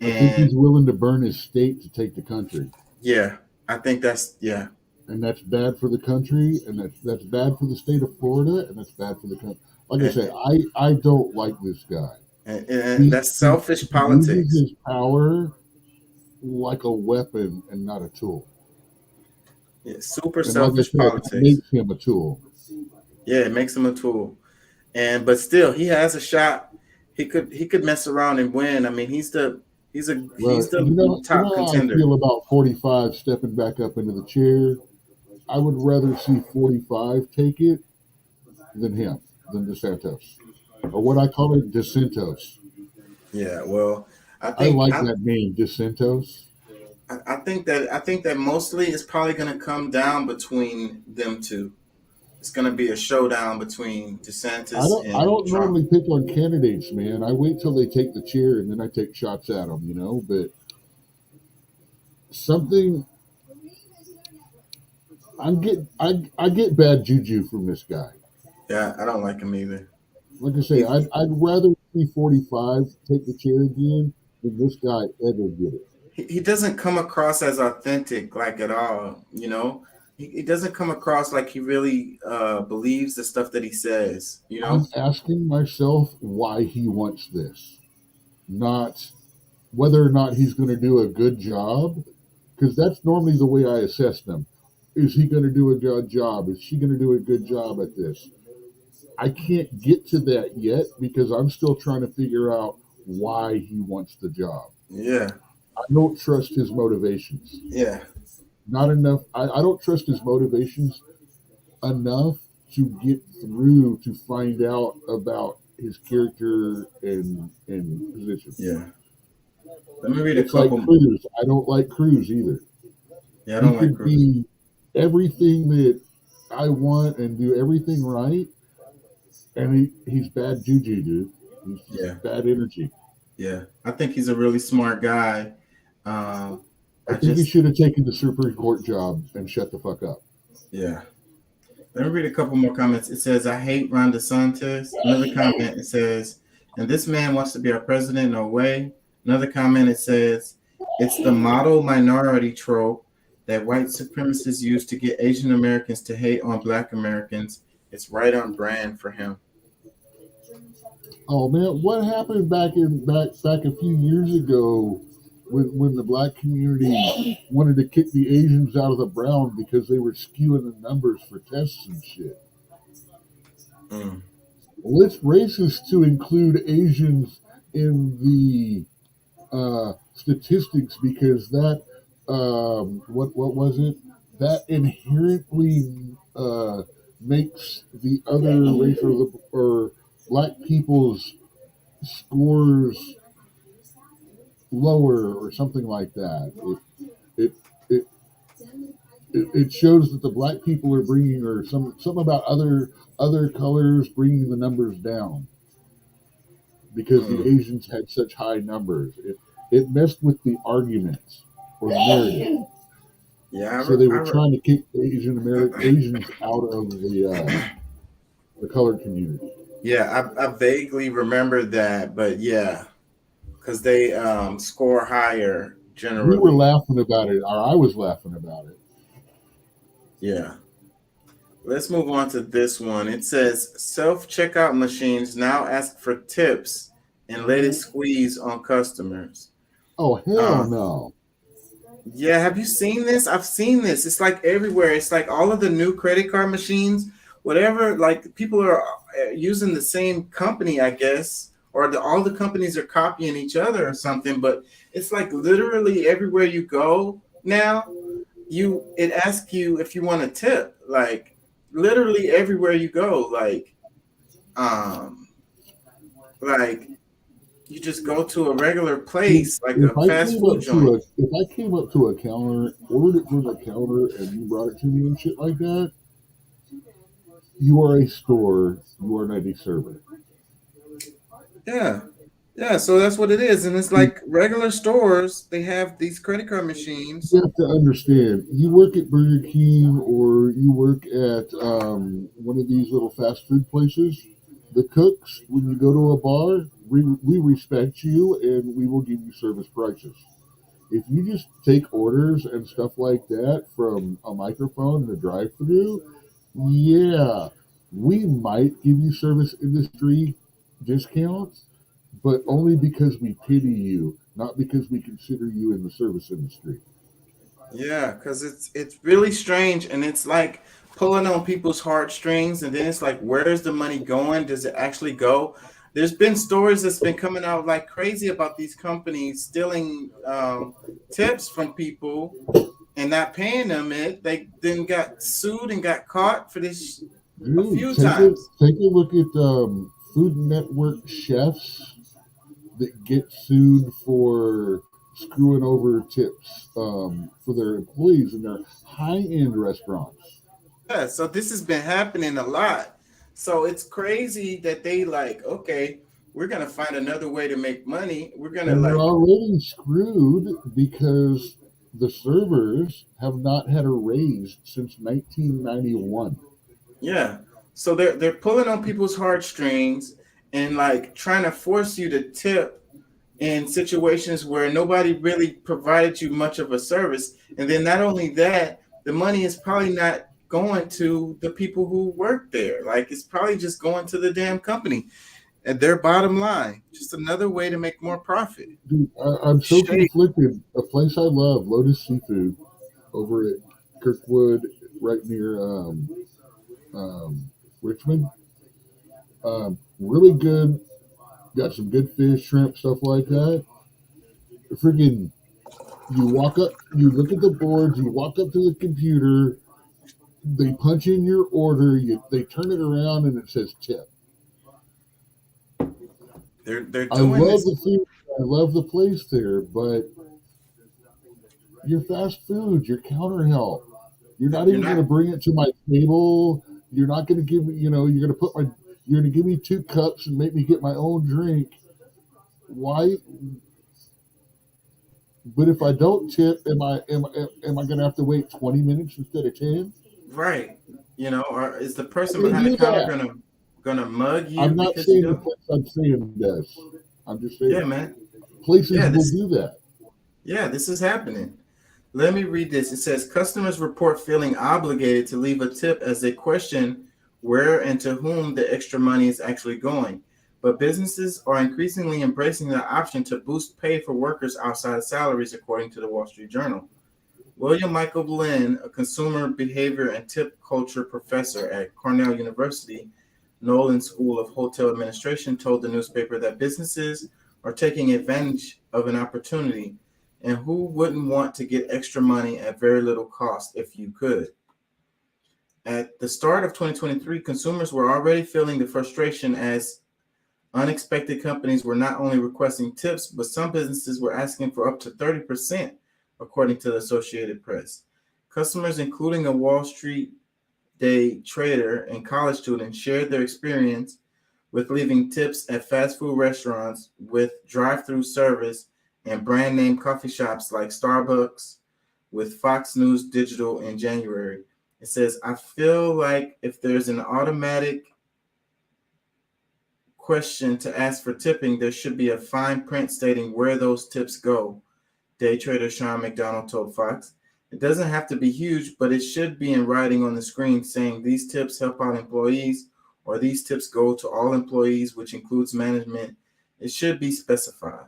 I think he's willing to burn his state to take the country. Yeah, I think yeah. And that's bad for the country, and that's bad for the state of Florida, and that's bad for the country. Like I say, I don't like this guy. And that's selfish politics. He uses his power like a weapon and not a tool. Yeah, super and selfish politics. It makes him a tool. Yeah, it makes him a tool. But still, he has a shot. He could mess around and win. I mean, he's the top contender. I feel about 45 stepping back up into the chair. I would rather see 45 take it than DeSantis, or what I call it, DeSantos. Yeah, well, I like that name, DeSantos. I think that mostly it's probably going to come down between them two. It's going to be a showdown between DeSantis and I don't Trump. normally pick on candidates, man. I wait till they take the chair and then I take shots at them, But something I get bad juju from this guy. Yeah, I don't like him either. Like I say, I'd rather see 45 take the chair again than this guy ever get it. He doesn't come across as authentic, like at all. He doesn't come across like he really believes the stuff that he says. I'm asking myself why he wants this, not whether or not he's going to do a good job, because that's normally the way I assess them. Is he going to do a good job? Is she going to do a good job at this? I can't get to that yet because I'm still trying to figure out why he wants the job. Yeah. I don't trust his motivations. Yeah. Not enough. I don't trust his motivations enough to get through to find out about his character and position. Yeah. Let me read a couple. Like Cruz. I don't like Cruz either. Yeah, I don't like Cruz. Be everything that I want and do everything right, and he's bad juju, dude. He's bad energy. Yeah, I think he's a really smart guy. I think he should have taken the Supreme Court job and shut the fuck up. Yeah. Let me read a couple more comments. It says, I hate Ron DeSantis. Another comment, it says, and this man wants to be our president, no way. Another comment, it says, it's the model minority trope that white supremacists use to get Asian Americans to hate on Black Americans. It's right on brand for him. Oh man, what happened back a few years ago when the Black community wanted to kick the Asians out of the brown because they were skewing the numbers for tests and shit? Well, it's racist to include Asians in the statistics because that what was it? That inherently makes the other race or Black people's scores lower or something like that. It shows that the Black people are bringing, or something about other colors bringing the numbers down because the Asians had such high numbers. It messed with the arguments or the narrative. Yeah. So they were trying to kick Asians out of the colored community. Yeah, I vaguely remember that, but yeah, because they score higher generally. We were laughing about it, or I was laughing about it. Yeah. Let's move on to this one. It says self-checkout machines now ask for tips and let it squeeze on customers. Oh, hell no. Yeah, have you seen this? I've seen this. It's like everywhere. It's like all of the new credit card machines, whatever, like people are using the same company, I guess, or all the companies are copying each other or something, but it's like literally everywhere you go now, it asks you if you want a tip, like literally everywhere you go, like you just go to a regular place, like a fast food joint. If I came up to a counter, ordered it from the counter, and you brought it to me and shit like that, you are a store, you are not a server. Yeah. Yeah. So that's what it is. And it's like regular stores, they have these credit card machines. You have to understand, you work at Burger King or you work at one of these little fast food places, the cooks, when you go to a bar, we respect you and we will give you service prices. If you just take orders and stuff like that from a microphone in a drive-through, yeah, we might give you service industry discounts, but only because we pity you, not because we consider you in the service industry. Yeah, because it's really strange, and it's like pulling on people's heartstrings, and then it's like, where's the money going? Does it actually go? There's been stories that's been coming out like crazy about these companies stealing tips from people and not paying them it. They then got sued and got caught for this a Dude, few times. take a look at Food Network chefs that get sued for screwing over tips for their employees in their high-end restaurants. Yeah, so this has been happening a lot. So it's crazy that they like, okay, we're gonna find another way to make money. We're gonna And they're like, already screwed because the servers have not had a raise since 1991. yeah. So they're pulling on people's heartstrings and like trying to force you to tip in situations where nobody really provided you much of a service. And then not only that, the money is probably not going to the people who work there. Like it's probably just going to the damn company and their bottom line. Just another way to make more profit. Dude, I'm so Shady. conflicted. A place I love, Lotus Seafood, over at Kirkwood, right near Richmond. Really good. Got some good fish, shrimp, stuff like that. Freaking, you walk up, you look at the boards, you walk up to the computer, they punch in your order, they turn it around, and it says tip. They're I doing love this. the food. I love the place there, but your fast food, your counter help, you're not You're even going to not bring it to my table. You're not going to give me, you're going to you're going to give me 2 cups and make me get my own drink. Why? But if I don't tip, am I going to have to wait 20 minutes instead of 10? right. Or is the I person can behind the do counter that. gonna mug you I'm not because you saying the don't? place I'm saying does. I'm just Yeah, saying man. places Yeah, will this do that. yeah, this is happening. Let me read this. It says customers report feeling obligated to leave a tip as they question where and to whom the extra money is actually going. But businesses are increasingly embracing the option to boost pay for workers outside salaries, according to the Wall Street Journal. William Michael Blinn, a consumer behavior and tip culture professor at Cornell University, Nolan School of Hotel Administration, told the newspaper that businesses are taking advantage of an opportunity, and who wouldn't want to get extra money at very little cost if you could? At the start of 2023, consumers were already feeling the frustration as unexpected companies were not only requesting tips, but some businesses were asking for up to 30%, according to the Associated Press. Customers, including a Wall Street day trader and college student, shared their experience with leaving tips at fast food restaurants with drive-through service and brand name coffee shops like Starbucks with Fox News Digital in January. It says, I feel like if there's an automatic question to ask for tipping, there should be a fine print stating where those tips go, day trader Sean McDonald told Fox. It doesn't have to be huge, but it should be in writing on the screen saying these tips help out employees or these tips go to all employees, which includes management. It should be specified.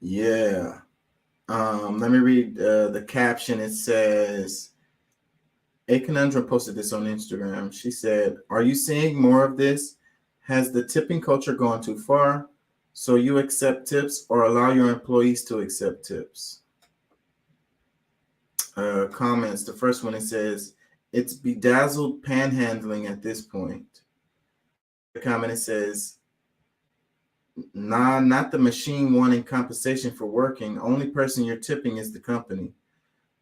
Yeah. Let me read the caption. It says, A Conundrum posted this on Instagram. She said, are you seeing more of this? Has the tipping culture gone too far? So you accept tips or allow your employees to accept tips? Comments. The first one, it says, it's bedazzled panhandling at this point. The comment, it says, nah, not the machine wanting compensation for working. Only person you're tipping is the company.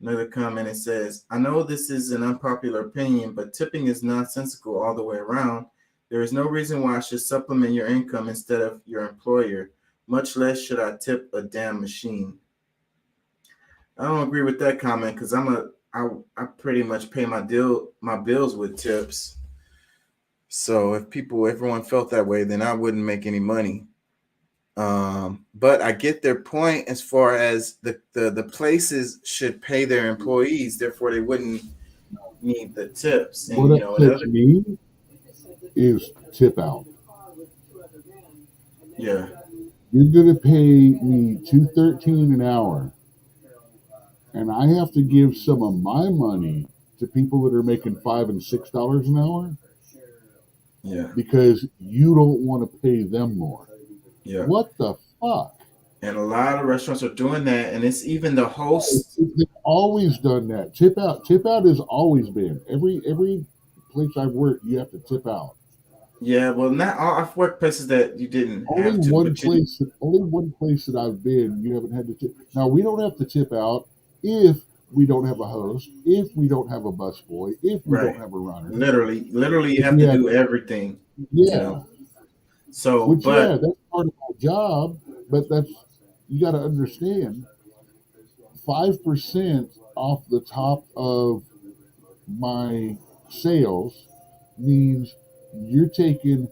Another comment, it says, I know this is an unpopular opinion, but tipping is nonsensical all the way around. There is no reason why I should supplement your income instead of your employer. Much less should I tip a damn machine. I don't agree with that comment because I pretty much pay my bills with tips. So if everyone felt that way, then I wouldn't make any money. But I get their point as far as the places should pay their employees, therefore they wouldn't need the tips. And What that tips me is tip out. Yeah. You're gonna pay me $2.13 an hour, and I have to give some of my money to people that are making $5 and $6 an hour. Yeah. Because you don't want to pay them more. Yeah. What the fuck? And a lot of restaurants are doing that, and it's even the hosts. They've always done that. Tip out has always been. Every place I've worked, you have to tip out. Yeah, well, not all. I've worked places that you didn't Only have to. Only one place that I've been, you haven't had to tip. Now we don't have to tip out if we don't have a host, if we don't have a busboy, if we don't have a runner. Literally, you have to do everything. Yeah. You know? So, that's part of my job. But you got to understand, 5% off the top of my sales means you're taking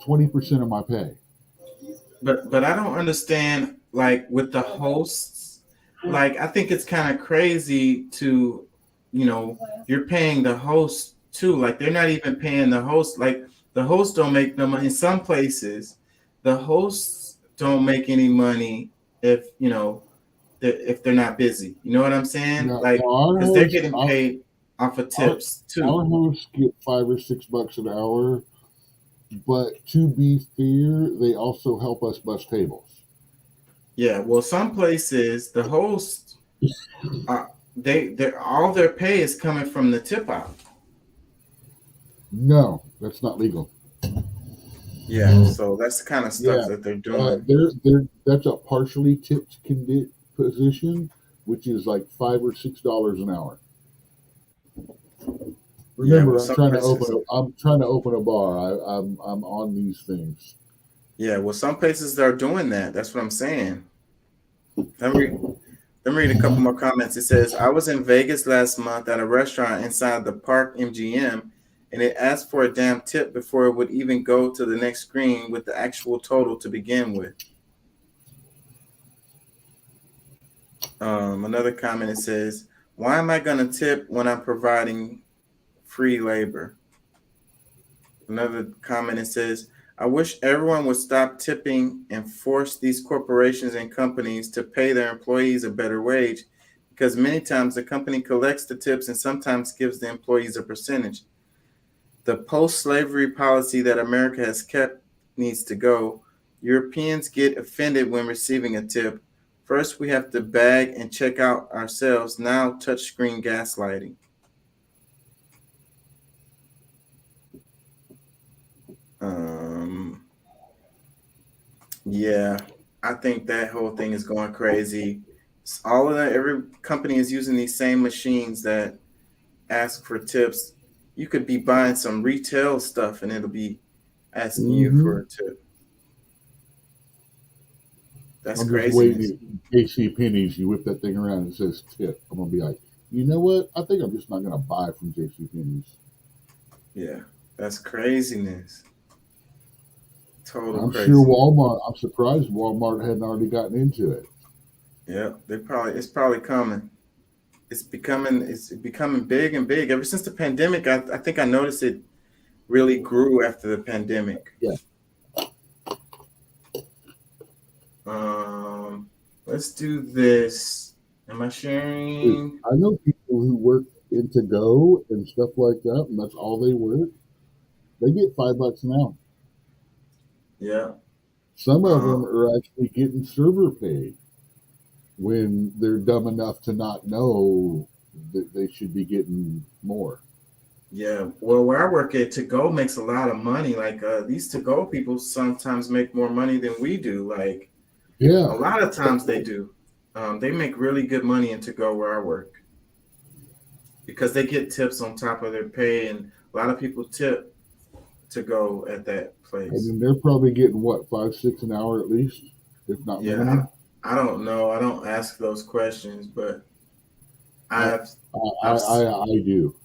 20% of my pay. But I don't understand, like with the hosts, like I think it's kind of crazy to, you're paying the host too. Like they're not even paying the host. Like the hosts don't make no money. In some places, the hosts don't make any money if they're not busy. You know what I'm saying? Because they're getting paid off of tips too. Our hosts get $5 or $6 an hour, but to be fair, they also help us bus tables. Yeah, well, some places the hosts, all their pay is coming from the tip out. No, that's not legal. Yeah, so that's the kind of stuff that they're doing. That's a partially tipped position, which is like $5 or $6 an hour. Remember, I'm trying to open a bar. I'm on these things. Yeah, well, some places are doing that. That's what I'm saying. Let me read a couple more comments. It says, I was in Vegas last month at a restaurant inside the Park MGM, and it asked for a damn tip before it would even go to the next screen with the actual total to begin with. Another comment, it says, why am I going to tip when I'm providing free labor? Another comment, it says, I wish everyone would stop tipping and force these corporations and companies to pay their employees a better wage, because many times the company collects the tips and sometimes gives the employees a percentage. The post-slavery policy that America has kept needs to go. Europeans get offended when receiving a tip. First, we have to bag and check out ourselves. Now, touchscreen gaslighting. Yeah, I think that whole thing is going crazy. Every company is using these same machines that ask for tips. You could be buying some retail stuff and it'll be asking you for a tip. That's crazy. I'm just waiting at JCPenney's. You whip that thing around and it says tip. I'm going to be like, you know what? I think I'm just not going to buy from JCPenney's. Yeah, that's craziness. Total I'm crazy. sure Walmart, I'm surprised Walmart hadn't already gotten into it. Yeah, it's probably coming. It's becoming big and big. Ever since the pandemic, I think I noticed it really grew after the pandemic. Yeah. Let's do this. Am I sharing? I know people who work in to go and stuff like that, and that's all they work. They get $5 an hour. Yeah. Some of them are actually getting server paid when they're dumb enough to not know that they should be getting more. Yeah. Well, where I work at, to-go makes a lot of money. Like these to-go people sometimes make more money than we do. Like, yeah, a lot of times they do. They make really good money in to-go where I work because they get tips on top of their pay, and a lot of people tip to go at that I place. mean, they're probably getting what, 5-6 an hour at least, if not Yeah, minimum. I don't know. I don't ask those questions, but I've I do.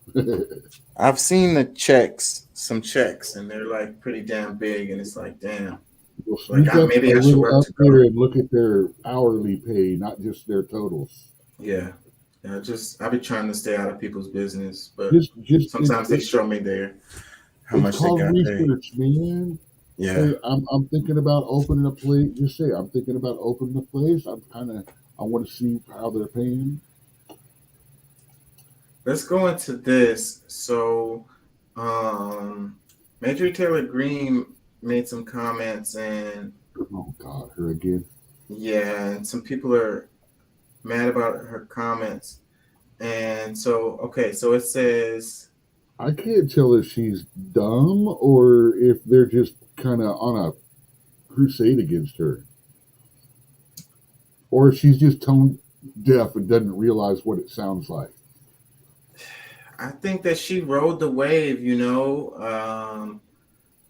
I've seen the checks, some checks, and they're like pretty damn big, and it's like, damn, Well, like sneak up maybe a I should little work up to there go. and look at their hourly pay, not just their totals. Yeah, just I be trying to stay out of people's business, but Just sometimes they show me how it's much they called got paid. research, man. Yeah, Say, I'm thinking about opening a place. Just say I'm thinking about opening a place. I want to see how they're paying. let's go into this. So, Marjorie Taylor Greene made some comments, and Oh God, her again. yeah, and some people are mad about her comments. And so, okay, so it says, I can't tell if she's dumb or if they're just kind of on a crusade against her, or if she's just tone deaf and doesn't realize what it sounds like. I think that she rode the wave,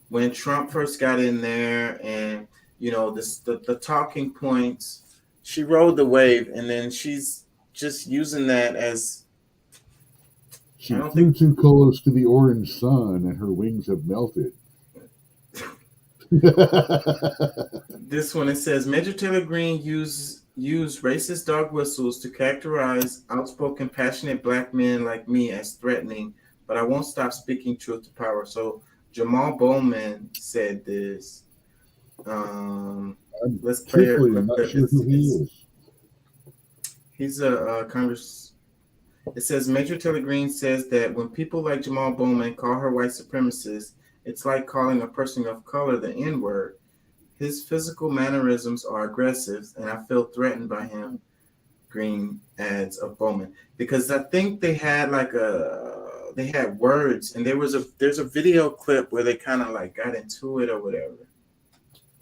when Trump first got in there, and the talking points, she rode the wave, and then she's just using that as She I don't flew too close to the orange sun and her wings have melted. this one. It says Major Taylor Greene used racist dog whistles to characterize outspoken, passionate black men like me as threatening, but I won't stop speaking truth to power. So Jamal Bowman said this. Let's play it. I'm not sure who he is. He's a Congress. It says Major Taylor Greene says that when people like Jamal Bowman call her white supremacist, it's like calling a person of color the N-word. His physical mannerisms are aggressive, and I feel threatened by him, Greene adds of Bowman. Because I think they had they had words, and there's a video clip where they kind of like got into it or whatever.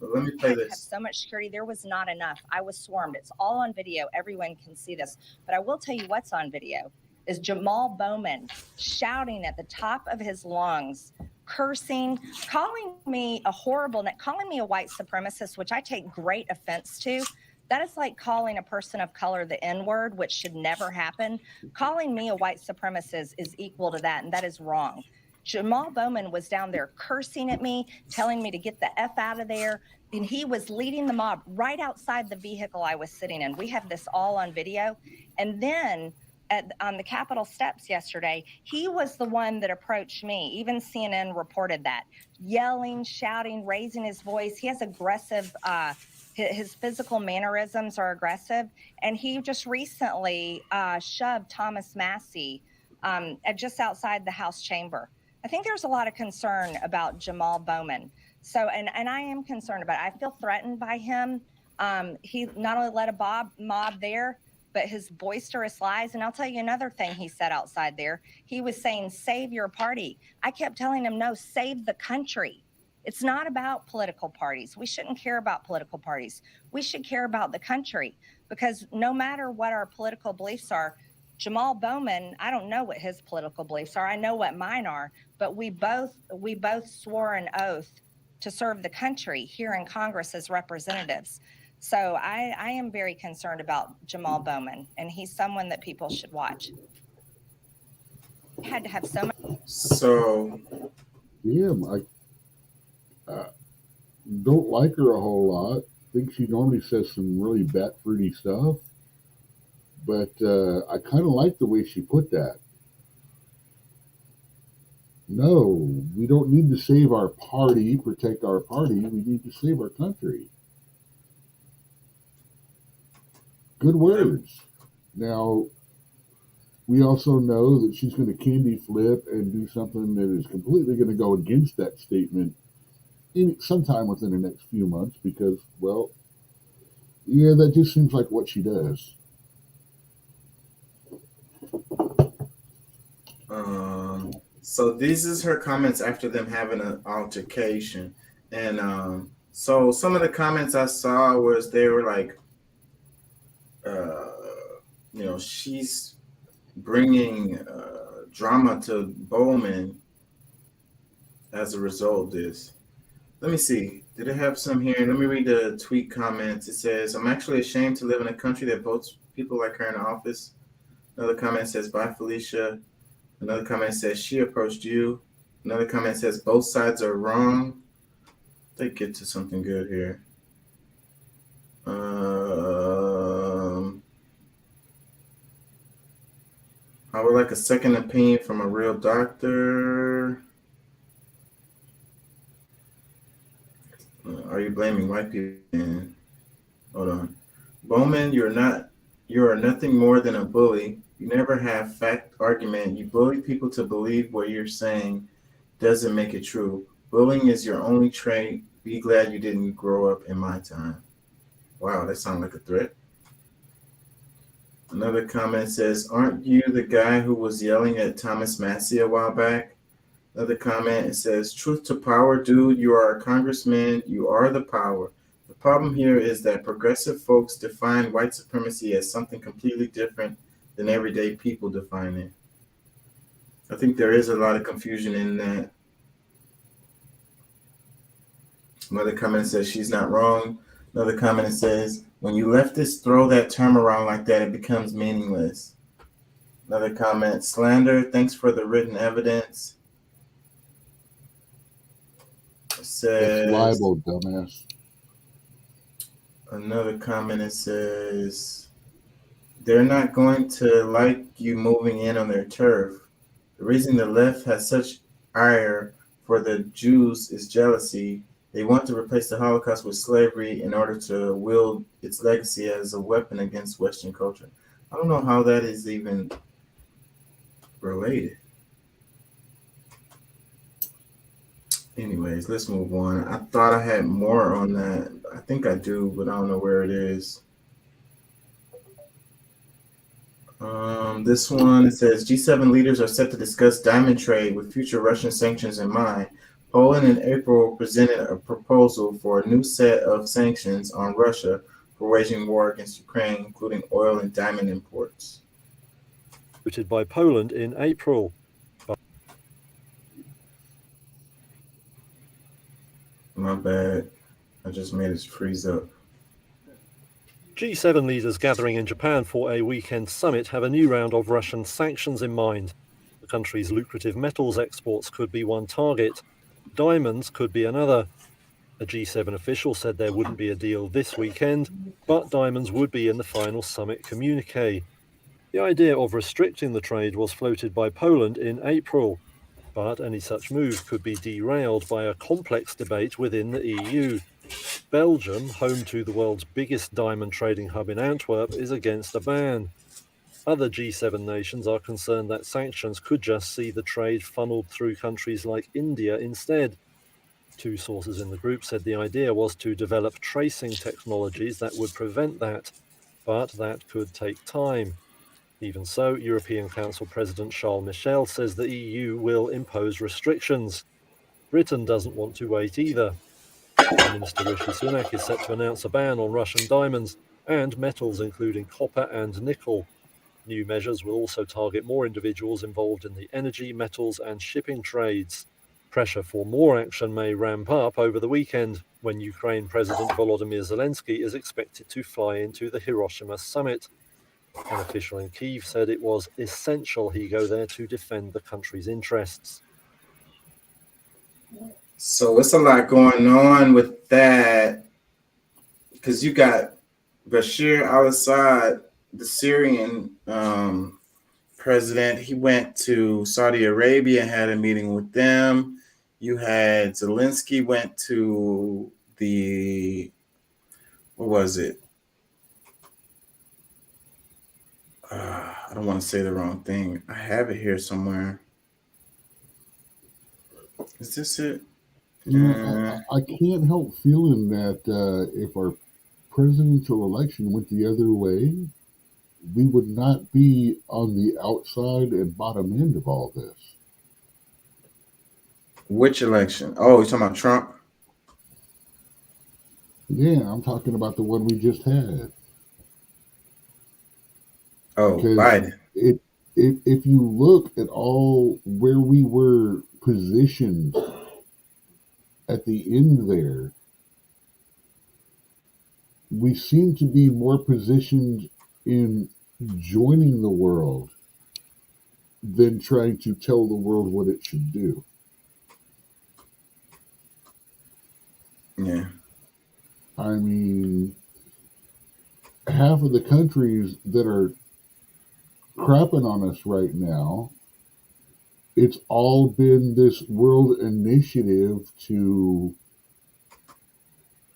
But let me play Have this. so much security. There was not enough. I was swarmed. It's all on video. Everyone can see this. But I will tell you what's on video is Jamal Bowman shouting at the top of his lungs, cursing, calling me a horrible, calling me a white supremacist, which I take great offense to. That is like calling a person of color the N-word, which should never happen. Calling me a white supremacist is equal to that, and that is wrong. Jamal Bowman was down there cursing at me, telling me to get the F out of there. And he was leading the mob right outside the vehicle I was sitting in. We have this all on video. And then on the Capitol steps yesterday, he was the one that approached me. Even CNN reported that. Yelling, shouting, raising his voice. He has aggressive, his physical mannerisms are aggressive. And he just recently shoved Thomas Massie just outside the House chamber. I think there's a lot of concern about Jamal Bowman. So, and I am concerned about it. I feel threatened by him. He not only led a mob there, but his boisterous lies. And I'll tell you another thing he said outside there. He was saying, save your party. I kept telling him, no, save the country. It's not about political parties. We shouldn't care about political parties. We should care about the country, because no matter what our political beliefs are, Jamal Bowman, I don't know what his political beliefs are. I know what mine are, but we both swore an oath to serve the country here in Congress as representatives. So I am very concerned about Jamal Bowman, and he's someone that people should watch. Had to have so much. So Yeah, I don't like her a whole lot. Think she normally says some really bat fruity stuff. But I kind of like the way she put that. No, we don't need to save our party, protect our party. We need to save our country. Good words. Now, we also know that she's going to candy flip and do something that is completely going to go against that statement sometime within the next few months because, well, yeah, that just seems like what she does. So these is her comments after them having an altercation. And so some of the comments I saw was they were like, she's bringing drama to Bowman. as a result of this. Let me see. Did it have some here? Let me read the tweet comments. It says, I'm actually ashamed to live in a country that votes people like her in office. Another comment says, bye, Felicia. Another comment says, she approached you. Another comment says, both sides are wrong. They get to something good here. I would like a second opinion from a real doctor. Are you blaming white people? Hold on. Bowman, you are nothing more than a bully. You never have fact argument. You bully people to believe what you're saying doesn't make it true. Bullying is your only trait. Be glad you didn't grow up in my time. Wow, that sounds like a threat. Another comment says, aren't you the guy who was yelling at Thomas Massie a while back? Another comment, it says, truth to power, dude. You are a congressman. You are the power. The problem here is that progressive folks define white supremacy as something completely different than everyday people define it. I think there is a lot of confusion in that. Another comment says, she's not wrong. Another comment says, when you leftists throw that term around like that, it becomes meaningless. Another comment, slander, thanks for the written evidence. Says, It's libel, dumbass. Another comment, it says, they're not going to like you moving in on their turf. The reason the left has such ire for the Jews is jealousy. They want to replace the Holocaust with slavery in order to wield its legacy as a weapon against Western culture. I don't know how that is even related. Anyways, let's move on. I thought I had more on that. I think I do, but I don't know where it is. This one, it says, G7 leaders are set to discuss diamond trade with future Russian sanctions in mind. Poland in April presented a proposal for a new set of sanctions on Russia for waging war against Ukraine, including oil and diamond imports. Voted by Poland in April. My bad. I just made it freeze up. G7 leaders gathering in Japan for a weekend summit have a new round of Russian sanctions in mind. The country's lucrative metals exports could be one target. Diamonds could be another. A G7 official said there wouldn't be a deal this weekend, but diamonds would be in the final summit communique. The idea of restricting the trade was floated by Poland in April, but any such move could be derailed by a complex debate within the EU. Belgium, home to the world's biggest diamond trading hub in Antwerp, is against a ban. Other G7 nations are concerned that sanctions could just see the trade funneled through countries like India instead. Two sources in the group said the idea was to develop tracing technologies that would prevent that, but that could take time. Even so, European Council President Charles Michel says the EU will impose restrictions. Britain doesn't want to wait either. Prime Minister Rishi Sunak is set to announce a ban on Russian diamonds and metals including copper and nickel. New measures will also target more individuals involved in the energy, metals and shipping trades. Pressure for more action may ramp up over the weekend when Ukraine President Volodymyr Zelensky is expected to fly into the Hiroshima summit. An official in Kyiv said it was essential he go there to defend the country's interests. So it's a lot going on with that because you got Bashir al-Assad, the Syrian president. He went to Saudi Arabia, had a meeting with them. You had Zelensky went to the, what was it? I don't want to say the wrong thing. I have it here somewhere. Is this it? I can't help feeling that if our presidential election went the other way, we would not be on the outside and bottom end of all this. Which election? Oh, you're talking about Trump? Yeah, I'm talking about the one we just had. Oh, Biden. If you look at all where we were positioned at the end there, we seem to be more positioned in joining the world than trying to tell the world what it should do. Yeah. I mean, half of the countries that are crapping on us right now, it's all been this world initiative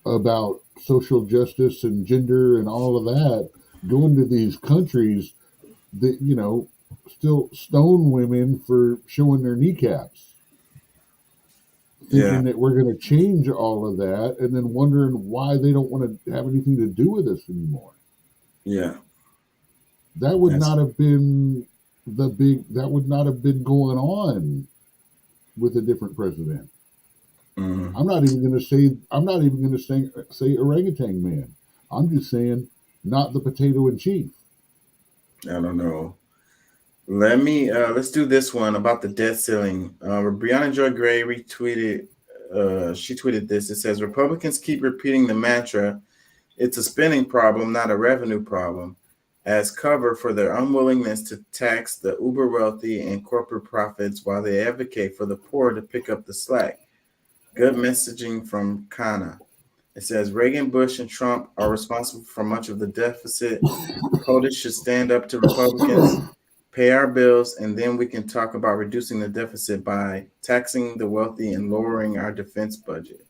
about social justice and gender and all of that, going to these countries that, still stone women for showing their kneecaps, thinking that we're going to change all of that, and then wondering why they don't want to have anything to do with us anymore. Yeah. That would not have been that would not have been going on with a different president. Mm-hmm. I'm not even going to say orangutan man. I'm just saying not the potato in chief. I don't know. Let's do this one about the debt ceiling. Brianna Joy Gray retweeted. She tweeted this. It says Republicans keep repeating the mantra, "It's a spending problem, not a revenue problem," as cover for their unwillingness to tax the uber wealthy and corporate profits while they advocate for the poor to pick up the slack. Good messaging from Kana. It says Reagan, Bush, and Trump are responsible for much of the deficit. POTUS should stand up to Republicans, pay our bills, and then we can talk about reducing the deficit by taxing the wealthy and lowering our defense budget.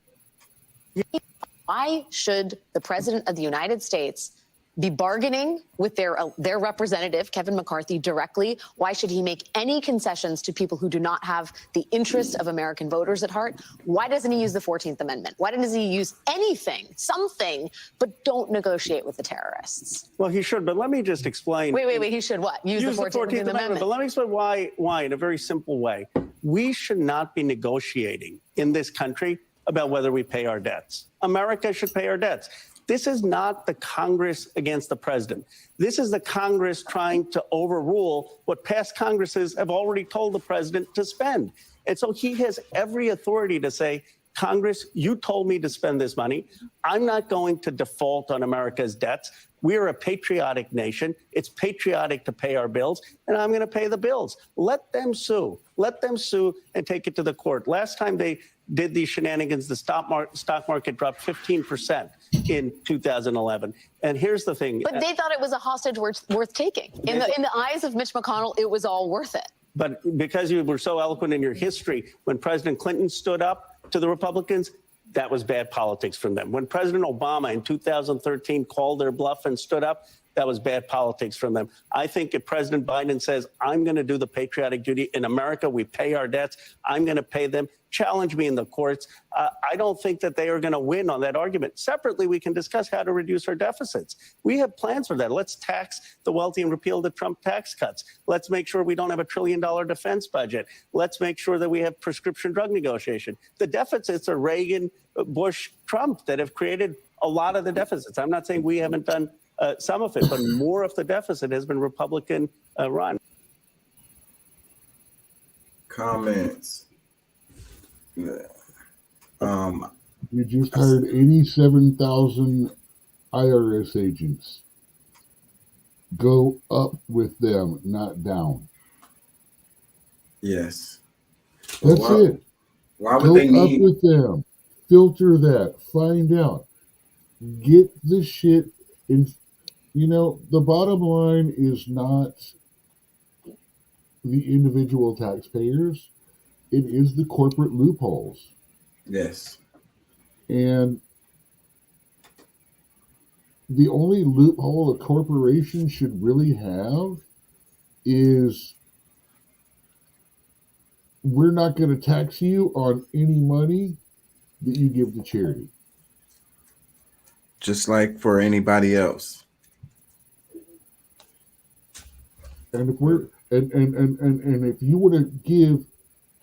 Why should the president of the United States be bargaining with their representative, Kevin McCarthy, directly? Why should he make any concessions to people who do not have the interests of American voters at heart? Why doesn't he use the 14th Amendment? Why doesn't he use anything, something, but don't negotiate with the terrorists? Well, he should, but let me just explain. Wait, he should what? Use the 14th Amendment. But let me explain why in a very simple way. We should not be negotiating in this country about whether we pay our debts. America should pay our debts. This is not the Congress against the president. This is the Congress trying to overrule what past Congresses have already told the president to spend. And so he has every authority to say, Congress, you told me to spend this money. I'm not going to default on America's debts. We're a patriotic nation. It's patriotic to pay our bills, and I'm going to pay the bills. Let them sue. Let them sue and take it to the court. Last time they did these shenanigans, the stock market dropped 15% in 2011. And here's the thing. But they thought it was a hostage worth taking. In the eyes of Mitch McConnell, it was all worth it. But because you were so eloquent in your history, when President Clinton stood up to the Republicans, that was bad politics from them. When President Obama in 2013 called their bluff and stood up, that was bad politics from them. I think if President Biden says, I'm going to do the patriotic duty in America, we pay our debts, I'm going to pay them, challenge me in the courts. I don't think that they are going to win on that argument. Separately, we can discuss how to reduce our deficits. We have plans for that. Let's tax the wealthy and repeal the Trump tax cuts. Let's make sure we don't have $1 trillion defense budget. Let's make sure that we have prescription drug negotiation. The deficits are Reagan, Bush, Trump that have created a lot of the deficits. I'm not saying we haven't done some of it, but more of the deficit has been Republican run. Comments. You just hired 87,000 IRS agents. Go up with them, not down. Yes. That's it. Why would they Go need up with them? Filter that. Find out. Get the shit in. The bottom line is not the individual taxpayers. It is the corporate loopholes. Yes. And the only loophole a corporation should really have is we're not going to tax you on any money that you give to charity. Just like for anybody else. And if you were to give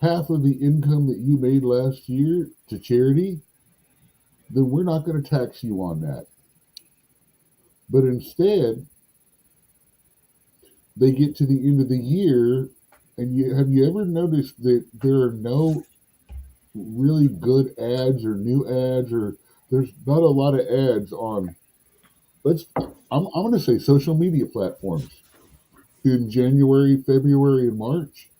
half of the income that you made last year to charity, then we're not going to tax you on that. But instead, they get to the end of the year, and have you ever noticed that there are no really good ads or new ads, or there's not a lot of ads on, I'm going to say social media platforms in January, February, and March.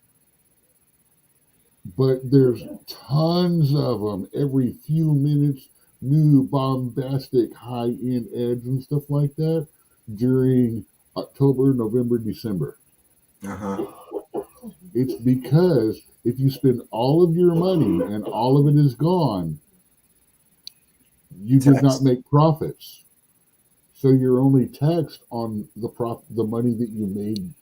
But there's tons of them every few minutes, new bombastic high-end ads and stuff like that during October, November, December. It's because if you spend all of your money and all of it is gone, you did not make profits. So you're only taxed on the money that you made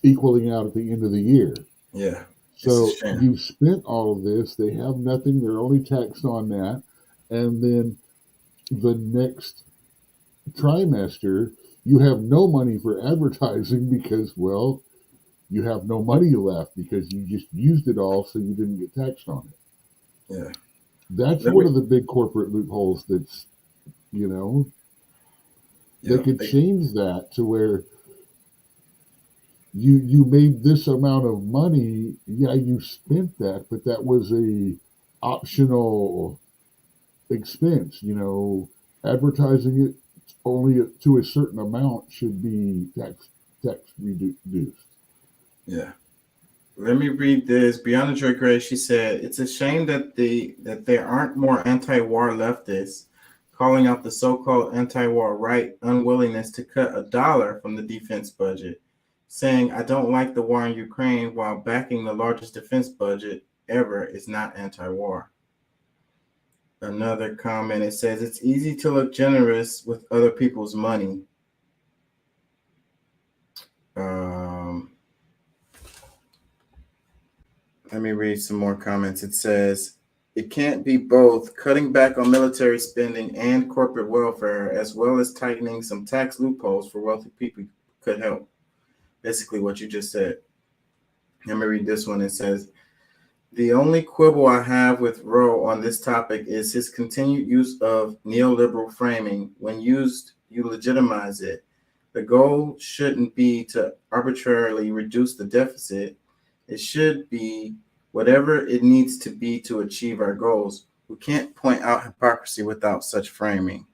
equaling out at the end of the year. Yeah. So you've spent all of this, they have nothing, they're only taxed on that. And then the next trimester, you have no money for advertising because, well, you have no money left because you just used it all, so you didn't get taxed on it. Yeah. That's one of the big corporate loopholes that's, they could change that to where you made this amount of money. Yeah, you spent that, but that was a optional expense. Advertising it only to a certain amount should be tax reduced. Yeah. Let me read this. Beyond Joy Gray, she said, "It's a shame that there aren't more anti-war leftists calling out the so-called anti-war right unwillingness to cut $1 from the defense budget, saying, 'I don't like the war in Ukraine,' while backing the largest defense budget ever is not anti-war." Another comment, it says, "It's easy to look generous with other people's money." Let me read some more comments. It says, "It can't be both. Cutting back on military spending and corporate welfare, as well as tightening some tax loopholes for wealthy people, could help." Basically what you just said. Let me read this one. It says, "The only quibble I have with Roe on this topic is his continued use of neoliberal framing. When used, you legitimize it. The goal shouldn't be to arbitrarily reduce the deficit. It should be whatever it needs to be to achieve our goals. We can't point out hypocrisy without such framing."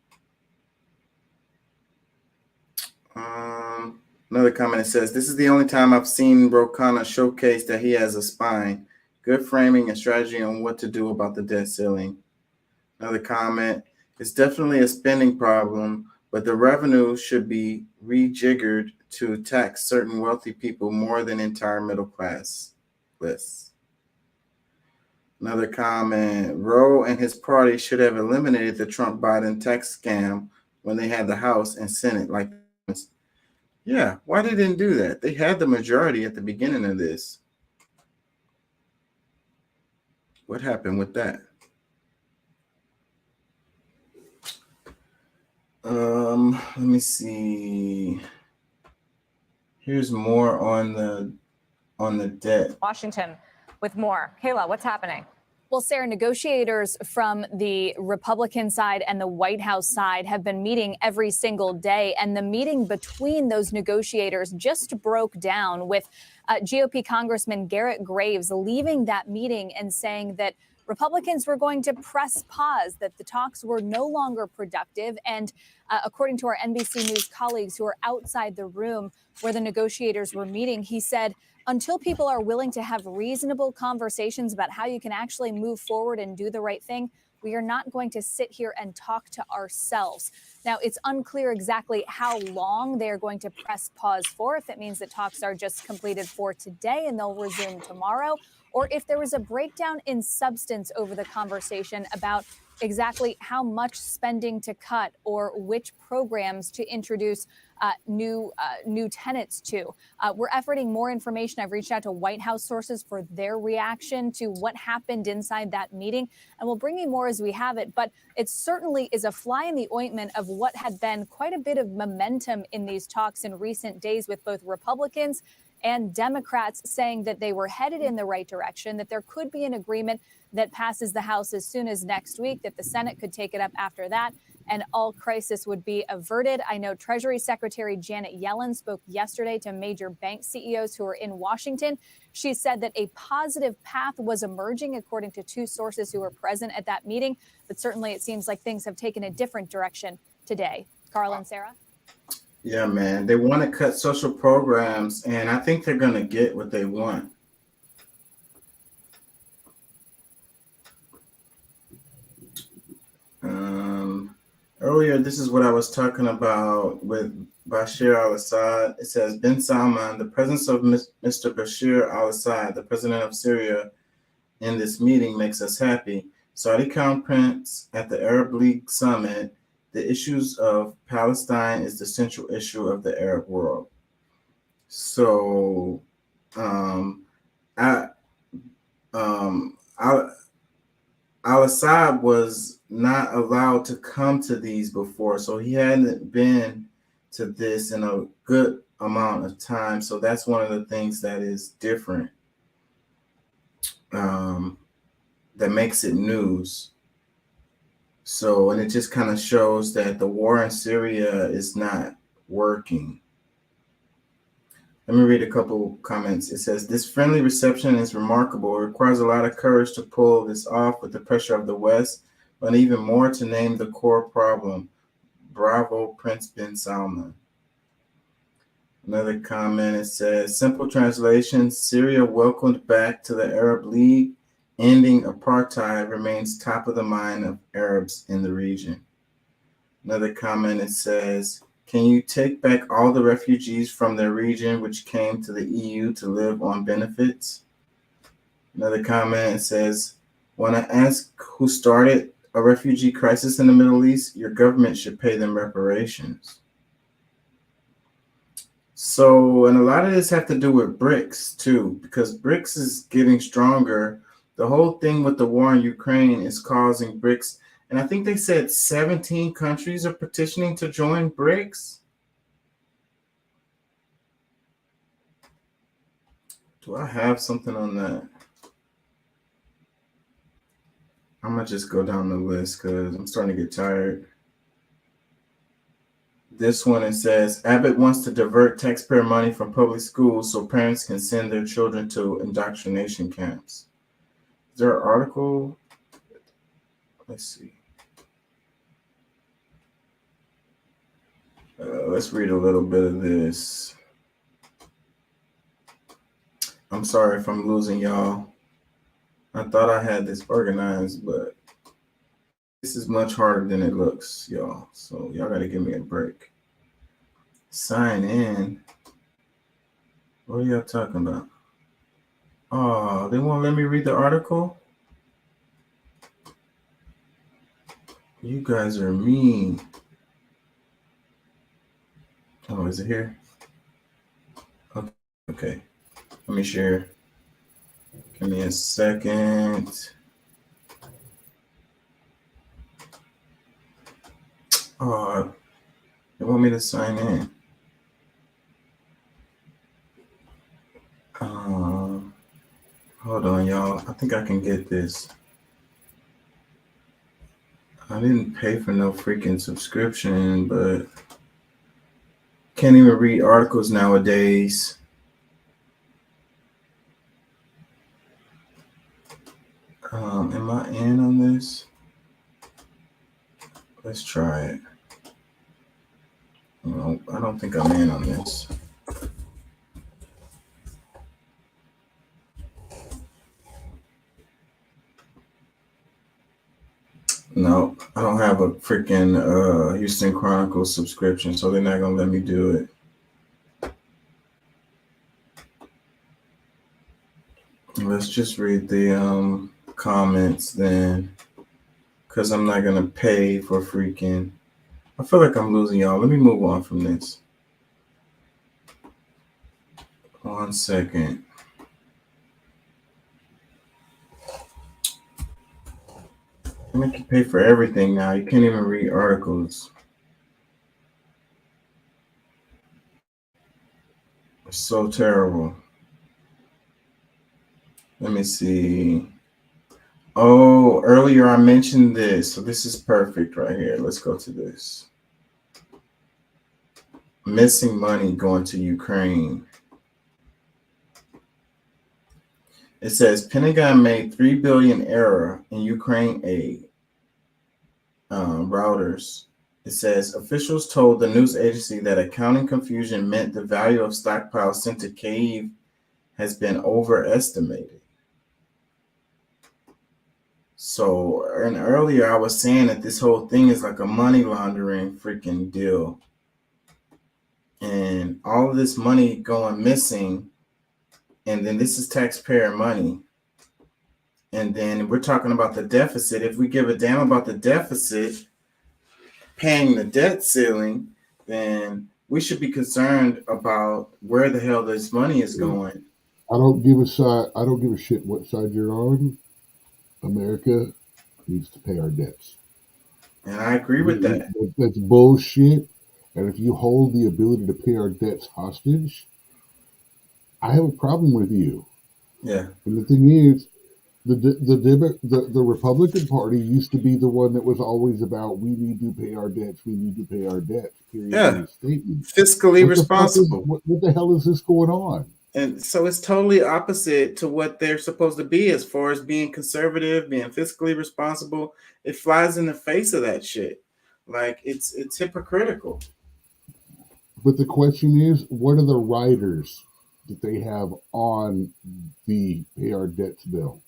Another comment, it says, "This is the only time I've seen Ro Khanna showcase that he has a spine. Good framing and strategy on what to do about the debt ceiling." Another comment, "It's definitely a spending problem, but the revenue should be rejiggered to tax certain wealthy people more than entire middle class lists." Another comment, "Roe and his party should have eliminated the Trump-Biden tax scam when they had the House and Senate like this." Yeah, why they didn't do that? They had the majority at the beginning of this. What happened with that? Let me see. Here's more on the debt. Washington with more. Kayla, what's happening? Well, Sarah, negotiators from the Republican side and the White House side have been meeting every single day. And the meeting between those negotiators just broke down with GOP Congressman Garrett Graves leaving that meeting and saying that Republicans were going to press pause, that the talks were no longer productive. And according to our NBC News colleagues who are outside the room where the negotiators were meeting, he said, until people are willing to have reasonable conversations about how you can actually move forward and do the right thing, we are not going to sit here and talk to ourselves. Now, it's unclear exactly how long they're going to press pause for, if it means that talks are just completed for today and they'll resume tomorrow, or if there was a breakdown in substance over the conversation about exactly how much spending to cut or which programs to introduce new tenants to. We're efforting more information. I've reached out to White House sources for their reaction to what happened inside that meeting, and we'll bring you more as we have it. But it certainly is a fly in the ointment of what had been quite a bit of momentum in these talks in recent days with both Republicans and Democrats saying that they were headed in the right direction, that there could be an agreement that passes the House as soon as next week, that the Senate could take it up after that. and all crisis would be averted. I know Treasury Secretary Janet Yellen spoke yesterday to major bank CEOs who are in Washington. She said that a positive path was emerging, according to two sources who were present at that meeting. But certainly it seems like things have taken a different direction today. Carl and Sarah? Yeah, man. They want to cut social programs, and I think they're going to get what they want. Earlier, this is what I was talking about with Bashir al-Assad. It says, Bin Salman, the presence of Mr. Bashir al-Assad, the president of Syria, in this meeting makes us happy. Saudi Crown Prince at the Arab League Summit, the issues of Palestine is the central issue of the Arab world. So, al-Assad was not allowed to come to these before, so he hadn't been to this in a good amount of time. So that's one of the things that is different, that makes it news. So, and it just kind of shows that the war in Syria is not working. Let me read a couple comments. It says, this friendly reception is remarkable. It requires a lot of courage to pull this off with the pressure of the West, but even more to name the core problem. Bravo, Prince Bin Salman. Another comment, it says, simple translation, Syria welcomed back to the Arab League. Ending apartheid remains top of the mind of Arabs in the region. Another comment, it says, can you take back all the refugees from their region which came to the EU to live on benefits? Another comment, it says, when I ask who started a refugee crisis in the Middle East, your government should pay them reparations. So, and a lot of this have to do with BRICS too, because BRICS is getting stronger. The whole thing with the war in Ukraine is causing BRICS. And I think they said 17 countries are petitioning to join BRICS. Do I have something on that? I'm going to just go down the list because I'm starting to get tired. This one, it says, Abbott wants to divert taxpayer money from public schools so parents can send their children to indoctrination camps. Is there an article? Let's see. Let's read a little bit of this. I'm sorry if I'm losing y'all. I thought I had this organized, but this is much harder than it looks, y'all. So y'all got to give me a break. Sign in. What are y'all talking about? Oh, they won't let me read the article? You guys are mean. Oh, is it here? Okay. Let me share. Give me a second. Oh, they want me to sign in. Hold on, y'all. I think I can get this. I didn't pay for no freaking subscription, but can't even read articles nowadays. Am I in on this? Let's try it. No, I don't think I'm in on this. No, I don't have a freaking Houston Chronicles subscription, so they're not gonna let me do it. Let's just read the comments then, because I'm not gonna pay for freaking. I feel like I'm losing y'all. Let me move on from this. 1 second. They make you pay for everything now. You can't even read articles. It's so terrible. Let me see. Oh, earlier I mentioned this, so this is perfect right here. Let's go to this. Missing money going to Ukraine. It says Pentagon made $3 billion error in Ukraine aid routers. It says officials told the news agency that accounting confusion meant the value of stockpiles sent to Kyiv has been overestimated. So, and earlier I was saying that this whole thing is like a money laundering freaking deal. And all of this money going missing, and then this is taxpayer money. And then we're talking about the deficit. If we give a damn about the deficit, paying the debt ceiling, then we should be concerned about where the hell this money is going. I don't give a shit what side you're on. America needs to pay our debts. And I agree with that. That's bullshit. And if you hold the ability to pay our debts hostage, I have a problem with you. Yeah. And the thing is, the Republican Party used to be the one that was always about we need to pay our debts, we need to pay our debts. Period. Yeah. Statement. Fiscally responsible. What the hell is this going on? And so it's totally opposite to what they're supposed to be as far as being conservative, being fiscally responsible. It flies in the face of that shit. Like it's hypocritical. But the question is, what are the riders that they have on the pay our debts bill?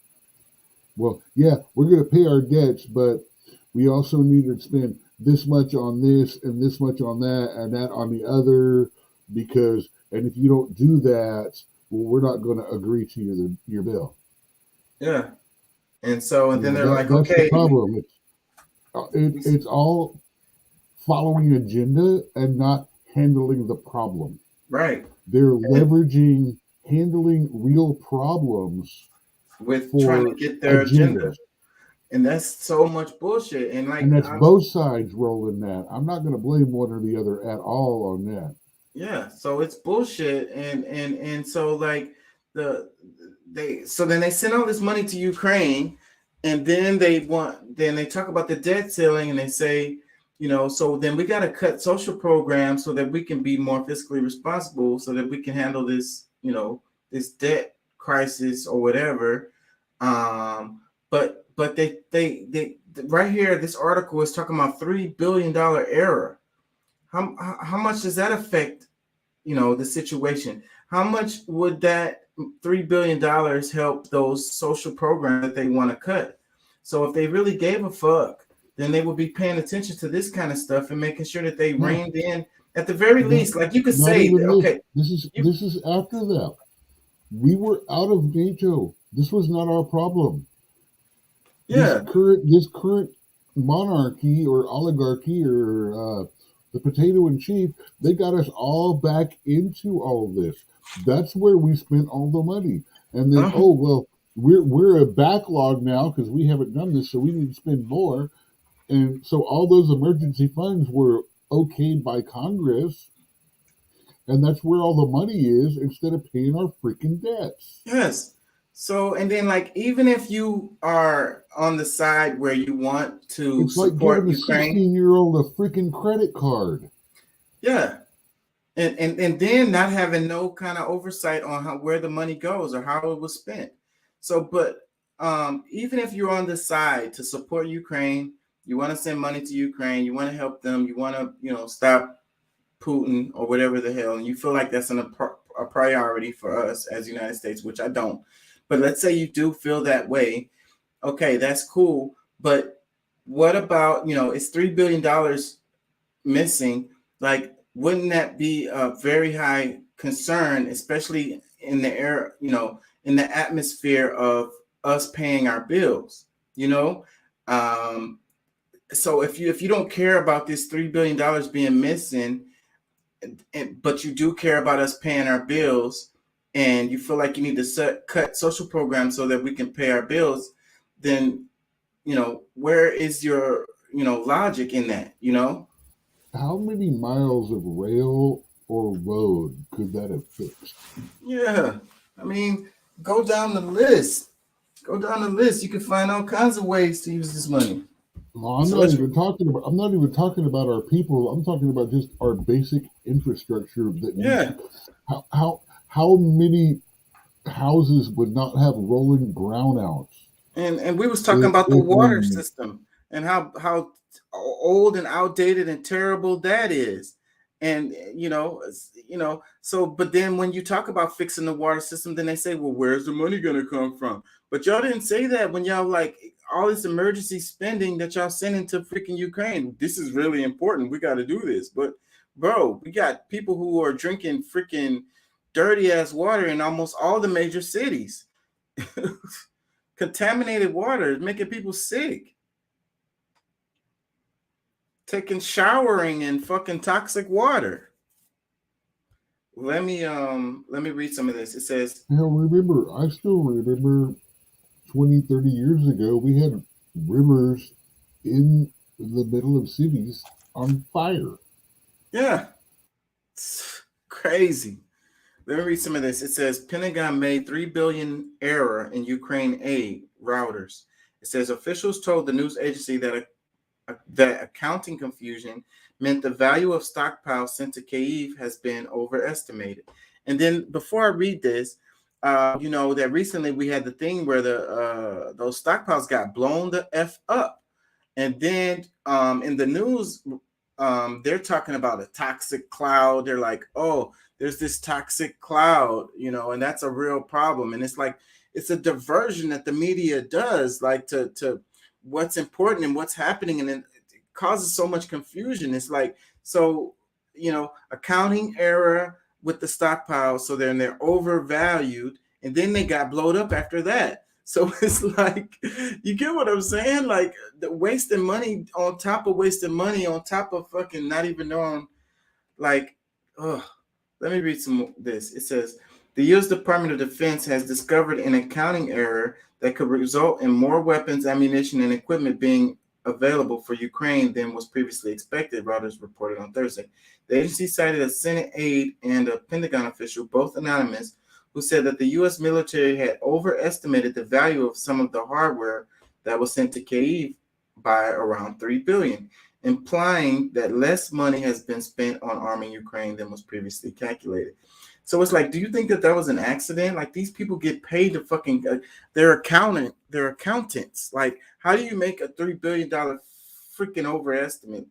Well, yeah, we're going to pay our debts, but we also need to spend this much on this and this much on that and that on the other because, and if you don't do that, well, we're not going to agree to your bill. Yeah. And so, and then they're like, that's okay. The problem. It's all following agenda and not handling the problem. Right. They're leveraging handling real problems with trying to get their agenda. And that's so much bullshit. And that's both sides rolling that. I'm not going to blame one or the other at all on that. Yeah, so it's bullshit. And so like then they send all this money to Ukraine, and then they talk about the debt ceiling, and they say, so then we got to cut social programs so that we can be more fiscally responsible, so that we can handle this, this debt crisis or whatever. But they right here, this article is talking about $3 billion error. How much does that affect, the situation? How much would that $3 billion help those social programs that they want to cut? So if they really gave a fuck, then they would be paying attention to this kind of stuff and making sure that they reined in at the very least. Like you could say, okay, this is after that. We were out of NATO. This was not our problem. Yeah. This current monarchy or oligarchy or the potato in chief, they got us all back into all of this. That's where we spent all the money. And then, we're a backlog now because we haven't done this, so we need to spend more. And so all those emergency funds were okayed by Congress. And that's where all the money is instead of paying our freaking debts. Yes. So, and then like, even if you are on the side where you want to support Ukraine. It's like giving a 16-year-old a freaking credit card. Yeah. And then not having no kind of oversight on where the money goes or how it was spent. So, but even if you're on the side to support Ukraine, you want to send money to Ukraine, you want to help them, you want to, stop Putin or whatever the hell, and you feel like that's a priority for us as the United States, which I don't. But let's say you do feel that way. Okay, that's cool. But what about, it's $3 billion missing? Like, wouldn't that be a very high concern, especially in the air, in the atmosphere of us paying our bills, So if you don't care about this $3 billion being missing, but you do care about us paying our bills, and you feel like you need to cut social programs so that we can pay our bills, then, where is your, logic in that, How many miles of rail or road could that have fixed? Yeah. I mean, go down the list. Go down the list. You can find all kinds of ways to use this money. Well, I'm not even talking about our people. I'm talking about just our basic infrastructure that how many houses would not have rolling brownouts? And we was talking about the water system and how old and outdated and terrible that is. And so but then when you talk about fixing the water system, then they say, well, where's the money gonna come from? But y'all didn't say that when y'all like all this emergency spending that y'all sending to freaking Ukraine. This is really important. We got to do this. But bro, we got people who are drinking freaking dirty ass water in almost all the major cities. Contaminated water is making people sick. Taking showering in fucking toxic water. Let me read some of this. It says, I still remember 20, 30 years ago, we had rivers in the middle of cities on fire. Yeah. It's crazy. Let me read some of this. It says Pentagon made $3 billion error in Ukraine aid routers. It says officials told the news agency that accounting confusion meant the value of stockpiles sent to Kyiv has been overestimated. And then before I read this, that recently we had the thing where those stockpiles got blown the F up. And then in the news, they're talking about a toxic cloud. They're like, oh, there's this toxic cloud, and that's a real problem. And it's like, it's a diversion that the media does, like to what's important and what's happening. And it causes so much confusion. It's like, so, accounting error with the stockpiles. So they're overvalued, and then they got blown up after that. So it's like, you get what I'm saying? Like the wasting money on top of wasting money on top of fucking not even knowing, like, let me read some of this. It says, the U.S. Department of Defense has discovered an accounting error that could result in more weapons, ammunition, and equipment being available for Ukraine than was previously expected, Reuters reported on Thursday. The agency cited a Senate aide and a Pentagon official, both anonymous, who said that the U.S. military had overestimated the value of some of the hardware that was sent to Kyiv by around $3 billion, implying that less money has been spent on arming Ukraine than was previously calculated. So it's like, do you think that was an accident? Like, these people get paid to fucking, they're accountants. Like, how do you make a $3 billion freaking overestimate?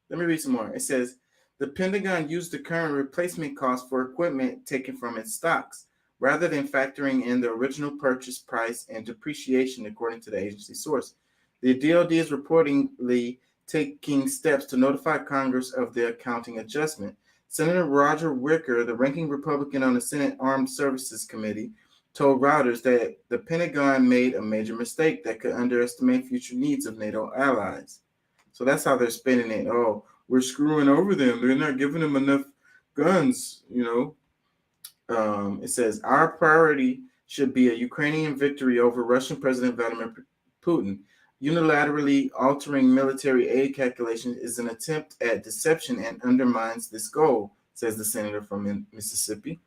Let me read some more. It says, the Pentagon used the current replacement cost for equipment taken from its stocks, rather than factoring in the original purchase price and depreciation, according to the agency source. The DoD is reportedly taking steps to notify Congress of the accounting adjustment. Senator Roger Wicker, the ranking Republican on the Senate Armed Services Committee, told Reuters that the Pentagon made a major mistake that could underestimate future needs of NATO allies. So that's how they're spinning it. Oh, we're screwing over them. They're not giving them enough guns, It says, our priority should be a Ukrainian victory over Russian President Vladimir Putin. Unilaterally altering military aid calculations is an attempt at deception and undermines this goal, says the senator from Mississippi.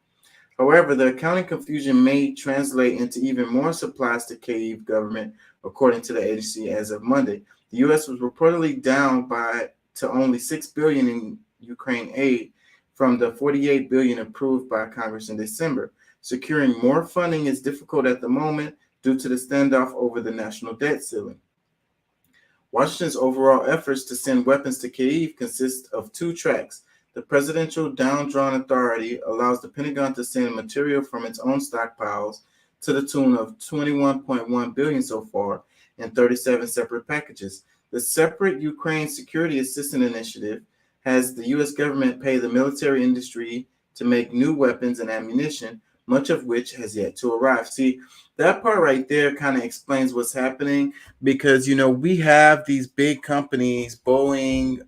However, the accounting confusion may translate into even more supplies to Kyiv government, according to the agency as of Monday. The U.S. was reportedly down to only $6 billion in Ukraine aid from the $48 billion approved by Congress in December. Securing more funding is difficult at the moment due to the standoff over the national debt ceiling. Washington's overall efforts to send weapons to Kyiv consist of two tracks. The Presidential Down-Drawn Authority allows the Pentagon to send material from its own stockpiles to the tune of $21.1 billion so far in 37 separate packages. The separate Ukraine Security Assistance Initiative has the U.S. government pay the military industry to make new weapons and ammunition, much of which has yet to arrive. See, that part right there kind of explains what's happening, because, we have these big companies, Boeing,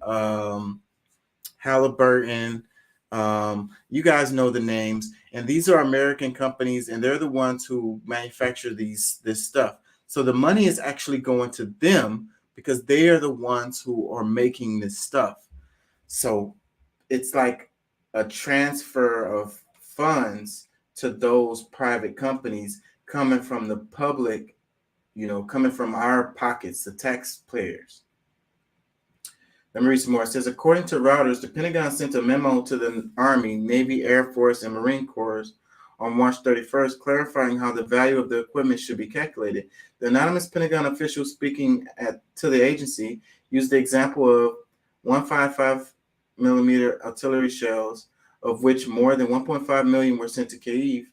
Halliburton, you guys know the names, and these are American companies, and they're the ones who manufacture this stuff. So the money is actually going to them because they are the ones who are making this stuff. So it's like a transfer of funds to those private companies coming from the public coming from our pockets, the taxpayers. Let me read some more. It says, according to Reuters, the Pentagon sent a memo to the Army, Navy, Air Force, and Marine Corps on March 31st, clarifying how the value of the equipment should be calculated. The anonymous Pentagon official speaking to the agency used the example of 155 millimeter artillery shells, of which more than 1.5 million were sent to Kyiv.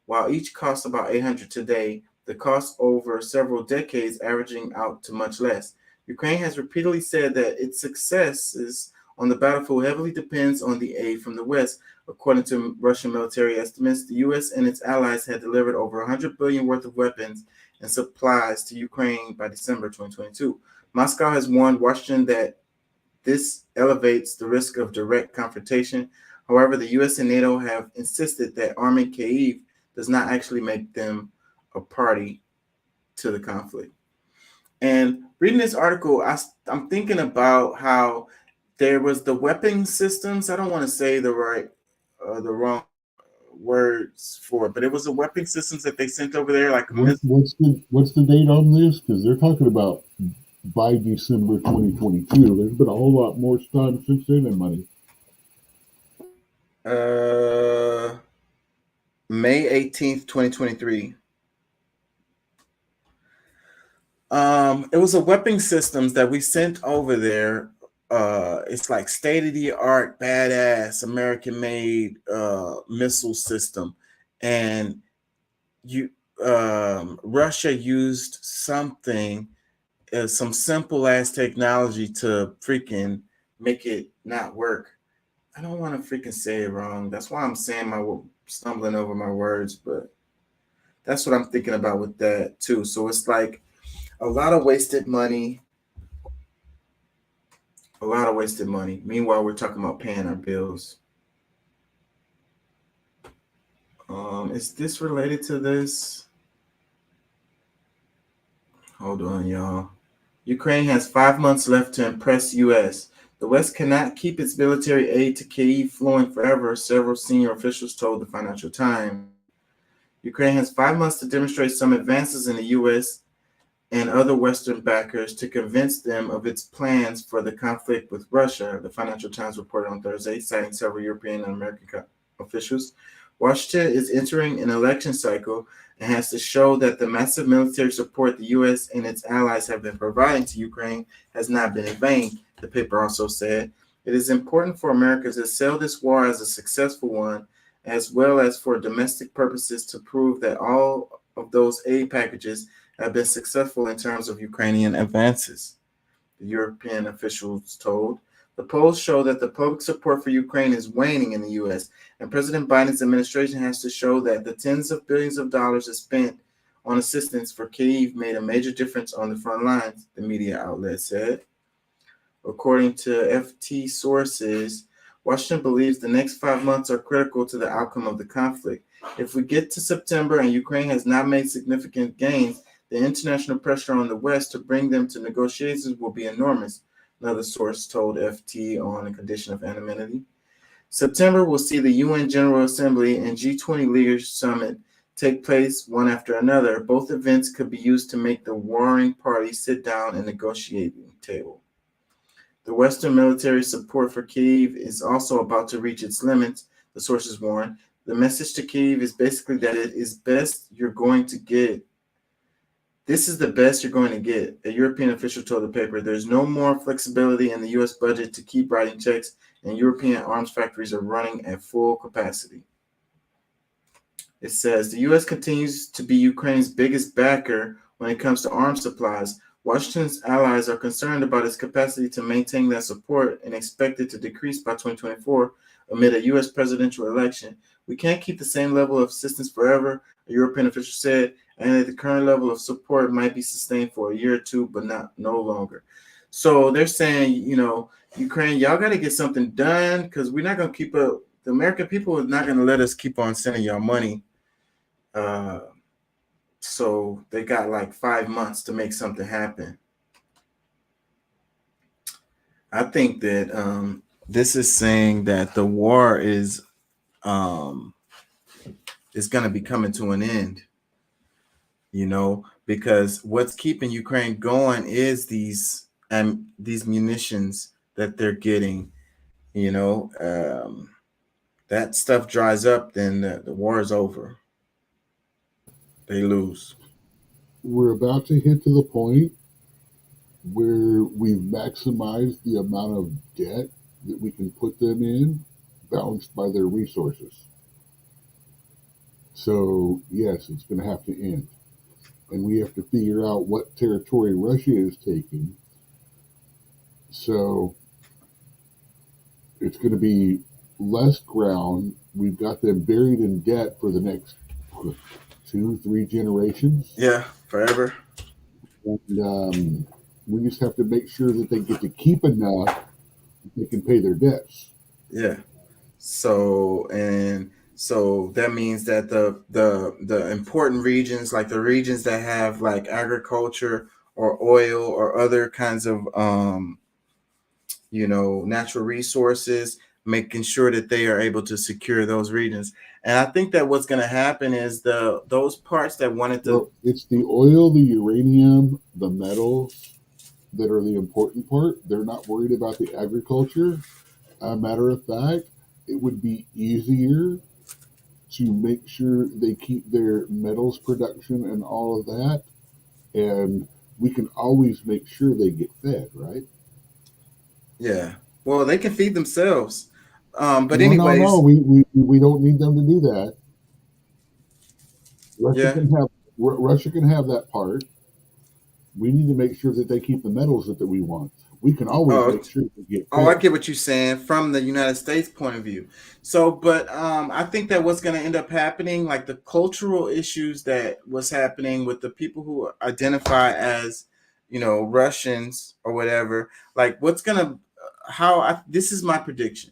While each costs about $800 today, the cost over several decades averaging out to much less. Ukraine has repeatedly said that its successes on the battlefield heavily depends on the aid from the West. According to Russian military estimates, the U.S. and its allies had delivered over $100 billion worth of weapons and supplies to Ukraine by December 2022. Moscow has warned Washington that this elevates the risk of direct confrontation. However, the U.S. and NATO have insisted that arming Kyiv does not actually make them a party to the conflict. And reading this article, I'm thinking about how there was the weapon systems. I don't want to say the wrong words for it, but it was the weapon systems that they sent over there. Like what's the date on this? Because they're talking about by December 2022. There's been a whole lot more time since then than money. May 18th, 2023. It was a weapon systems that we sent over there. It's like state-of-the-art, badass, American-made missile system, and Russia used something, some simple-ass technology to freaking make it not work. I don't want to freaking say it wrong. That's why I'm saying stumbling over my words, but that's what I'm thinking about with that too. So it's like a lot of wasted money. A lot of wasted money. Meanwhile, we're talking about paying our bills. Is this related to this? Hold on, y'all. Ukraine has 5 months left to impress U.S. The West cannot keep its military aid to Kyiv flowing forever, several senior officials told the Financial Times. Ukraine has 5 months to demonstrate some advances in the U.S. and other Western backers to convince them of its plans for the conflict with Russia, the Financial Times reported on Thursday, citing several European and American officials. Washington is entering an election cycle and has to show that the massive military support the U.S. and its allies have been providing to Ukraine has not been in vain, the paper also said. It is important for America to sell this war as a successful one, as well as for domestic purposes to prove that all of those aid packages have been successful in terms of Ukrainian advances, the European officials told. The polls show that the public support for Ukraine is waning in the U.S., and President Biden's administration has to show that the tens of billions of dollars is spent on assistance for Kyiv made a major difference on the front lines, the media outlet said. According to FT sources, Washington believes the next 5 months are critical to the outcome of the conflict. If we get to September and Ukraine has not made significant gains, the international pressure on the West to bring them to negotiations will be enormous, another source told FT on a condition of anonymity. September will see the UN General Assembly and G20 Leaders Summit take place one after another. Both events could be used to make the warring parties sit down and negotiating table. The Western military support for Kyiv is also about to reach its limits, the sources warn. The message to Kyiv is basically that it is best you're going to get. This is the best you're going to get, a European official told the paper. There's no more flexibility in the U.S. budget to keep writing checks, and European arms factories are running at full capacity. It says the U.S. continues to be Ukraine's biggest backer when it comes to arms supplies. Washington's allies are concerned about its capacity to maintain that support and expect it to decrease by 2024 amid a U.S. presidential election. We can't keep the same level of assistance forever, a European official said, and that the current level of support might be sustained for a year or two, but no longer. So they're saying, Ukraine, y'all got to get something done because we're not going to keep up. The American people are not going to let us keep on sending y'all money. So they got like 5 months to make something happen. I think that this is saying that the war is going to be coming to an end. because what's keeping Ukraine going is these munitions that they're getting. That stuff dries up, then the war is over. They lose. We're about to hit to the point where we've maximized the amount of debt that we can put them in, balanced by their resources. So, yes, it's going to have to end. And we have to figure out what territory Russia is taking. So, it's going to be less ground. We've got them buried in debt for the next 2-3 generations. Yeah, forever. And we just have to make sure that they get to keep enough that they can pay their debts. Yeah. So that means that the important regions, like the regions that have like agriculture or oil or other kinds of natural resources, making sure that they are able to secure those regions. And I think that what's going to happen is those parts that wanted to. Well, it's the oil, the uranium, the metals that are the important part. They're not worried about the agriculture. A matter of fact, it would be easier to make sure they keep their metals production and all of that. And we can always make sure they get fed, right? Yeah. Well, they can feed themselves. But anyways. No, we don't need them to do that. Russia can have that part. We need to make sure that they keep the metals that we want. We can always make sure they get fed. I get what you're saying from the United States point of view. So, but I think that what's going to end up happening, like the cultural issues that was happening with the people who identify as, Russians or whatever, like this is my prediction.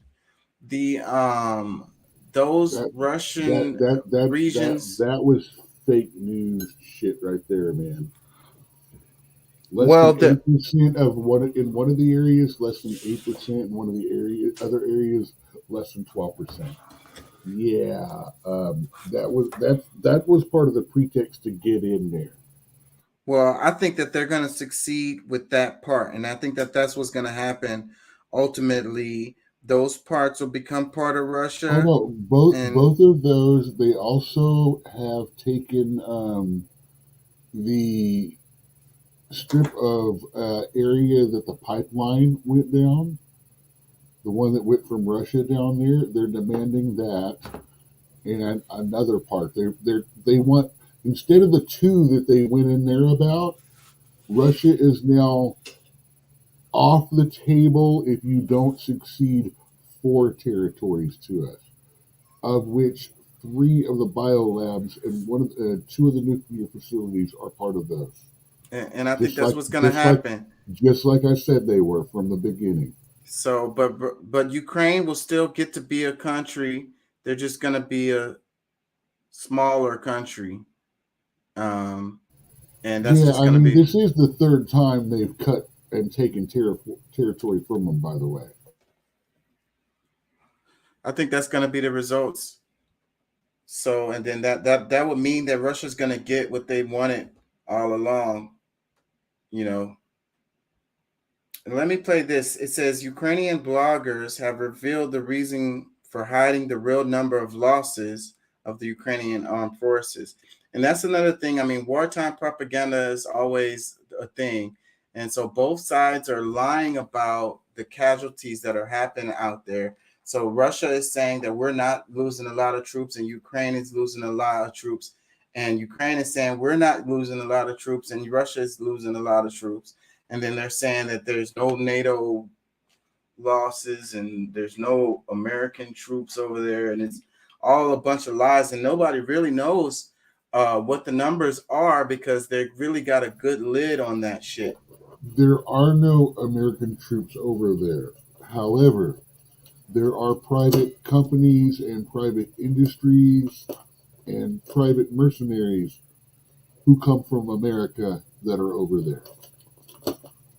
Those Russian regions. That was fake news shit right there, man. Less than 8% in one of the areas, less than 8% in one of the other areas, less than 12%. Yeah, that was part of the pretext to get in there. Well, I think that they're going to succeed with that part, and I think that that's what's going to happen. Ultimately, those parts will become part of Russia. Oh no, both of those. They also have taken the strip of area that the pipeline went down, the one that went from Russia down there. They're demanding that, and another part. They want, instead of the 2 that they went in there about, Russia is now off the table if you don't succeed 4 territories to us, of which 3 of the biolabs and 2 of the nuclear facilities are part of those. And I think that's what's going to happen. Just like I said they were from the beginning. So, but Ukraine will still get to be a country. They're just going to be a smaller country. And that's just going to be. This is the 3rd time they've cut and taken territory from them, by the way. I think that's going to be the results. So, and then that would mean that Russia's going to get what they wanted all along. And let me play this. It says Ukrainian bloggers have revealed the reason for hiding the real number of losses of the Ukrainian armed forces. And that's another thing. I mean, wartime propaganda is always a thing. And so both sides are lying about the casualties that are happening out there. So Russia is saying that we're not losing a lot of troops and Ukraine is losing a lot of troops. And Ukraine is saying we're not losing a lot of troops and Russia is losing a lot of troops. And then they're saying that there's no NATO losses and there's no American troops over there. And it's all a bunch of lies. And nobody really knows what the numbers are because they really got a good lid on that shit. There are no American troops over there. However, there are private companies and private industries and private mercenaries who come from America that are over there.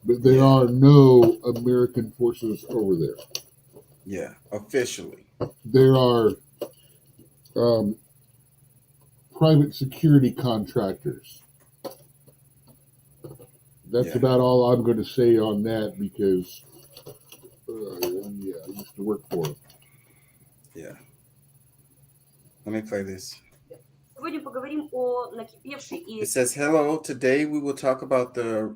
But there are no American forces over there. Yeah, officially. There are private security contractors That's Yeah. about all I'm going to say on that because, yeah, I used to work for him. Yeah. Let me play this. Сегодня поговорим о накипевшей и It says, hello, today we will talk about the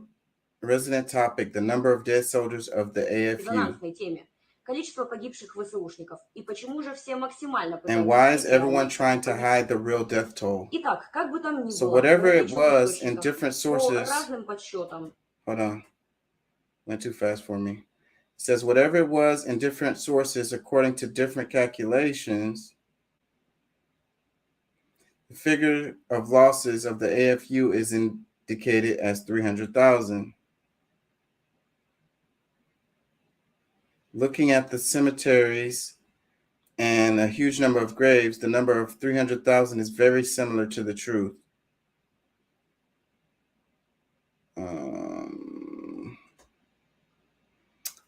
resident topic, the number of dead soldiers of the AFU. резонансной теме. Количество погибших ВСУшников. И почему же все максимально пытаются And why is скрыть everyone реальные trying to погибшие? hide the real death toll? Итак, как бы там ни So было, whatever по it различным was in источникам, different по sources, разным подсчетам, hold on, went too fast for me. It says whatever it was in different sources, according to different calculations, the figure of losses of the AFU is indicated as 300,000. Looking at the cemeteries and a huge number of graves, the number of 300,000 is very similar to the truth.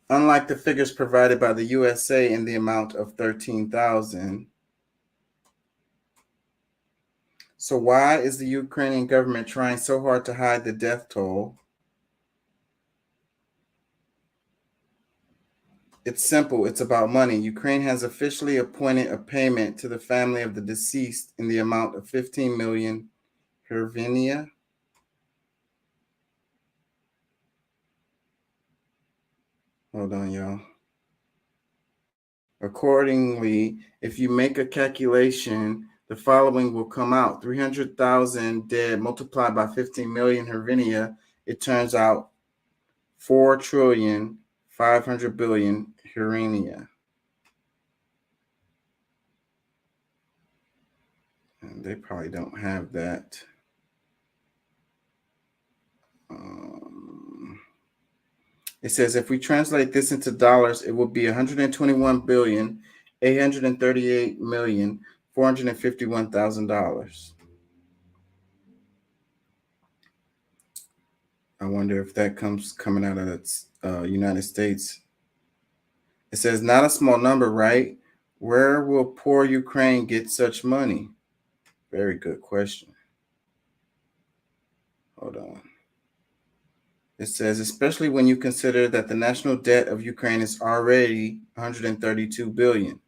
Unlike the figures provided by the USA in the amount of 13,000. So why is the Ukrainian government trying so hard to hide the death toll? It's simple. It's about money. Ukraine has officially appointed a payment to the family of the deceased in the amount of 15 million hryvnia. Hold on, y'all. Accordingly, if you make a calculation, the following will come out. 300,000 dead multiplied by 15 million hryvnia, it turns out 4,500,000,000,000 hryvnia. And they probably don't have that. It says if we translate this into dollars, it will be 121,838,451,000. I wonder if that coming out of the United States. It says not a small number, right? Where will poor Ukraine get such money? Very good question. Hold on. It says, especially when you consider that the national debt of Ukraine is already 132 billion.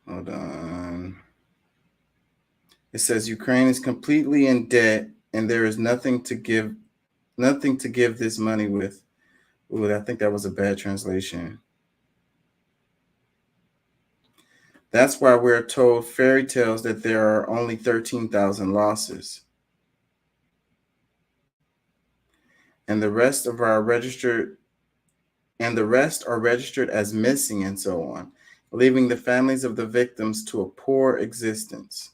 Hold on. It says Ukraine is completely in debt and there is nothing to give this money with. Ooh, I think that was a bad translation. That's why we're told fairy tales that there are only 13,000 losses. And the rest are registered as missing and so on, leaving the families of the victims to a poor existence.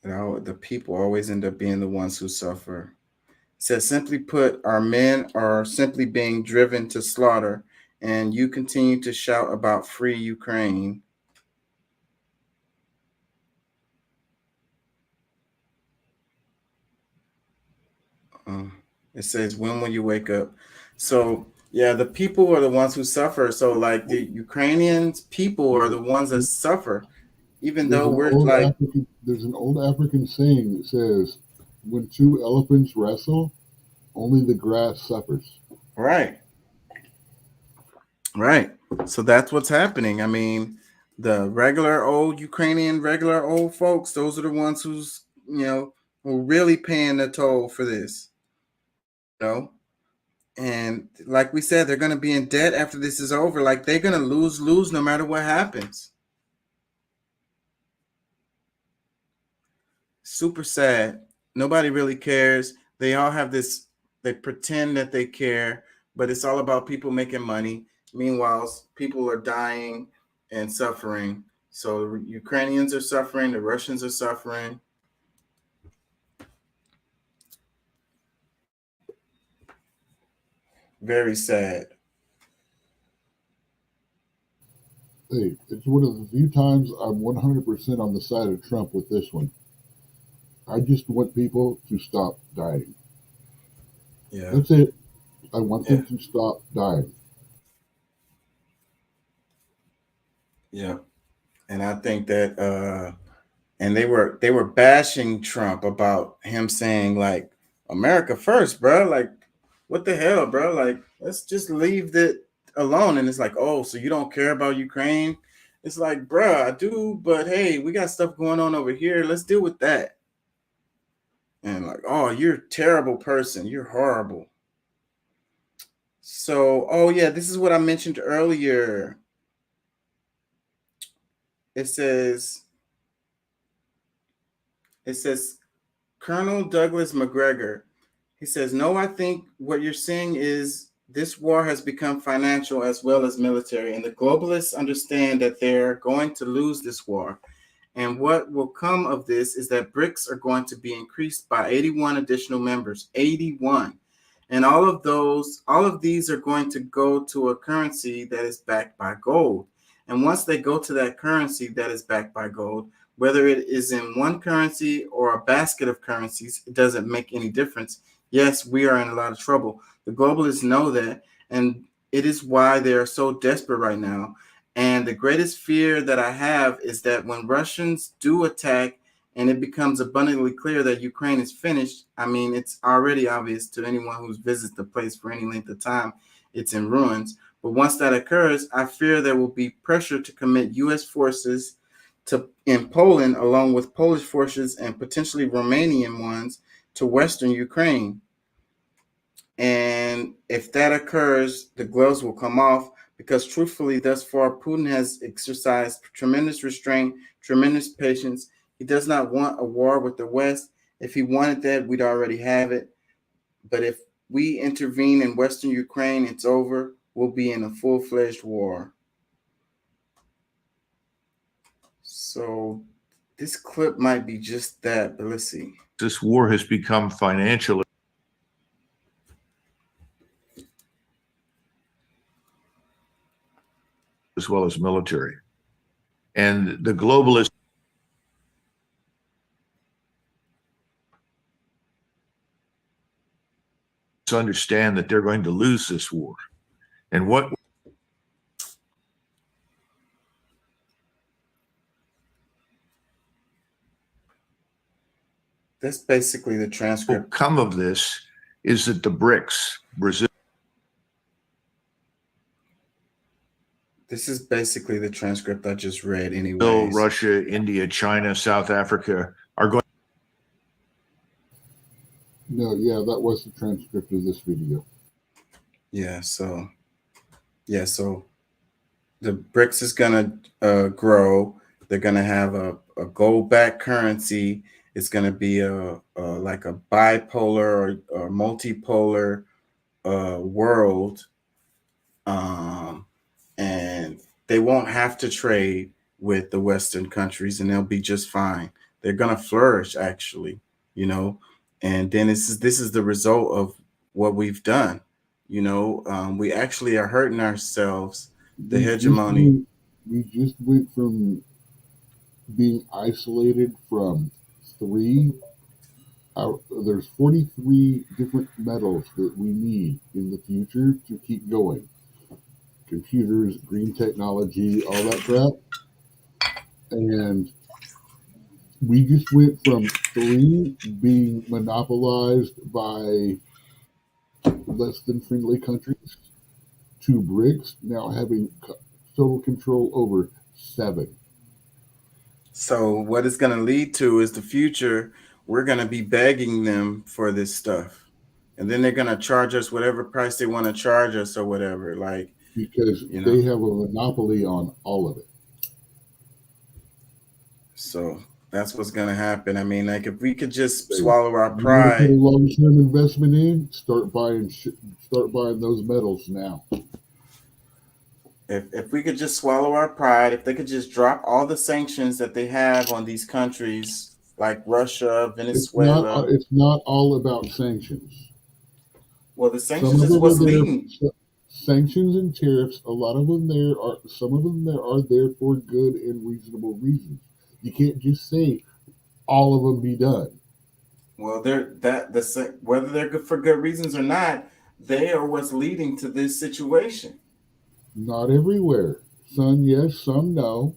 You know, the people always end up being the ones who suffer. It says, simply put, our men are simply being driven to slaughter, and you continue to shout about free Ukraine. It says, when will you wake up? So, yeah, the people are the ones who suffer. So, like, the Ukrainians people are the ones that suffer, even though we're like... There's an old African saying that says, when two elephants wrestle, only the grass suffers. Right. Right. So that's what's happening. I mean, the regular old folks, those are the ones who's, who are really paying the toll for this. And like we said, they're going to be in debt after this is over. Like, they're going to lose no matter what happens. Super sad. Nobody really cares. They all have this, they pretend that they care, but it's all about people making money. Meanwhile, people are dying and suffering. So the Ukrainians are suffering, the Russians are suffering. Very sad. Hey, it's one of the few times I'm 100% on the side of Trump with this one. I just want people to stop dying. Yeah. That's it. I want them to stop dying. Yeah. And I think that and they were bashing Trump about him saying like America first, bro. Like, what the hell, bro? Like, let's just leave that alone. And it's like, oh, so you don't care about Ukraine? It's like, bro, I do, but hey, we got stuff going on over here. Let's deal with that. And like, oh, you're a terrible person. You're horrible. So, oh yeah, this is what I mentioned earlier. It says Colonel Douglas McGregor. He says, no, I think what you're seeing is this war has become financial as well as military, and the globalists understand that they're going to lose this war. And what will come of this is that BRICS are going to be increased by 81 additional members, 81. And all of these are going to go to a currency that is backed by gold. And once they go to that currency that is backed by gold, whether it is in one currency or a basket of currencies, it doesn't make any difference. Yes, we are in a lot of trouble. The globalists know that, and it is why they are so desperate right now. And the greatest fear that I have is that when Russians do attack and it becomes abundantly clear that Ukraine is finished, I mean, it's already obvious to anyone who's visited the place for any length of time, it's in ruins. But once that occurs, I fear there will be pressure to commit U.S. forces in Poland, along with Polish forces and potentially Romanian ones, to Western Ukraine. And if that occurs, the gloves will come off, because truthfully, thus far, Putin has exercised tremendous restraint, tremendous patience. He does not want a war with the West. If he wanted that, we'd already have it. But if we intervene in Western Ukraine, it's over. We'll be in a full-fledged war. So this clip might be just that, but let's see. This war has become financial as well as military. And the globalists understand that they're going to lose this war. And what that's basically the transcript. will come of this is that the BRICS, Brazil, this is basically the transcript I just read anyway. Russia, India, China, South Africa are going. No, yeah, that was the transcript of this video. Yeah, so the BRICS is gonna grow. They're gonna have a gold-backed currency. It's gonna be a like a bipolar or multipolar world, and they won't have to trade with the Western countries, and they'll be just fine. They're gonna flourish, actually, you know. And then this is the result of what we've done. You know, we actually are hurting ourselves. The hegemony. We just went from being isolated from there's 43 different metals that we need in the future to keep going. Computers, green technology, all that crap. And we just went from 3 being monopolized by less than friendly countries to BRICS now having total control over 7. So what it's going to lead to is the future. We're going to be begging them for this stuff, and then they're going to charge us whatever price they want to charge us or whatever. Like, because they have a monopoly on all of it. So that's what's going to happen. I mean, like, if we could just swallow our pride. Put a long-term investment in, start buying those metals now. If we could just swallow our pride, if they could just drop all the sanctions that they have on these countries like Russia, Venezuela. It's not all about sanctions. Well, the sanctions is what's leading. Sanctions and tariffs, some of them there are there for good and reasonable reasons. You can't just say all of them be done. Well, whether they're good for good reasons or not, they are what's leading to this situation. Not everywhere. Some yes, some no.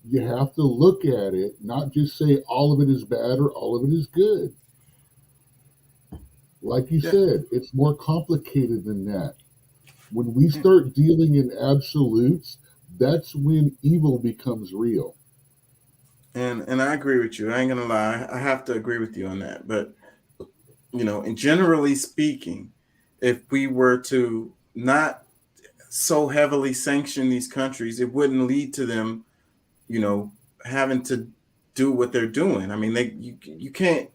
You have to look at it, not just say all of it is bad or all of it is good. Like you said, it's more complicated than that. When we start dealing in absolutes, that's when evil becomes real. And I agree with you. I ain't gonna lie. I have to agree with you on that. But and generally speaking, if we were to not so heavily sanction these countries, it wouldn't lead to them, having to do what they're doing. I mean, you can't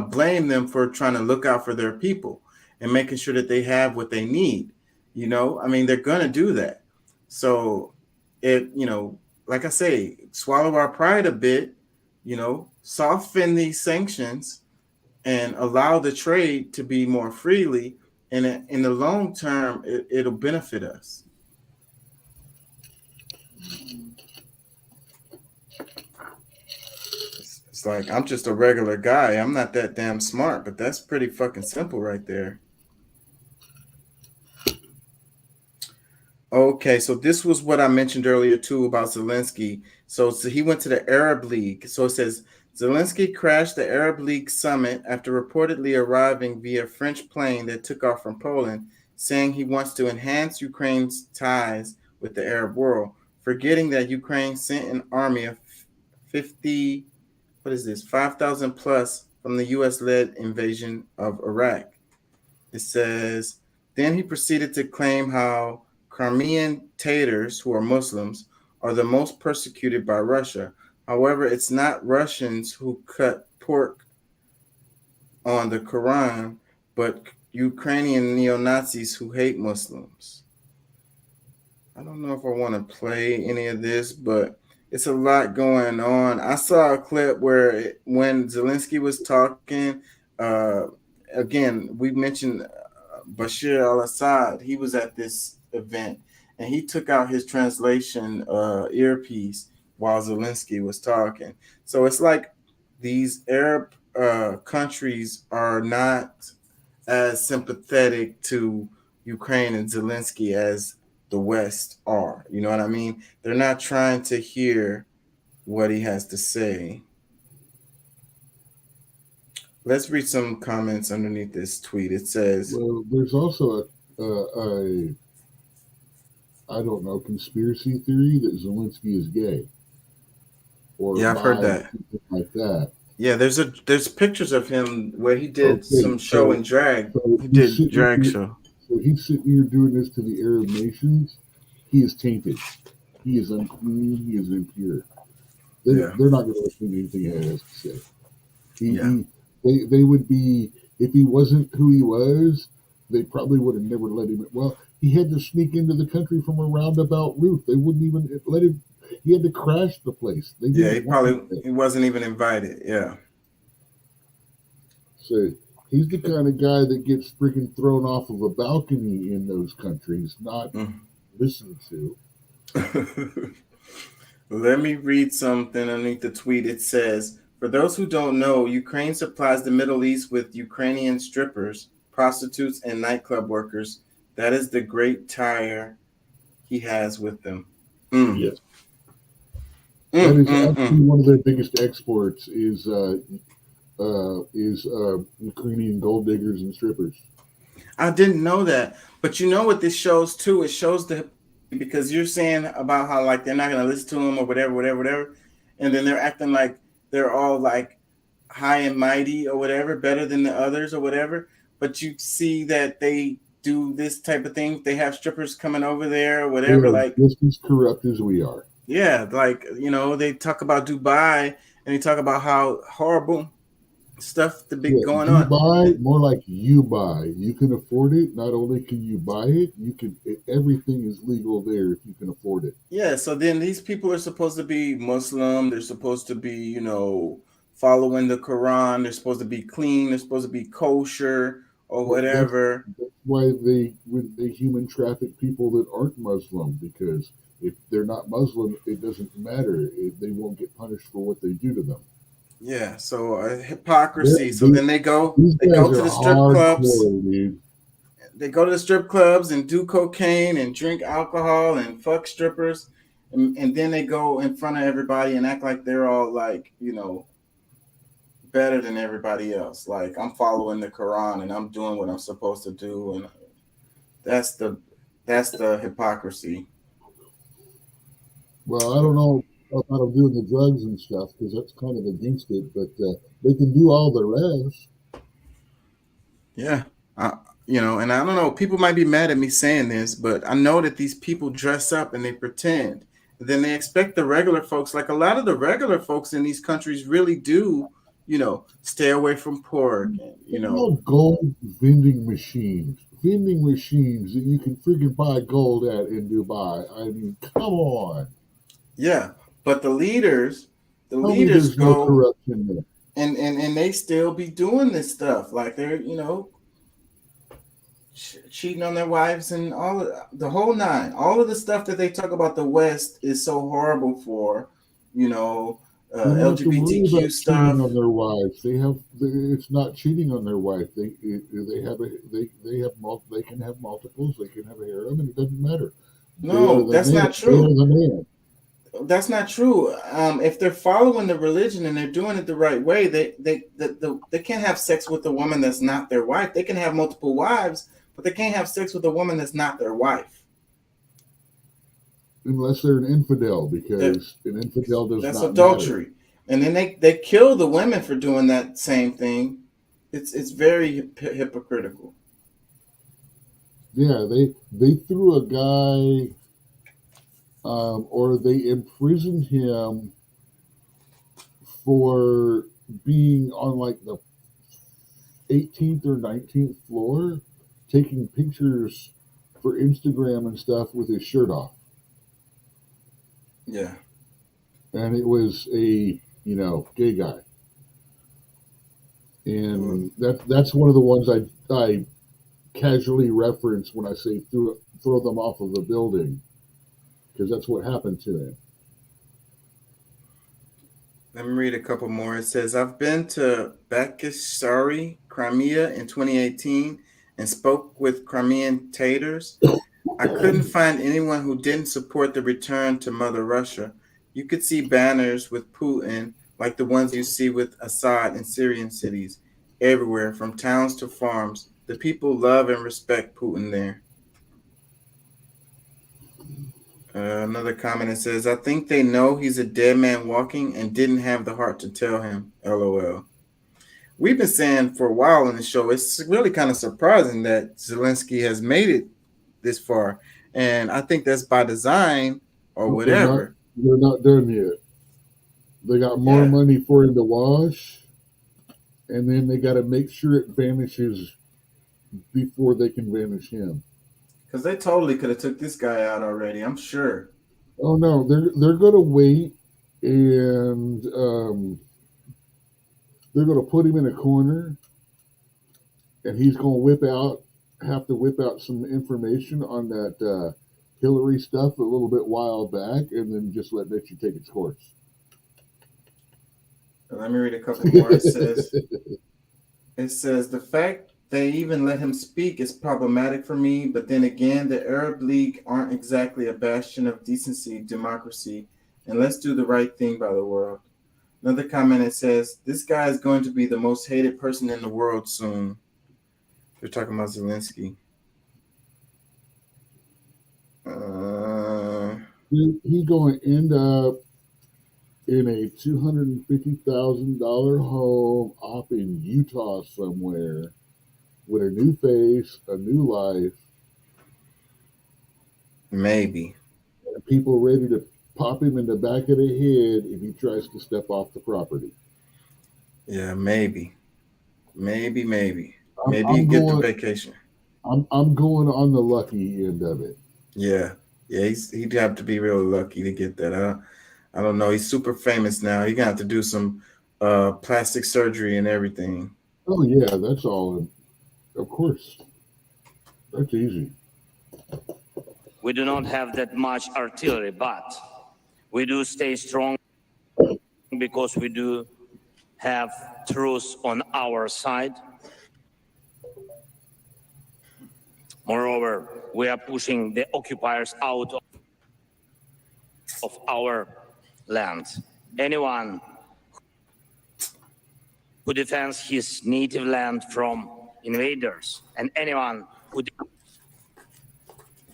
blame them for trying to look out for their people and making sure that they have what they need. I mean, they're gonna do that. So like I say, swallow our pride a bit, soften these sanctions and allow the trade to be more freely. And in the long term, it'll benefit us. It's like, I'm just a regular guy. I'm not that damn smart, but that's pretty fucking simple right there. Okay, so this was what I mentioned earlier too about Zelensky. So he went to the Arab League. So it says Zelensky crashed the Arab League summit after reportedly arriving via French plane that took off from Poland, saying he wants to enhance Ukraine's ties with the Arab world, forgetting that Ukraine sent an army of 5,000 plus from the U.S.-led invasion of Iraq. It says, then he proceeded to claim how Crimean Tatars, who are Muslims, are the most persecuted by Russia. However, it's not Russians who cut pork on the Quran, but Ukrainian neo-Nazis who hate Muslims. I don't know if I want to play any of this, but it's a lot going on. I saw a clip where when Zelensky was talking, again, we mentioned Bashar al-Assad. He was at this event, and he took out his translation earpiece while Zelensky was talking. So it's like these Arab countries are not as sympathetic to Ukraine and Zelensky as the West are. You know what I mean? They're not trying to hear what he has to say. Let's read some comments underneath this tweet. It says, well, there's also a I don't know, conspiracy theory that Zelensky is gay. Or yeah, I've heard that. Like that. Yeah, there's pictures of him where he did some show in drag. So he did drag show. So he's sitting here doing this to the Arab nations. He is tainted. He is unclean. He is impure. They're not going to listen to anything he has to say. They would be, if he wasn't who he was, they probably would have never let him. Well, he had to sneak into the country from a roundabout route. They wouldn't even let him. He had to crash the place. He wasn't even invited. Yeah. So he's the kind of guy that gets freaking thrown off of a balcony in those countries, not listened to. Let me read something underneath the tweet. It says, for those who don't know, Ukraine supplies the Middle East with Ukrainian strippers, prostitutes, and nightclub workers. That is the great tire he has with them. Yes. That is actually one of their biggest exports is Ukrainian gold diggers and strippers. I didn't know that, but you know what this shows too? It shows because you're saying about how like they're not going to listen to him or whatever, and then they're acting like they're all like high and mighty or whatever, better than the others or whatever. But you see that they do this type of thing. They have strippers coming over there or whatever. They're like just as corrupt as we are. Yeah, like they talk about Dubai and they talk about how horrible stuff to be going on. Buy more like you buy. You can afford it. Not only can you buy it, you can. Everything is legal there if you can afford it. Yeah. So then these people are supposed to be Muslim. They're supposed to be, following the Quran. They're supposed to be clean. They're supposed to be kosher or whatever. That's why they human traffic people that aren't Muslim, because if they're not Muslim, it doesn't matter. They won't get punished for what they do to them. Yeah, so hypocrisy. So then they go to the strip clubs. they go to the strip clubs and do cocaine and drink alcohol and fuck strippers, and then they go in front of everybody and act like they're all like, better than everybody else. Like, I'm following the Quran and I'm doing what I'm supposed to do, and that's the hypocrisy. Well, I don't know about them doing the drugs and stuff because that's kind of against it, but they can do all the rest. Yeah. And I don't know, people might be mad at me saying this, but I know that these people dress up and they pretend. Then they expect the regular folks, like a lot of the regular folks in these countries really do, stay away from pork. And, Gold vending machines that you can freaking buy gold at in Dubai. I mean, come on. Yeah, but the leaders There's go no corruption there. and they still be doing this stuff. Like they're, cheating on their wives and all of the whole nine. All of the stuff that they talk about the West is so horrible for, LGBTQ stuff. Cheating on their wives. It's not cheating on their wife. They can have multiples. They can have a harem, and it doesn't matter. No, that's not true. They are the man. That's not true. If they're following the religion and they're doing it the right way, they can't have sex with a woman that's not their wife. They can have multiple wives, but they can't have sex with a woman that's not their wife. Unless they're an infidel, because an infidel does that's not adultery. matter. And then they kill the women for doing that same thing. It's very hypocritical. Yeah, they threw a guy, or they imprisoned him for being on like the 18th or 19th floor, taking pictures for Instagram and stuff with his shirt off. Yeah. And it was a, gay guy. And that's one of the ones I casually reference when I say throw them off of the building, because that's what happened to him. Let me read a couple more. It says, I've been to Bakhchisari, Crimea in 2018 and spoke with Crimean tatars. I couldn't find anyone who didn't support the return to Mother Russia. You could see banners with Putin, like the ones you see with Assad in Syrian cities, everywhere, from towns to farms. The people love and respect Putin there. Another comment that says, I think they know he's a dead man walking and didn't have the heart to tell him, LOL. We've been saying for a while on the show, it's really kind of surprising that Zelensky has made it this far. And I think that's by design or whatever. They're not done yet. They got more money for him to wash, and then they got to make sure it vanishes before they can vanish him. Because they totally could have took this guy out already, I'm sure. Oh no, they're going to wait, and they're going to put him in a corner, and he's going to have to whip out some information on that Hillary stuff a little bit while back, and then just let you take its course. Let me read a couple more. It says, the fact they even let him speak is problematic for me, but then again, the Arab League aren't exactly a bastion of decency, democracy, and let's do the right thing by the world. Another comment that says, this guy is going to be the most hated person in the world soon. They're talking about Zelensky. He's going to end up in a $250,000 home up in Utah somewhere with a new face, a new life. Maybe. And people ready to pop him in the back of the head if he tries to step off the property. Yeah, maybe. Maybe you get the vacation. I'm going on the lucky end of it. Yeah, he'd have to be real lucky to get that. I don't know. He's super famous now. He's gonna have to do some plastic surgery and everything. Oh yeah, that's all. Of course, that's easy. We do not have that much artillery, but we do stay strong because we do have truth on our side. Moreover, we are pushing the occupiers out of our land. Anyone who defends his native land from invaders, and anyone who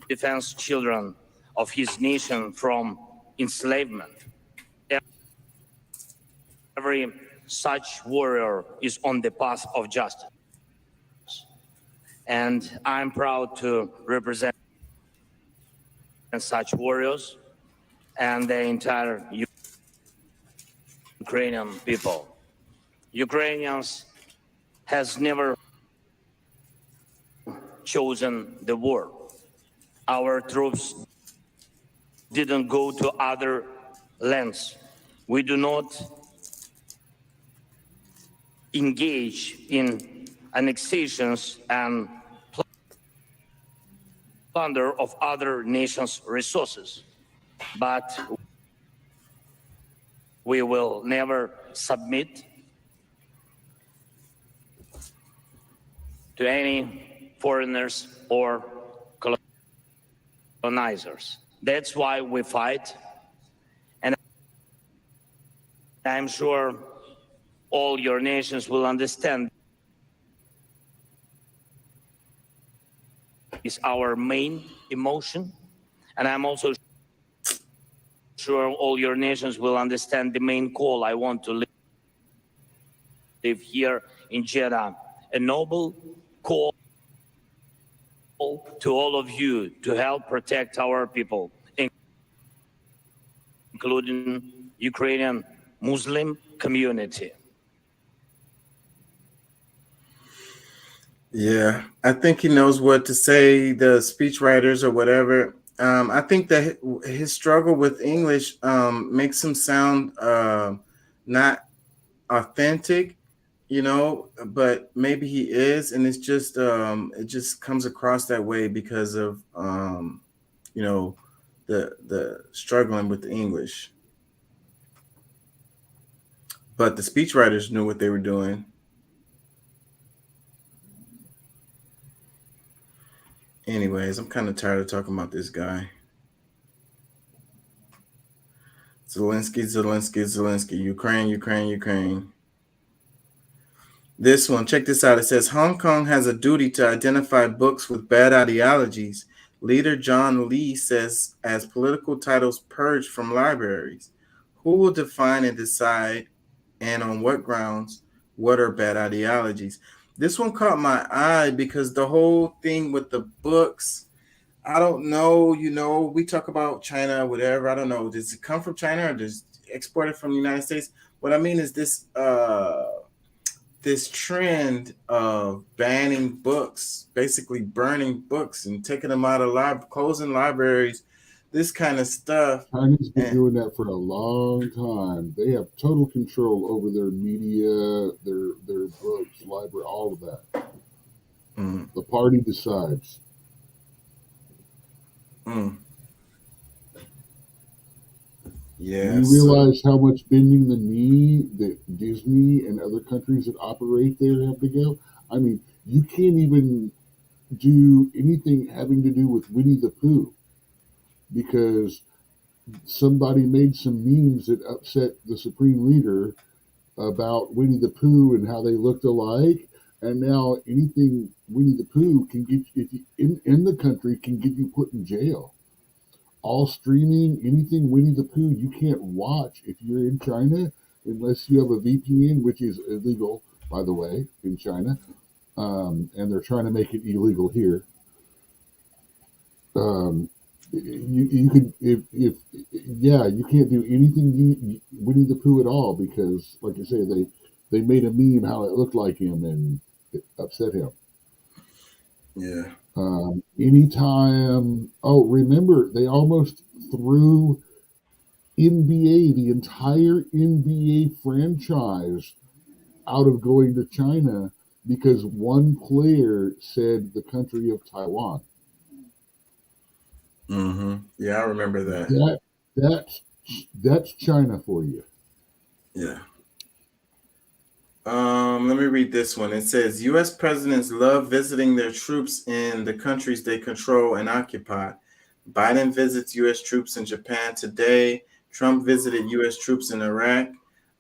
defends children of his nation from enslavement, every such warrior is on the path of justice. And I'm proud to represent such warriors and the entire Ukrainian people. Ukrainians has never chosen the war. Our troops didn't go to other lands. We do not engage in annexations and plunder of other nations' resources, but we will never submit to any foreigners or colonizers. That's why we fight, and I'm sure all your nations will understand is our main emotion, and I'm also sure all your nations will understand the main call I want to live here in Jeddah, a noble call to all of you to help protect our people, including Ukrainian Muslim community. Yeah, I think he knows what to say, the speechwriters or whatever. I think that his struggle with English makes him sound not authentic, you know, but maybe he is, and it's just it just comes across that way because of you know, the struggling with the English. But the speechwriters knew what they were doing. Anyways, I'm kind of tired of talking about this guy. Zelensky, Ukraine. This one, check this out. It says, Hong Kong has a duty to identify books with bad ideologies. Leader John Lee says as political titles purged from libraries. Who will define and decide, and on what grounds, what are bad ideologies? This one caught my eye because the whole thing with the books, I don't know, you know, we talk about China, whatever. I don't know. Does it come from China or does it export it from the United States? What I mean is this this trend of banning books, basically burning books and taking them out of closing libraries, this kind of stuff. China's been doing that for a long time. They have total control over their media, their books, library, all of that. The party decides. Yeah. You realize how much bending the knee that Disney and other countries that operate there have to go? I mean, you can't even do anything having to do with Winnie the Pooh because somebody made some memes that upset the Supreme Leader about Winnie the Pooh and how they looked alike. And now anything Winnie the Pooh can get, if you, in the country, can get you put in jail. All streaming, anything Winnie the Pooh, you can't watch if you're in China unless you have a VPN, which is illegal, by the way, in China. And they're trying to make it illegal here. You could, if you can't do anything Winnie the Pooh at all because, like you say, they made a meme how it looked like him and it upset him. Yeah. Anytime, remember, they almost threw NBA, the entire NBA franchise, out of going to China because one player said the country of Taiwan. Yeah, I remember that. That's China for you. Yeah. Let me read this one. It says U.S. presidents love visiting their troops in the countries they control and occupy. Biden visits U.S. troops in Japan today. Trump visited U.S. troops in Iraq.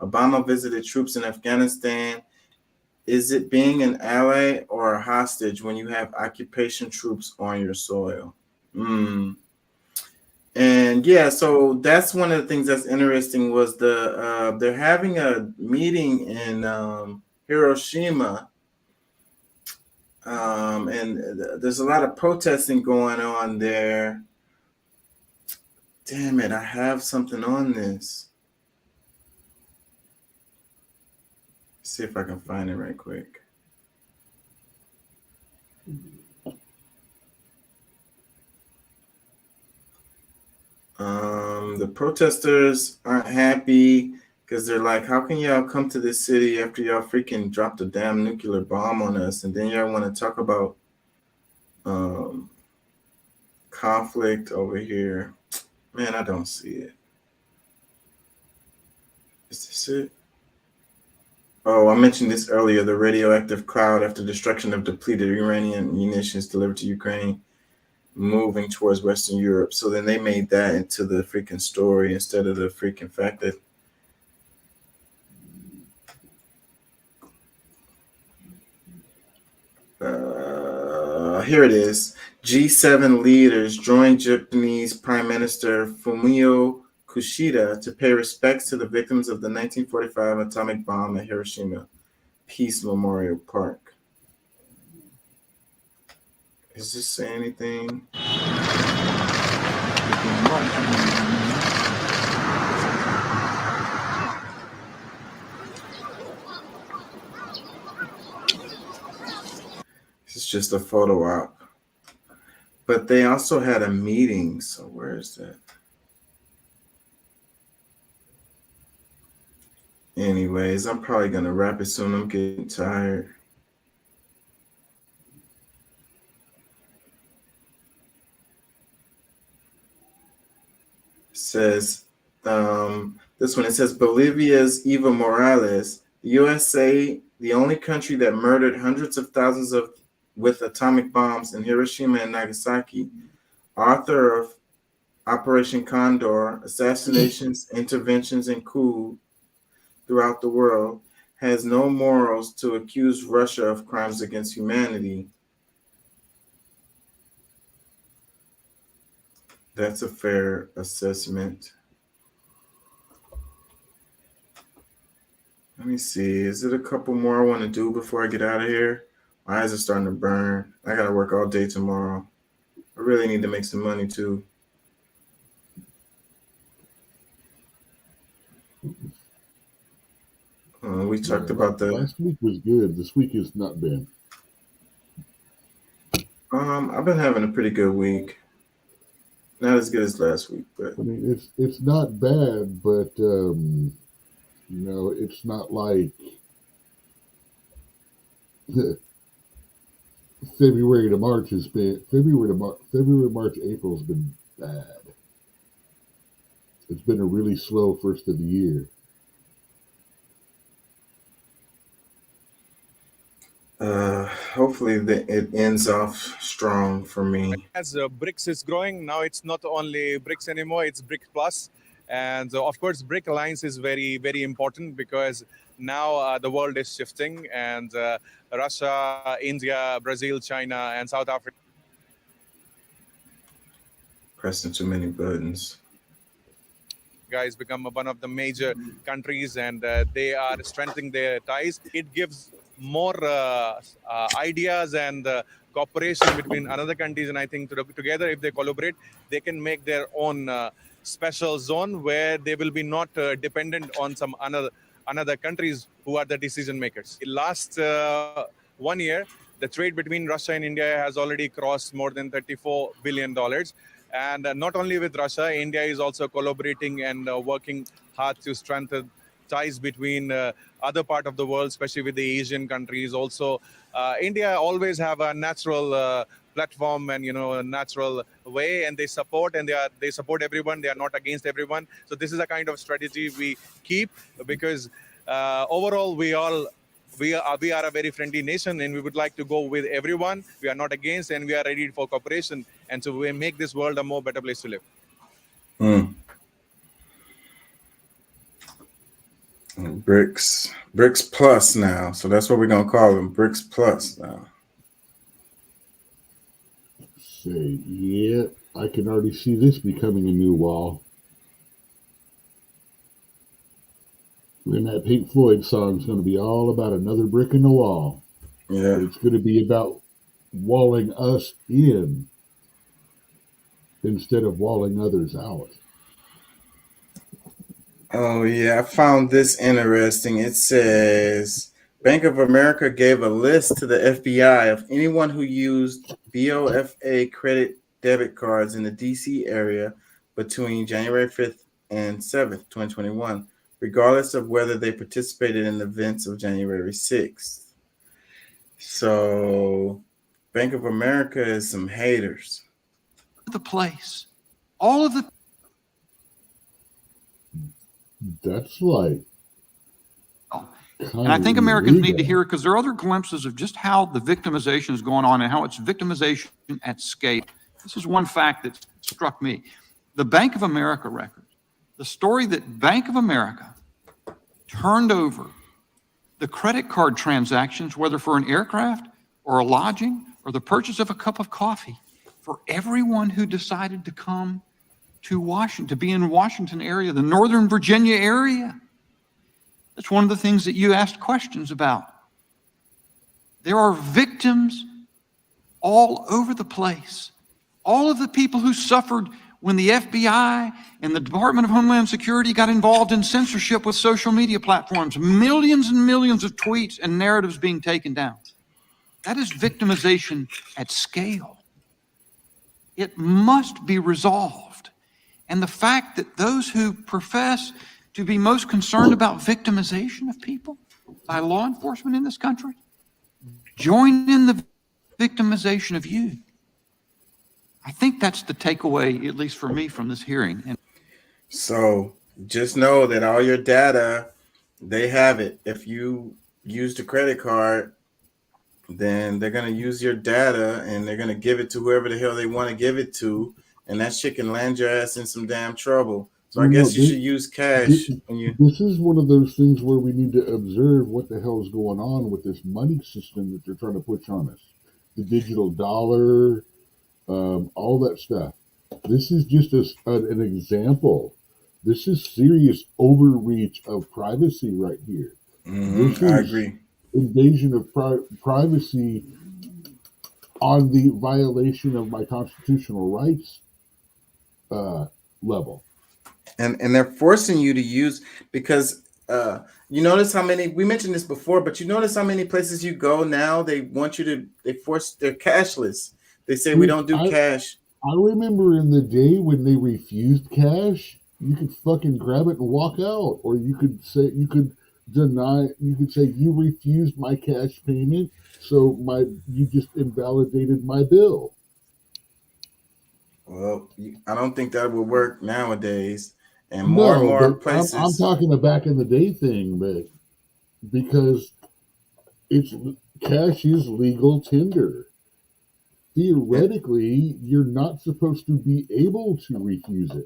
Obama visited troops in Afghanistan. Is it being an ally or a hostage when you have occupation troops on your soil? And yeah, so that's one of the things that's interesting was they're having a meeting in Hiroshima, and there's a lot of protesting going on there. Damn it, I have something on this. See if I can find it right quick. The protesters aren't happy because they're like, how can y'all come to this city after y'all freaking dropped a damn nuclear bomb on us? And then y'all want to talk about conflict over here. Man, I don't see it. Is this it? Oh, I mentioned this earlier. The radioactive cloud after destruction of depleted Iranian munitions delivered to Ukraine, moving towards Western Europe. So then they made that into the freaking story instead of the freaking fact that here it is. G7 leaders joined Japanese Prime Minister Fumio Kishida to pay respects to the victims of the 1945 atomic bomb at Hiroshima Peace Memorial Park. Does this say anything? This is just a photo op. But they also had a meeting. So where is that? Anyways, I'm probably going to wrap it soon. I'm getting tired. Says this one, it says Bolivia's Evo Morales, the USA, the only country that murdered hundreds of thousands with atomic bombs in Hiroshima and Nagasaki, author of Operation Condor, assassinations, interventions, and coups throughout the world, has no morals to accuse Russia of crimes against humanity. That's a fair assessment. Let me see. Is it a couple more I want to do before I get out of here? My eyes are starting to burn. I got to work all day tomorrow. I really need to make some money too. We talked about the last week was good. This week is not bad. I've been having a pretty good week. Not as good as last week, but I mean, it's not bad, but you know, it's not like February to March has been February, March, April has been bad. It's been a really slow first of the year. hopefully it ends off strong for me. As BRICS is growing, now it's not only BRICS anymore, it's BRICS Plus. And of course, BRIC Alliance is very, very important because now the world is shifting and Russia, India, Brazil, China, and South Africa. Pressing too many buttons. Guys become one of the major countries and they are strengthening their ties. It gives more ideas and cooperation between other countries. And I think together, if they collaborate, they can make their own special zone where they will be not dependent on some another countries who are the decision makers. In last 1 year, the trade between Russia and India has already crossed more than $34 billion. And not only with Russia, India is also collaborating and working hard to strengthen ties between other part of the world, especially with the Asian countries. Also, India always have a natural platform and a natural way, and they support everyone. They are not against everyone. So this is a kind of strategy we keep because overall we all we are a very friendly nation, and we would like to go with everyone. We are not against, and we are ready for cooperation, and so we make this world a more better place to live. BRICS Plus now. So that's what we're gonna call them, BRICS Plus now. Say, yeah, I can already see this becoming a new wall. When that Pink Floyd song is going to be all about another brick in the wall. Yeah. It's going to be about walling us in instead of walling others out. Oh yeah, I found this interesting. It says Bank of America gave a list to the FBI of anyone who used BOFA credit debit cards in the DC area between January 5th and 7th, 2021, regardless of whether they participated in the events of January 6th. So Bank of America is some haters. The place. All of the That's like, and I think Americans need to hear it because there are other glimpses of just how the victimization is going on and how it's victimization at scale. This is one fact that struck me. The Bank of America record, the story that Bank of America turned over the credit card transactions, whether for an aircraft or a lodging or the purchase of a cup of coffee, for everyone who decided to come to Washington, to be in Washington area, the Northern Virginia area. That's one of the things that you asked questions about. There are victims all over the place. All of the people who suffered when the FBI and the Department of Homeland Security got involved in censorship with social media platforms, millions and millions of tweets and narratives being taken down. That is victimization at scale. It must be resolved. And the fact that those who profess to be most concerned about victimization of people by law enforcement in this country join in the victimization of you. I think that's the takeaway, at least for me, from this hearing. And so just know that all your data, they have it. If you used a credit card, then they're going to use your data and they're going to give it to whoever the hell they want to give it to. And that shit can land your ass in some damn trouble. So I guess you should use cash when you. This is one of those things where we need to observe what the hell is going on with this money system that they're trying to push on us. The digital dollar, all that stuff. This is just an example. This is serious overreach of privacy right here. This is I agree. Invasion of privacy on the violation of my constitutional rights level. And they're forcing you to use, because you notice how many, we mentioned this before, but you notice how many places you go now, they want you to, they're cashless. They say we don't do cash. I remember in the day when they refused cash, you could fucking grab it and walk out, or you could say, you could say you refused my cash payment, so you just invalidated my bill. Well, I don't think that would work nowadays, and more places. I'm talking a back in the day thing, but because cash is legal tender. Theoretically, you're not supposed to be able to refuse it.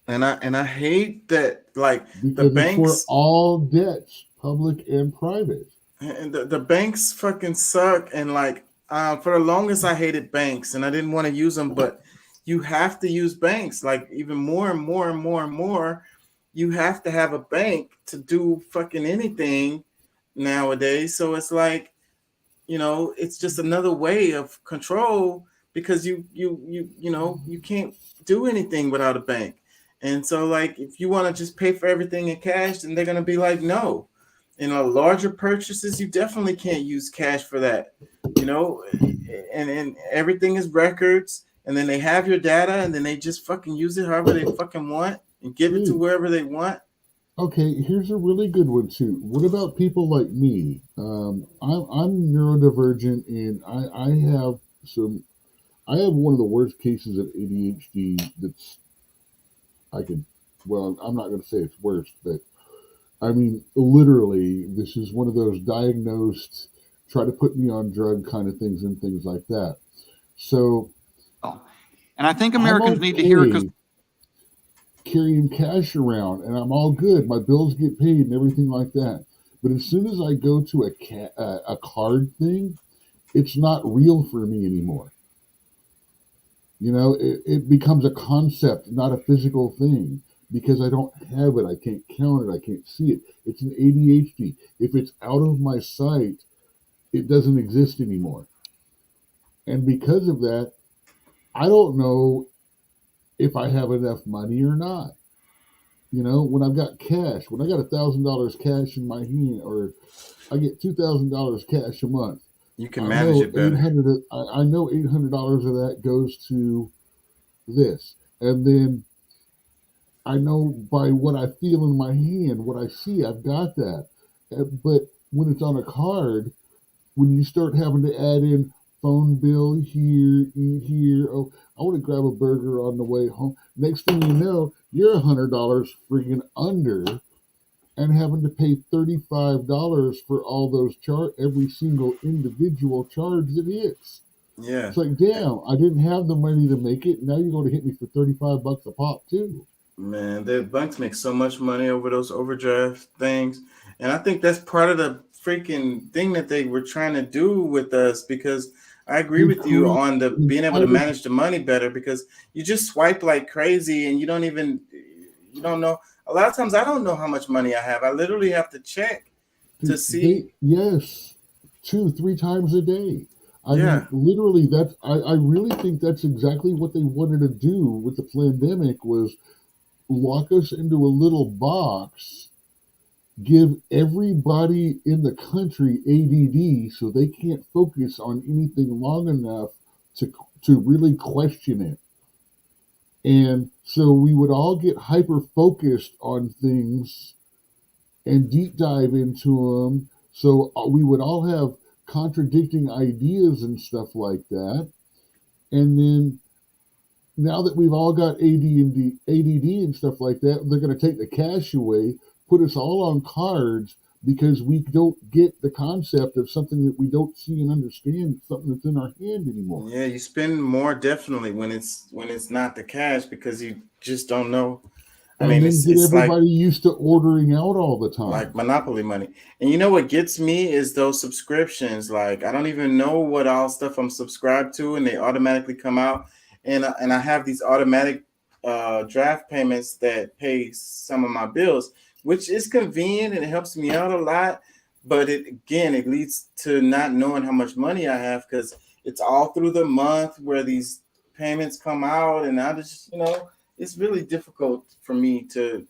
And I hate that, like, because the banks, it's for all debts, public and private. And the banks fucking suck. And like, for the longest, I hated banks and I didn't want to use them, but you have to use banks. Like, even more and more and more and more, you have to have a bank to do fucking anything nowadays. So it's like, you know, it's just another way of control, because you can't do anything without a bank. And so, like, if you want to just pay for everything in cash, then they're going to be like, no. In larger purchases, you definitely can't use cash for that, you know, and everything is records, and then they have your data, and then they just fucking use it however they fucking want and give it to wherever they want. Okay, here's a really good one too. What about people like me? I'm neurodivergent, and I have one of the worst cases of ADHD. I'm not going to say it's worst, but I mean, literally, this is one of those diagnosed, try to put me on drug kind of things and things like that. So, and I think I'm Americans need to hear it because okay carrying cash around, and I'm all good. My bills get paid and everything like that. But as soon as I go to a card thing, it's not real for me anymore. You know, it becomes a concept, not a physical thing, because I don't have it. I can't count it. I can't see it. It's an ADHD. If it's out of my sight, it doesn't exist anymore. And because of that, I don't know if I have enough money or not. You know, when I've got cash, when I got $1,000 cash in my hand, or I get $2,000 cash a month, You can manage it better. I know $800 of that goes to this, and then I know by what I feel in my hand, what I see, I've got that. But when it's on a card, when you start having to add in phone bill here, eat here, oh, I want to grab a burger on the way home. Next thing you know, you're $100 friggin' under, and having to pay $35 for all those every single individual charge that hits. Yeah. It's like, damn, I didn't have the money to make it. Now you're going to hit me for $35 a pop too. Man, the banks make so much money over those overdraft things. And I think that's part of the freaking thing that they were trying to do with us, because I agree with you on the being able to manage the money better, because you just swipe like crazy and you don't know. A lot of times I don't know how much money I have. I literally have to check to see. Yes, 2-3 times a day. I Yeah. mean, literally, I really think that's exactly what they wanted to do with the pandemic, was lock us into a little box, give everybody in the country ADD so they can't focus on anything long enough to really question it. And so we would all get hyper focused on things and deep dive into them. So we would all have contradicting ideas and stuff like that. And then now that we've all got ADD and stuff like that, they're going to take the cash away, put us all on cards, because we don't get the concept of something that we don't see and understand, something that's in our hand anymore. Yeah, you spend more definitely when it's not the cash, because you just don't know. I mean, then it's get like everybody used to ordering out all the time. like Monopoly money. And you know what gets me is those subscriptions. Like, I don't even know what all stuff I'm subscribed to, and they automatically come out. And I have these automatic draft payments that pay some of my bills, which is convenient and it helps me out a lot. But it leads to not knowing how much money I have, because it's all through the month where these payments come out, and I just, it's really difficult for me to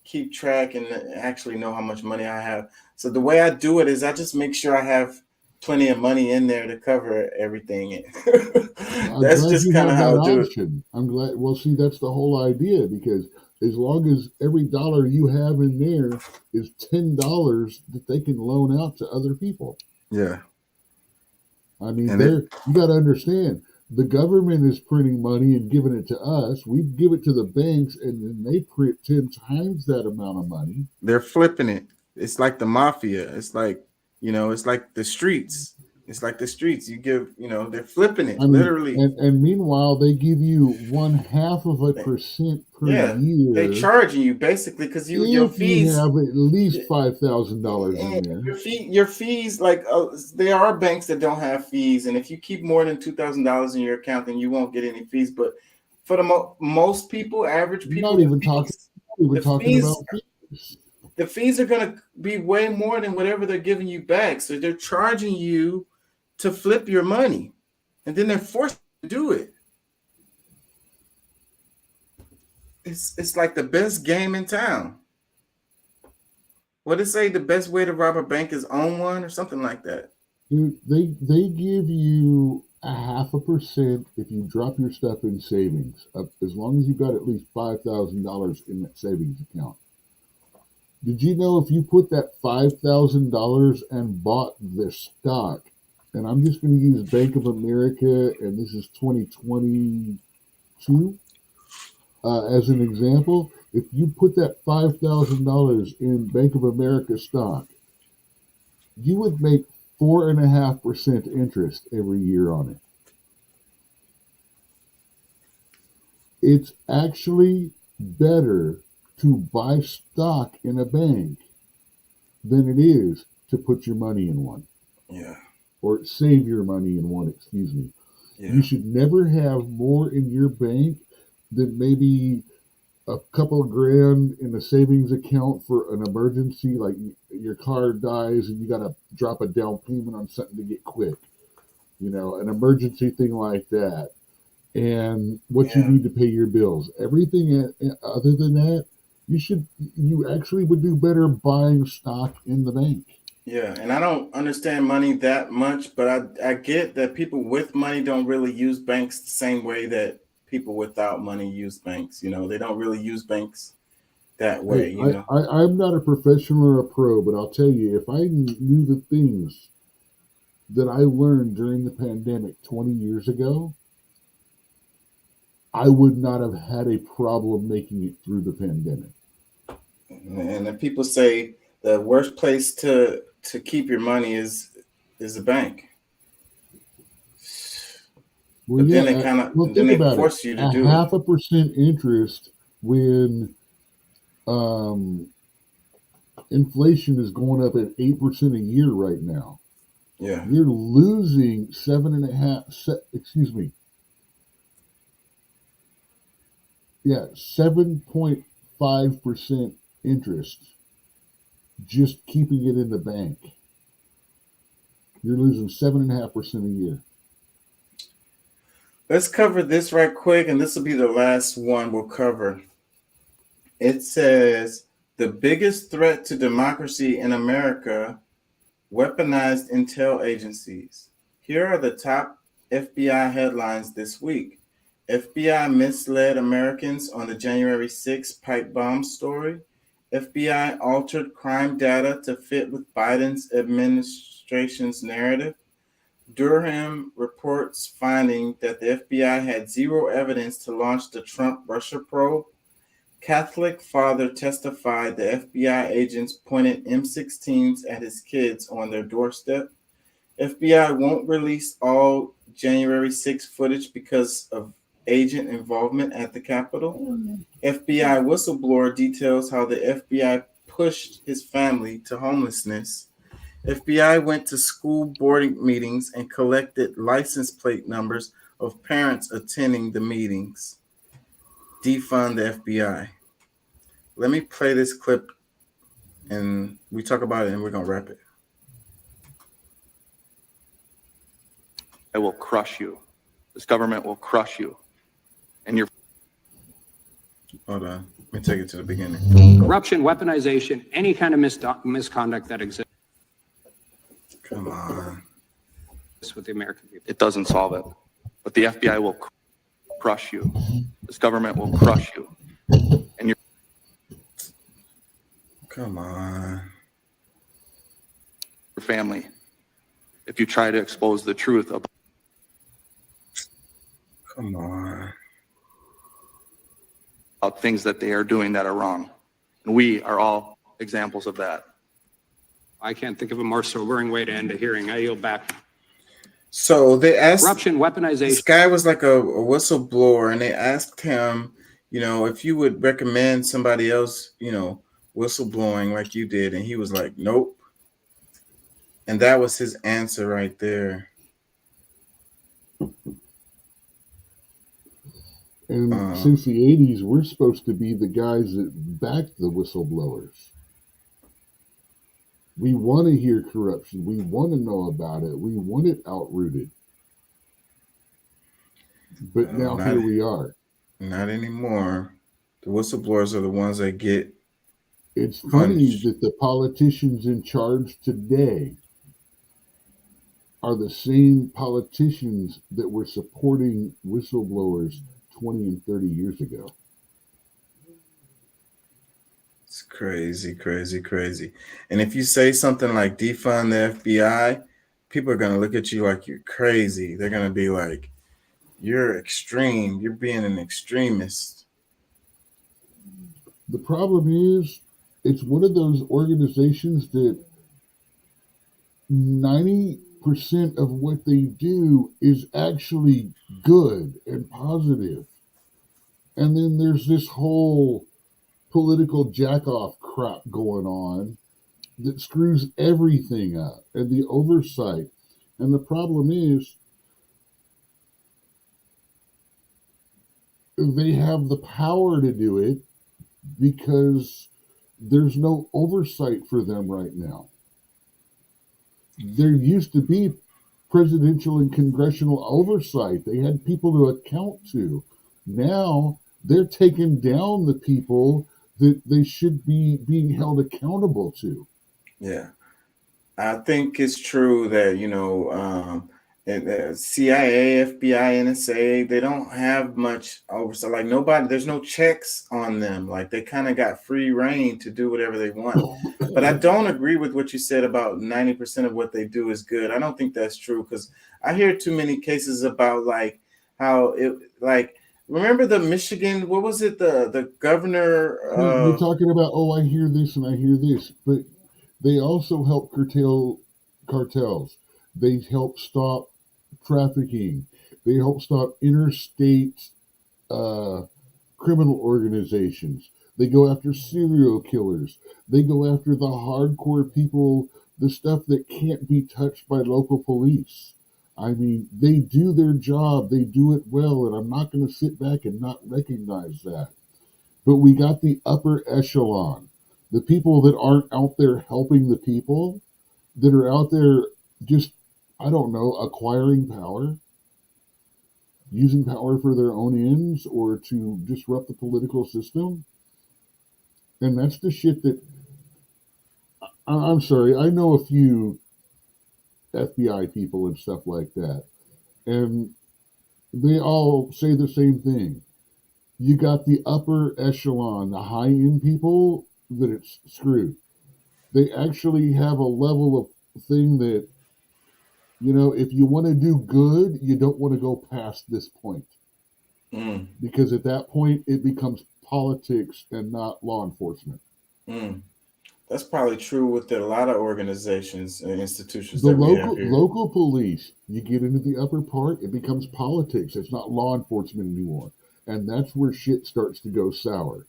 keep track and actually know how much money I have. So the way I do it is I just make sure I have plenty of money in there to cover everything. That's just kind of how I do it. I'm glad. Well, see, that's the whole idea, because as long as every dollar you have in there is $10 that they can loan out to other people. Yeah. I mean, you got to understand, the government is printing money and giving it to us. We give it to the banks, and then they print 10 times that amount of money. They're flipping it. It's like the mafia. It's like, it's like the streets. It's like the streets. You give, they're flipping it, literally. And meanwhile, they give you 0.5% per year. They're charging you basically, because your fees. You have at least $5,000 in there. Your fees, like there are banks that don't have fees, and if you keep more than $2,000 in your account, then you won't get any fees. But for the most people, average people, Not even talking about fees. The fees are going to be way more than whatever they're giving you back. So they're charging you to flip your money, and then they're forced to do it. It's like the best game in town. What did it say? The best way to rob a bank is own one, or something like that. Dude, they give you 0.5% if you drop your stuff in savings, as long as you've got at least $5,000 in that savings account. Did you know if you put that $5,000 and bought the stock, and I'm just going to use Bank of America, and this is 2022 as an example, if you put that $5,000 in Bank of America stock, you would make 4.5% interest every year on it. It's actually better to buy stock in a bank than it is to put your money in one. Yeah. Or save your money in one, excuse me. Yeah. You should never have more in your bank than maybe a couple of grand in a savings account for an emergency, like your car dies and you got to drop a down payment on something to get quick, an emergency thing like that, and what you need to pay your bills. Everything other than that, you actually would do better buying stock in the bank. Yeah, and I don't understand money that much, but I get that people with money don't really use banks the same way that people without money use banks. They don't really use banks that way. Hey, I'm not a professional or a pro, but I'll tell you, if I knew the things that I learned during the pandemic 20 years ago, I would not have had a problem making it through the pandemic. And then people say the worst place to keep your money is a bank. Well, But yeah, then they force you to do it. 0.5% interest when inflation is going up at 8% a year right now. Yeah. You're losing 7.5% interest just keeping it in the bank. You're losing 7.5% a year. Let's cover this right quick, and this will be the last one we'll cover. It says, the biggest threat to democracy in America, weaponized intel agencies. Here are the top FBI headlines this week. FBI misled Americans on the January 6th pipe bomb story. FBI altered crime data to fit with Biden's administration's narrative. Durham reports finding that the FBI had zero evidence to launch the Trump-Russia probe. Catholic father testified the FBI agents pointed M16s at his kids on their doorstep. FBI won't release all January 6 footage because of agent involvement at the Capitol. FBI whistleblower details how the FBI pushed his family to homelessness. FBI went to school boarding meetings and collected license plate numbers of parents attending the meetings. Defund the FBI. Let me play this clip and we talk about it and we're going to wrap it. I will crush you. This government will crush you. And you're. Hold on. Let me take it to the beginning. Corruption, weaponization, any kind of misconduct that exists. Come on. With the American people. It doesn't solve it. But the FBI will crush you. This government will crush you. And you're. Come on. Your family. If you try to expose the truth about. Come on. About things that they are doing that are wrong. And we are all examples of that. I can't think of a more sobering way to end a hearing. I yield back. So they asked. Corruption, weaponization. This guy was like a whistleblower, and they asked him, if you would recommend somebody else, whistleblowing like you did. And he was like, nope. And that was his answer right there. And since the 80s, we're supposed to be the guys that back the whistleblowers. We want to hear corruption. We want to know about it. We want it outrooted. But now here we are. Not anymore. The whistleblowers are the ones that get. It's funny that the politicians in charge today are the same politicians that were supporting whistleblowers 20 and 30 years ago. It's crazy, crazy, crazy. And if you say something like defund the FBI, people are going to look at you like you're crazy. They're going to be like, you're extreme. You're being an extremist. The problem is, it's one of those organizations that 90% of what they do is actually good and positive. And then there's this whole political jack-off crap going on that screws everything up, and the oversight. And the problem is, they have the power to do it because there's no oversight for them right now. There used to be presidential and congressional oversight. They had people to account to. Now they're taking down the people that they should be being held accountable to. Yeah. I think it's true that, CIA, FBI, NSA, they don't have much oversight. Like there's no checks on them. Like they kind of got free reign to do whatever they want. But I don't agree with what you said about 90% of what they do is good. I don't think that's true because I hear too many cases about like how remember the Michigan, what was it? The governor. You're talking about, I hear this and I hear this, but they also help curtail cartels. They help stop trafficking. They help stop interstate criminal organizations. They go after serial killers. They go after the hardcore people, the stuff that can't be touched by local police. I mean, they do their job. They do it well, and I'm not going to sit back and not recognize that. But we got the upper echelon, the people that aren't out there helping the people, that are out there just, I don't know, acquiring power, using power for their own ends or to disrupt the political system. And that's the shit that, I'm sorry, I know a few FBI people and stuff like that, and they all say the same thing. You got the upper echelon, the high-end people, that it's screwed. They actually have a level of thing that, if you want to do good, you don't want to go past this point. Because at that point, it becomes politics and not law enforcement. That's probably true with a lot of organizations and institutions. The that we have here. local police, you get into the upper part, it becomes politics. It's not law enforcement anymore. And that's where shit starts to go sour.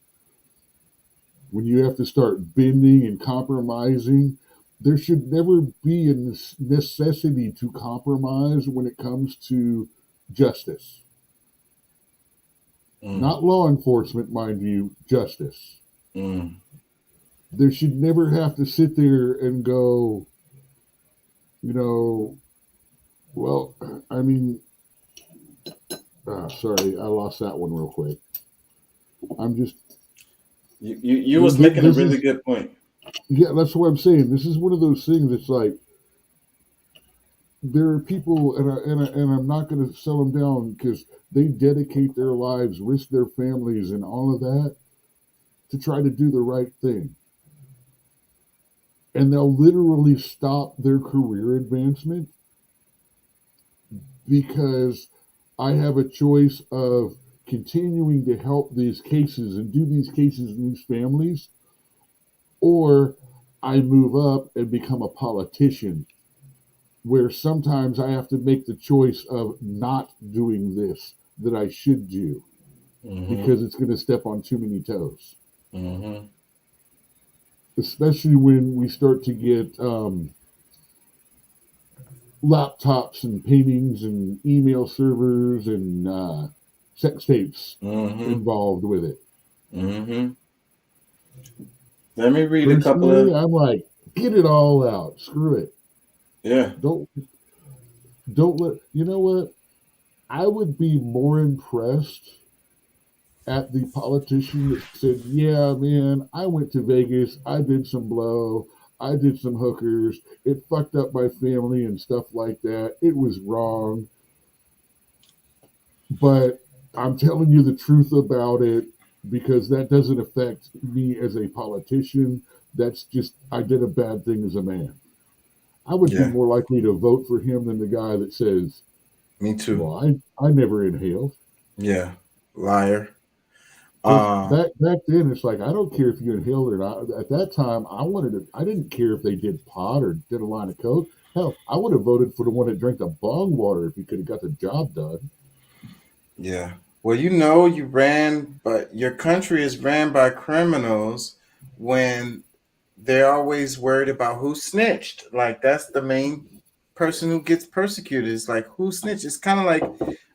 When you have to start bending and compromising, there should never be a necessity to compromise when it comes to justice. Not law enforcement, mind you, justice. There should never have to sit there and go, well, I mean, sorry, I lost that one real quick. I'm just... You was making a really good point. Yeah, that's what I'm saying. This is one of those things that's like, there are people, and I'm not going to sell them down because they dedicate their lives, risk their families and all of that to try to do the right thing. And they'll literally stop their career advancement because I have a choice of continuing to help these cases and do these cases in these families, or I move up and become a politician, where sometimes I have to make the choice of not doing this that I should do because it's going to step on too many toes. Especially when we start to get laptops and paintings and email servers and sex tapes involved with it. Let me read Personally, a couple of... I'm like, get it all out. Screw it. Yeah. Don't let... You know what? I would be more impressed at the politician that said, yeah, man, I went to Vegas. I did some blow. I did some hookers. It fucked up my family and stuff like that. It was wrong. But I'm telling you the truth about it because that doesn't affect me as a politician. That's just, I did a bad thing as a man. I would be more likely to vote for him than the guy that says, me too. Well, I never inhaled. Yeah. Liar. Back then, it's like I don't care if you inhaled or not. At that time, I didn't care if they did pot or did a line of coke. Hell, I would have voted for the one that drank the bong water if he could have got the job done. Yeah. Well, you ran, but your country is ran by criminals when they're always worried about who snitched. Like, that's the main person who gets persecuted. It's like, who snitched? It's kind of like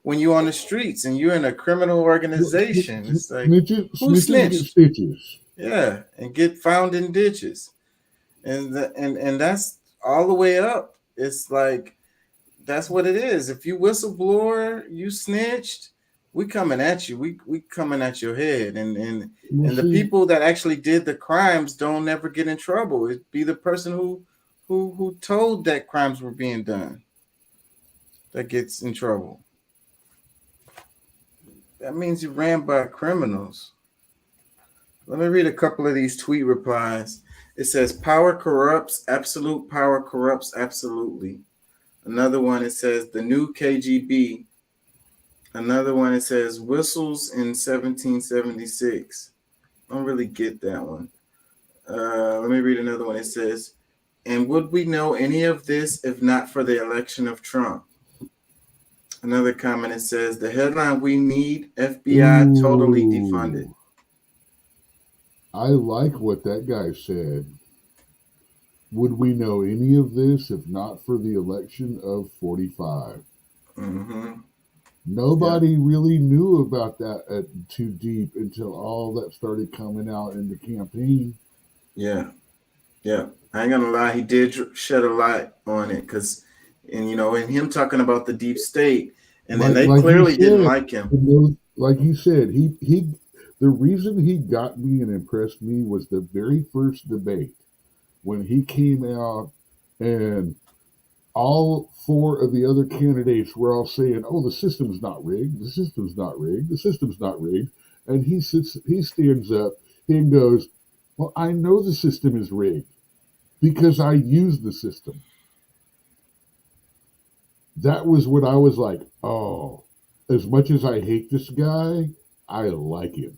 when you're on the streets and you're in a criminal organization. It's like, who snitched? Stitches. Yeah, and get found in ditches. And that's all the way up. It's like, that's what it is. If you whistleblower, you snitched, we coming at you. We coming at your head. And the people that actually did the crimes don't never get in trouble. It'd be the person who told that crimes were being done that gets in trouble. That means you ran by criminals. Let me read a couple of these tweet replies. It says, power corrupts, absolute power corrupts absolutely. Another one, it says, the new KGB. Another one, it says, whistles in 1776. I don't really get that one. Let me read another one. It says, and would we know any of this if not for the election of Trump? Another comment, it says, the headline, we need FBI totally defunded. I like what that guy said. Would we know any of this if not for the election of 45? Mm-hmm. Nobody really knew about that too deep until all that started coming out in the campaign. Yeah. I ain't gonna lie, he did shed a light on it and him talking about the deep state, and then they clearly didn't like him. Like you said, he the reason he got me and impressed me was the very first debate when he came out and all four of the other candidates were all saying, oh, the system's not rigged, the system's not rigged, the system's not rigged. And he stands up and goes, well, I know the system is rigged because I use the system. That was when I was like, oh, as much as I hate this guy, I like him.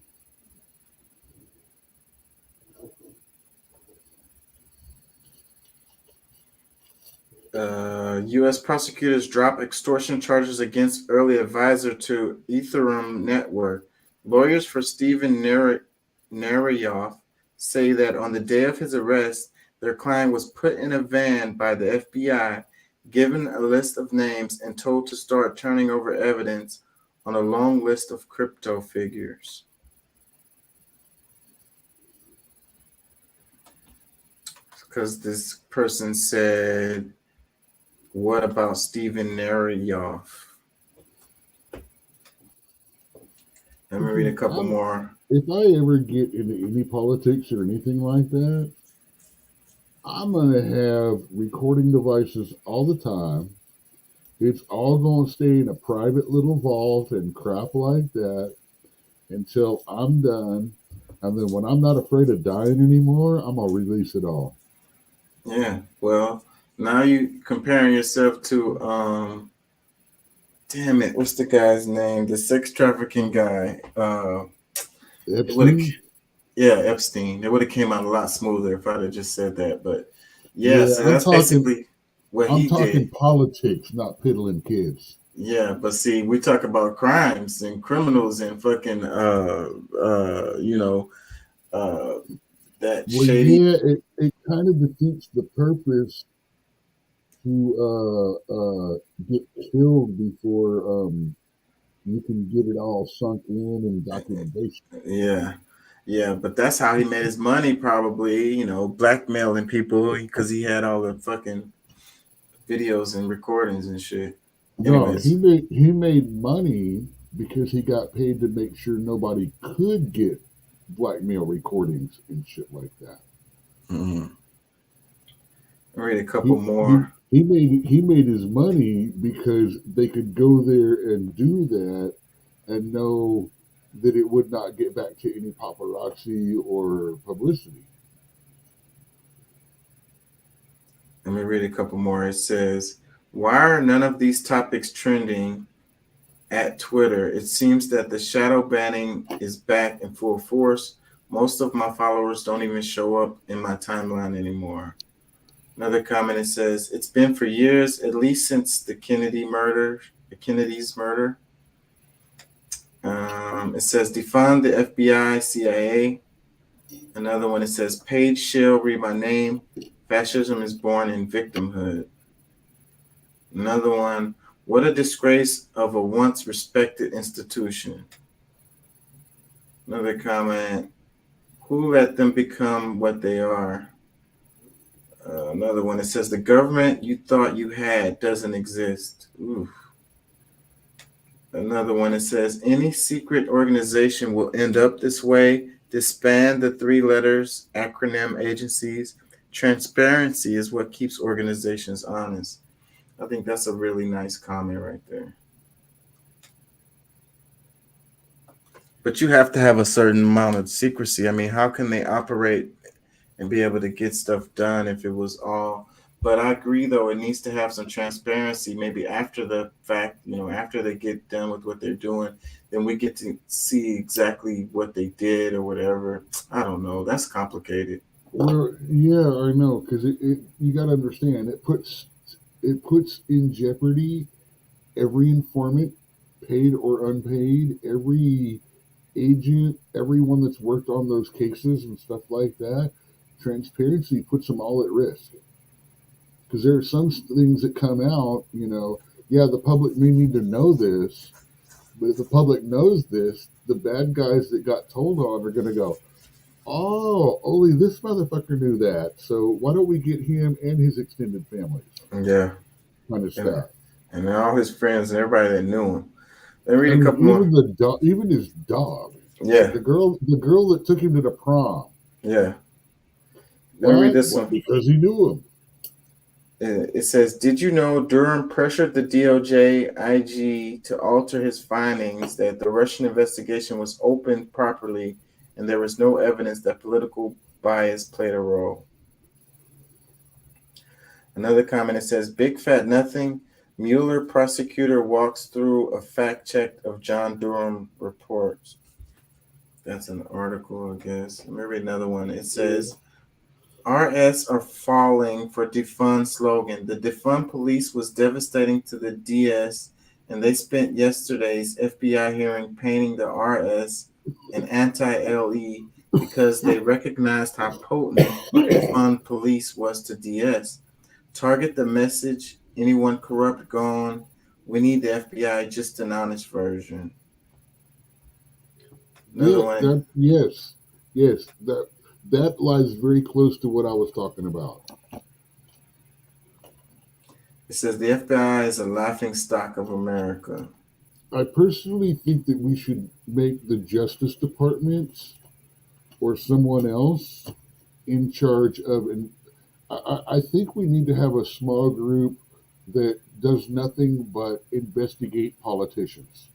U.S. prosecutors drop extortion charges against early advisor to Ethereum network. Lawyers for Steven Narayoff say that on the day of his arrest, their client was put in a van by the FBI, given a list of names, and told to start turning over evidence on a long list of crypto figures. Because this person said, what about Steven Narayoff? Let me read a couple more. If I ever get into any politics or anything like that, I'm going to have recording devices all the time. It's all going to stay in a private little vault and crap like that until I'm done. And then when I'm not afraid of dying anymore, I'm going to release it all. Yeah, well, now you comparing yourself to, damn it, what's the guy's name? The sex trafficking guy. Epstein? Epstein. It would have came out a lot smoother if I'd have just said that. But yeah, so that's basically what he did. I'm talking politics, not piddling kids. Yeah, but see, we talk about crimes and criminals and fucking, that shady. Yeah, it kind of defeats the purpose to get killed before you can get it all sunk in and documentation. Yeah, but that's how he made his money, probably, blackmailing people because he had all the fucking videos and recordings and shit. Anyways. No, he made money because he got paid to make sure nobody could get blackmail recordings and shit like that. Mm-hmm. I'll read a couple more. He made his money because they could go there and do that and know that it would not get back to any paparazzi or publicity. Let me read a couple more. It says, why are none of these topics trending at Twitter. It seems that the shadow banning is back in full force. Most of my followers don't even show up in my timeline anymore. Another comment, it says, it's been for years, at least since the Kennedy's murder. It says, defund the FBI, CIA. Another one, it says, Paige Shell, read my name. Fascism is born in victimhood. Another one, what a disgrace of a once respected institution. Another comment, who let them become what they are? Another one, it says, the government you thought you had doesn't exist. Oof. Another one, it says, any secret organization will end up this way. Disband the 3 letters, acronym agencies. Transparency is what keeps organizations honest. I think that's a really nice comment right there. But you have to have a certain amount of secrecy. I mean, how can they operate and be able to get stuff done if it was all? But I agree, though, it needs to have some transparency, maybe after the fact, after they get done with what they're doing, then we get to see exactly what they did or whatever. I don't know. That's complicated. Well, yeah, I know, because you got to understand, it puts in jeopardy every informant, paid or unpaid, every agent, everyone that's worked on those cases and stuff like that. Transparency puts them all at risk. Because there are some things that come out, yeah, the public may need to know this, but if the public knows this, the bad guys that got told on are going to go, oh, only this motherfucker knew that, so why don't we get him and his extended families? Yeah. Kind of stuff. And all his friends and everybody that knew him. Let me read a couple more. Even his dog. Yeah. The girl that took him to the prom. Yeah. Let me read this one. Because he knew him. It says, did you know Durham pressured the DOJ IG to alter his findings that the Russian investigation was opened properly and there was no evidence that political bias played a role? Another comment, it says, big fat nothing. Mueller prosecutor walks through a fact check of John Durham reports. That's an article, I guess. Let me read another one. It says, RS are falling for defund slogan. The defund police was devastating to the DS, and they spent yesterday's FBI hearing painting the RS an anti-LE because they recognized how potent defund police was to DS. Target the message, anyone corrupt gone. We need the FBI, just an honest version. Yes, that lies very close to what I was talking about. It says the FBI is a laughing stock of America. I personally think that we should make the Justice Department or someone else in charge of, and I think we need to have a small group that does nothing but investigate politicians.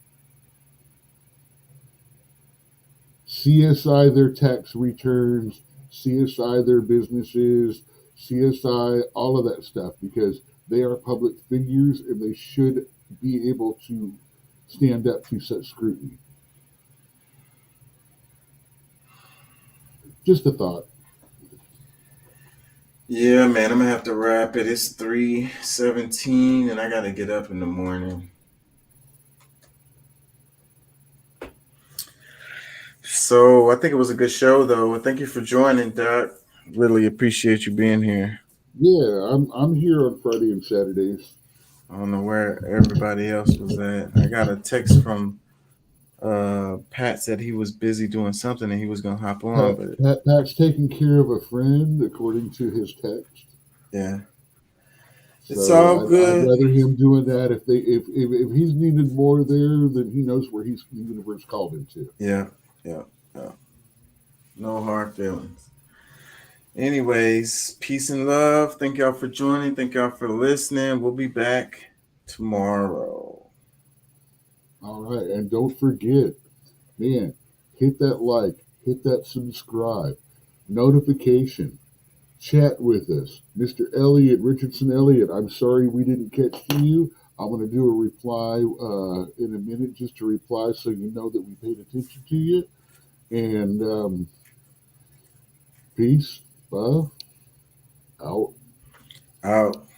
CSI their tax returns, CSI their businesses, CSI all of that stuff, because they are public figures and they should be able to stand up to such scrutiny. Just a thought. Yeah, man, I'm gonna have to wrap it. It's 3:17 and I gotta get up in the morning. So I think it was a good show, though. Thank you for joining, Doc. Really appreciate you being here. Yeah, I'm here on Friday and Saturdays. I don't know where everybody else was at. I got a text from Pat, said he was busy doing something and he was gonna hop on. Pat's taking care of a friend, according to his text. Yeah, it's all good. I'd rather him doing that. If he's needed more there, then he knows where the universe called him to. Yeah. No hard feelings. Anyways, peace and love. Thank y'all for joining. Thank y'all for listening. We'll be back tomorrow. All right. And don't forget, man, hit that like, hit that subscribe, notification, chat with us. Mr. Elliot, Richardson Elliott, I'm sorry we didn't catch you. I'm going to do a reply in a minute, just to reply so you know that we paid attention to you. And peace, love, out. Out.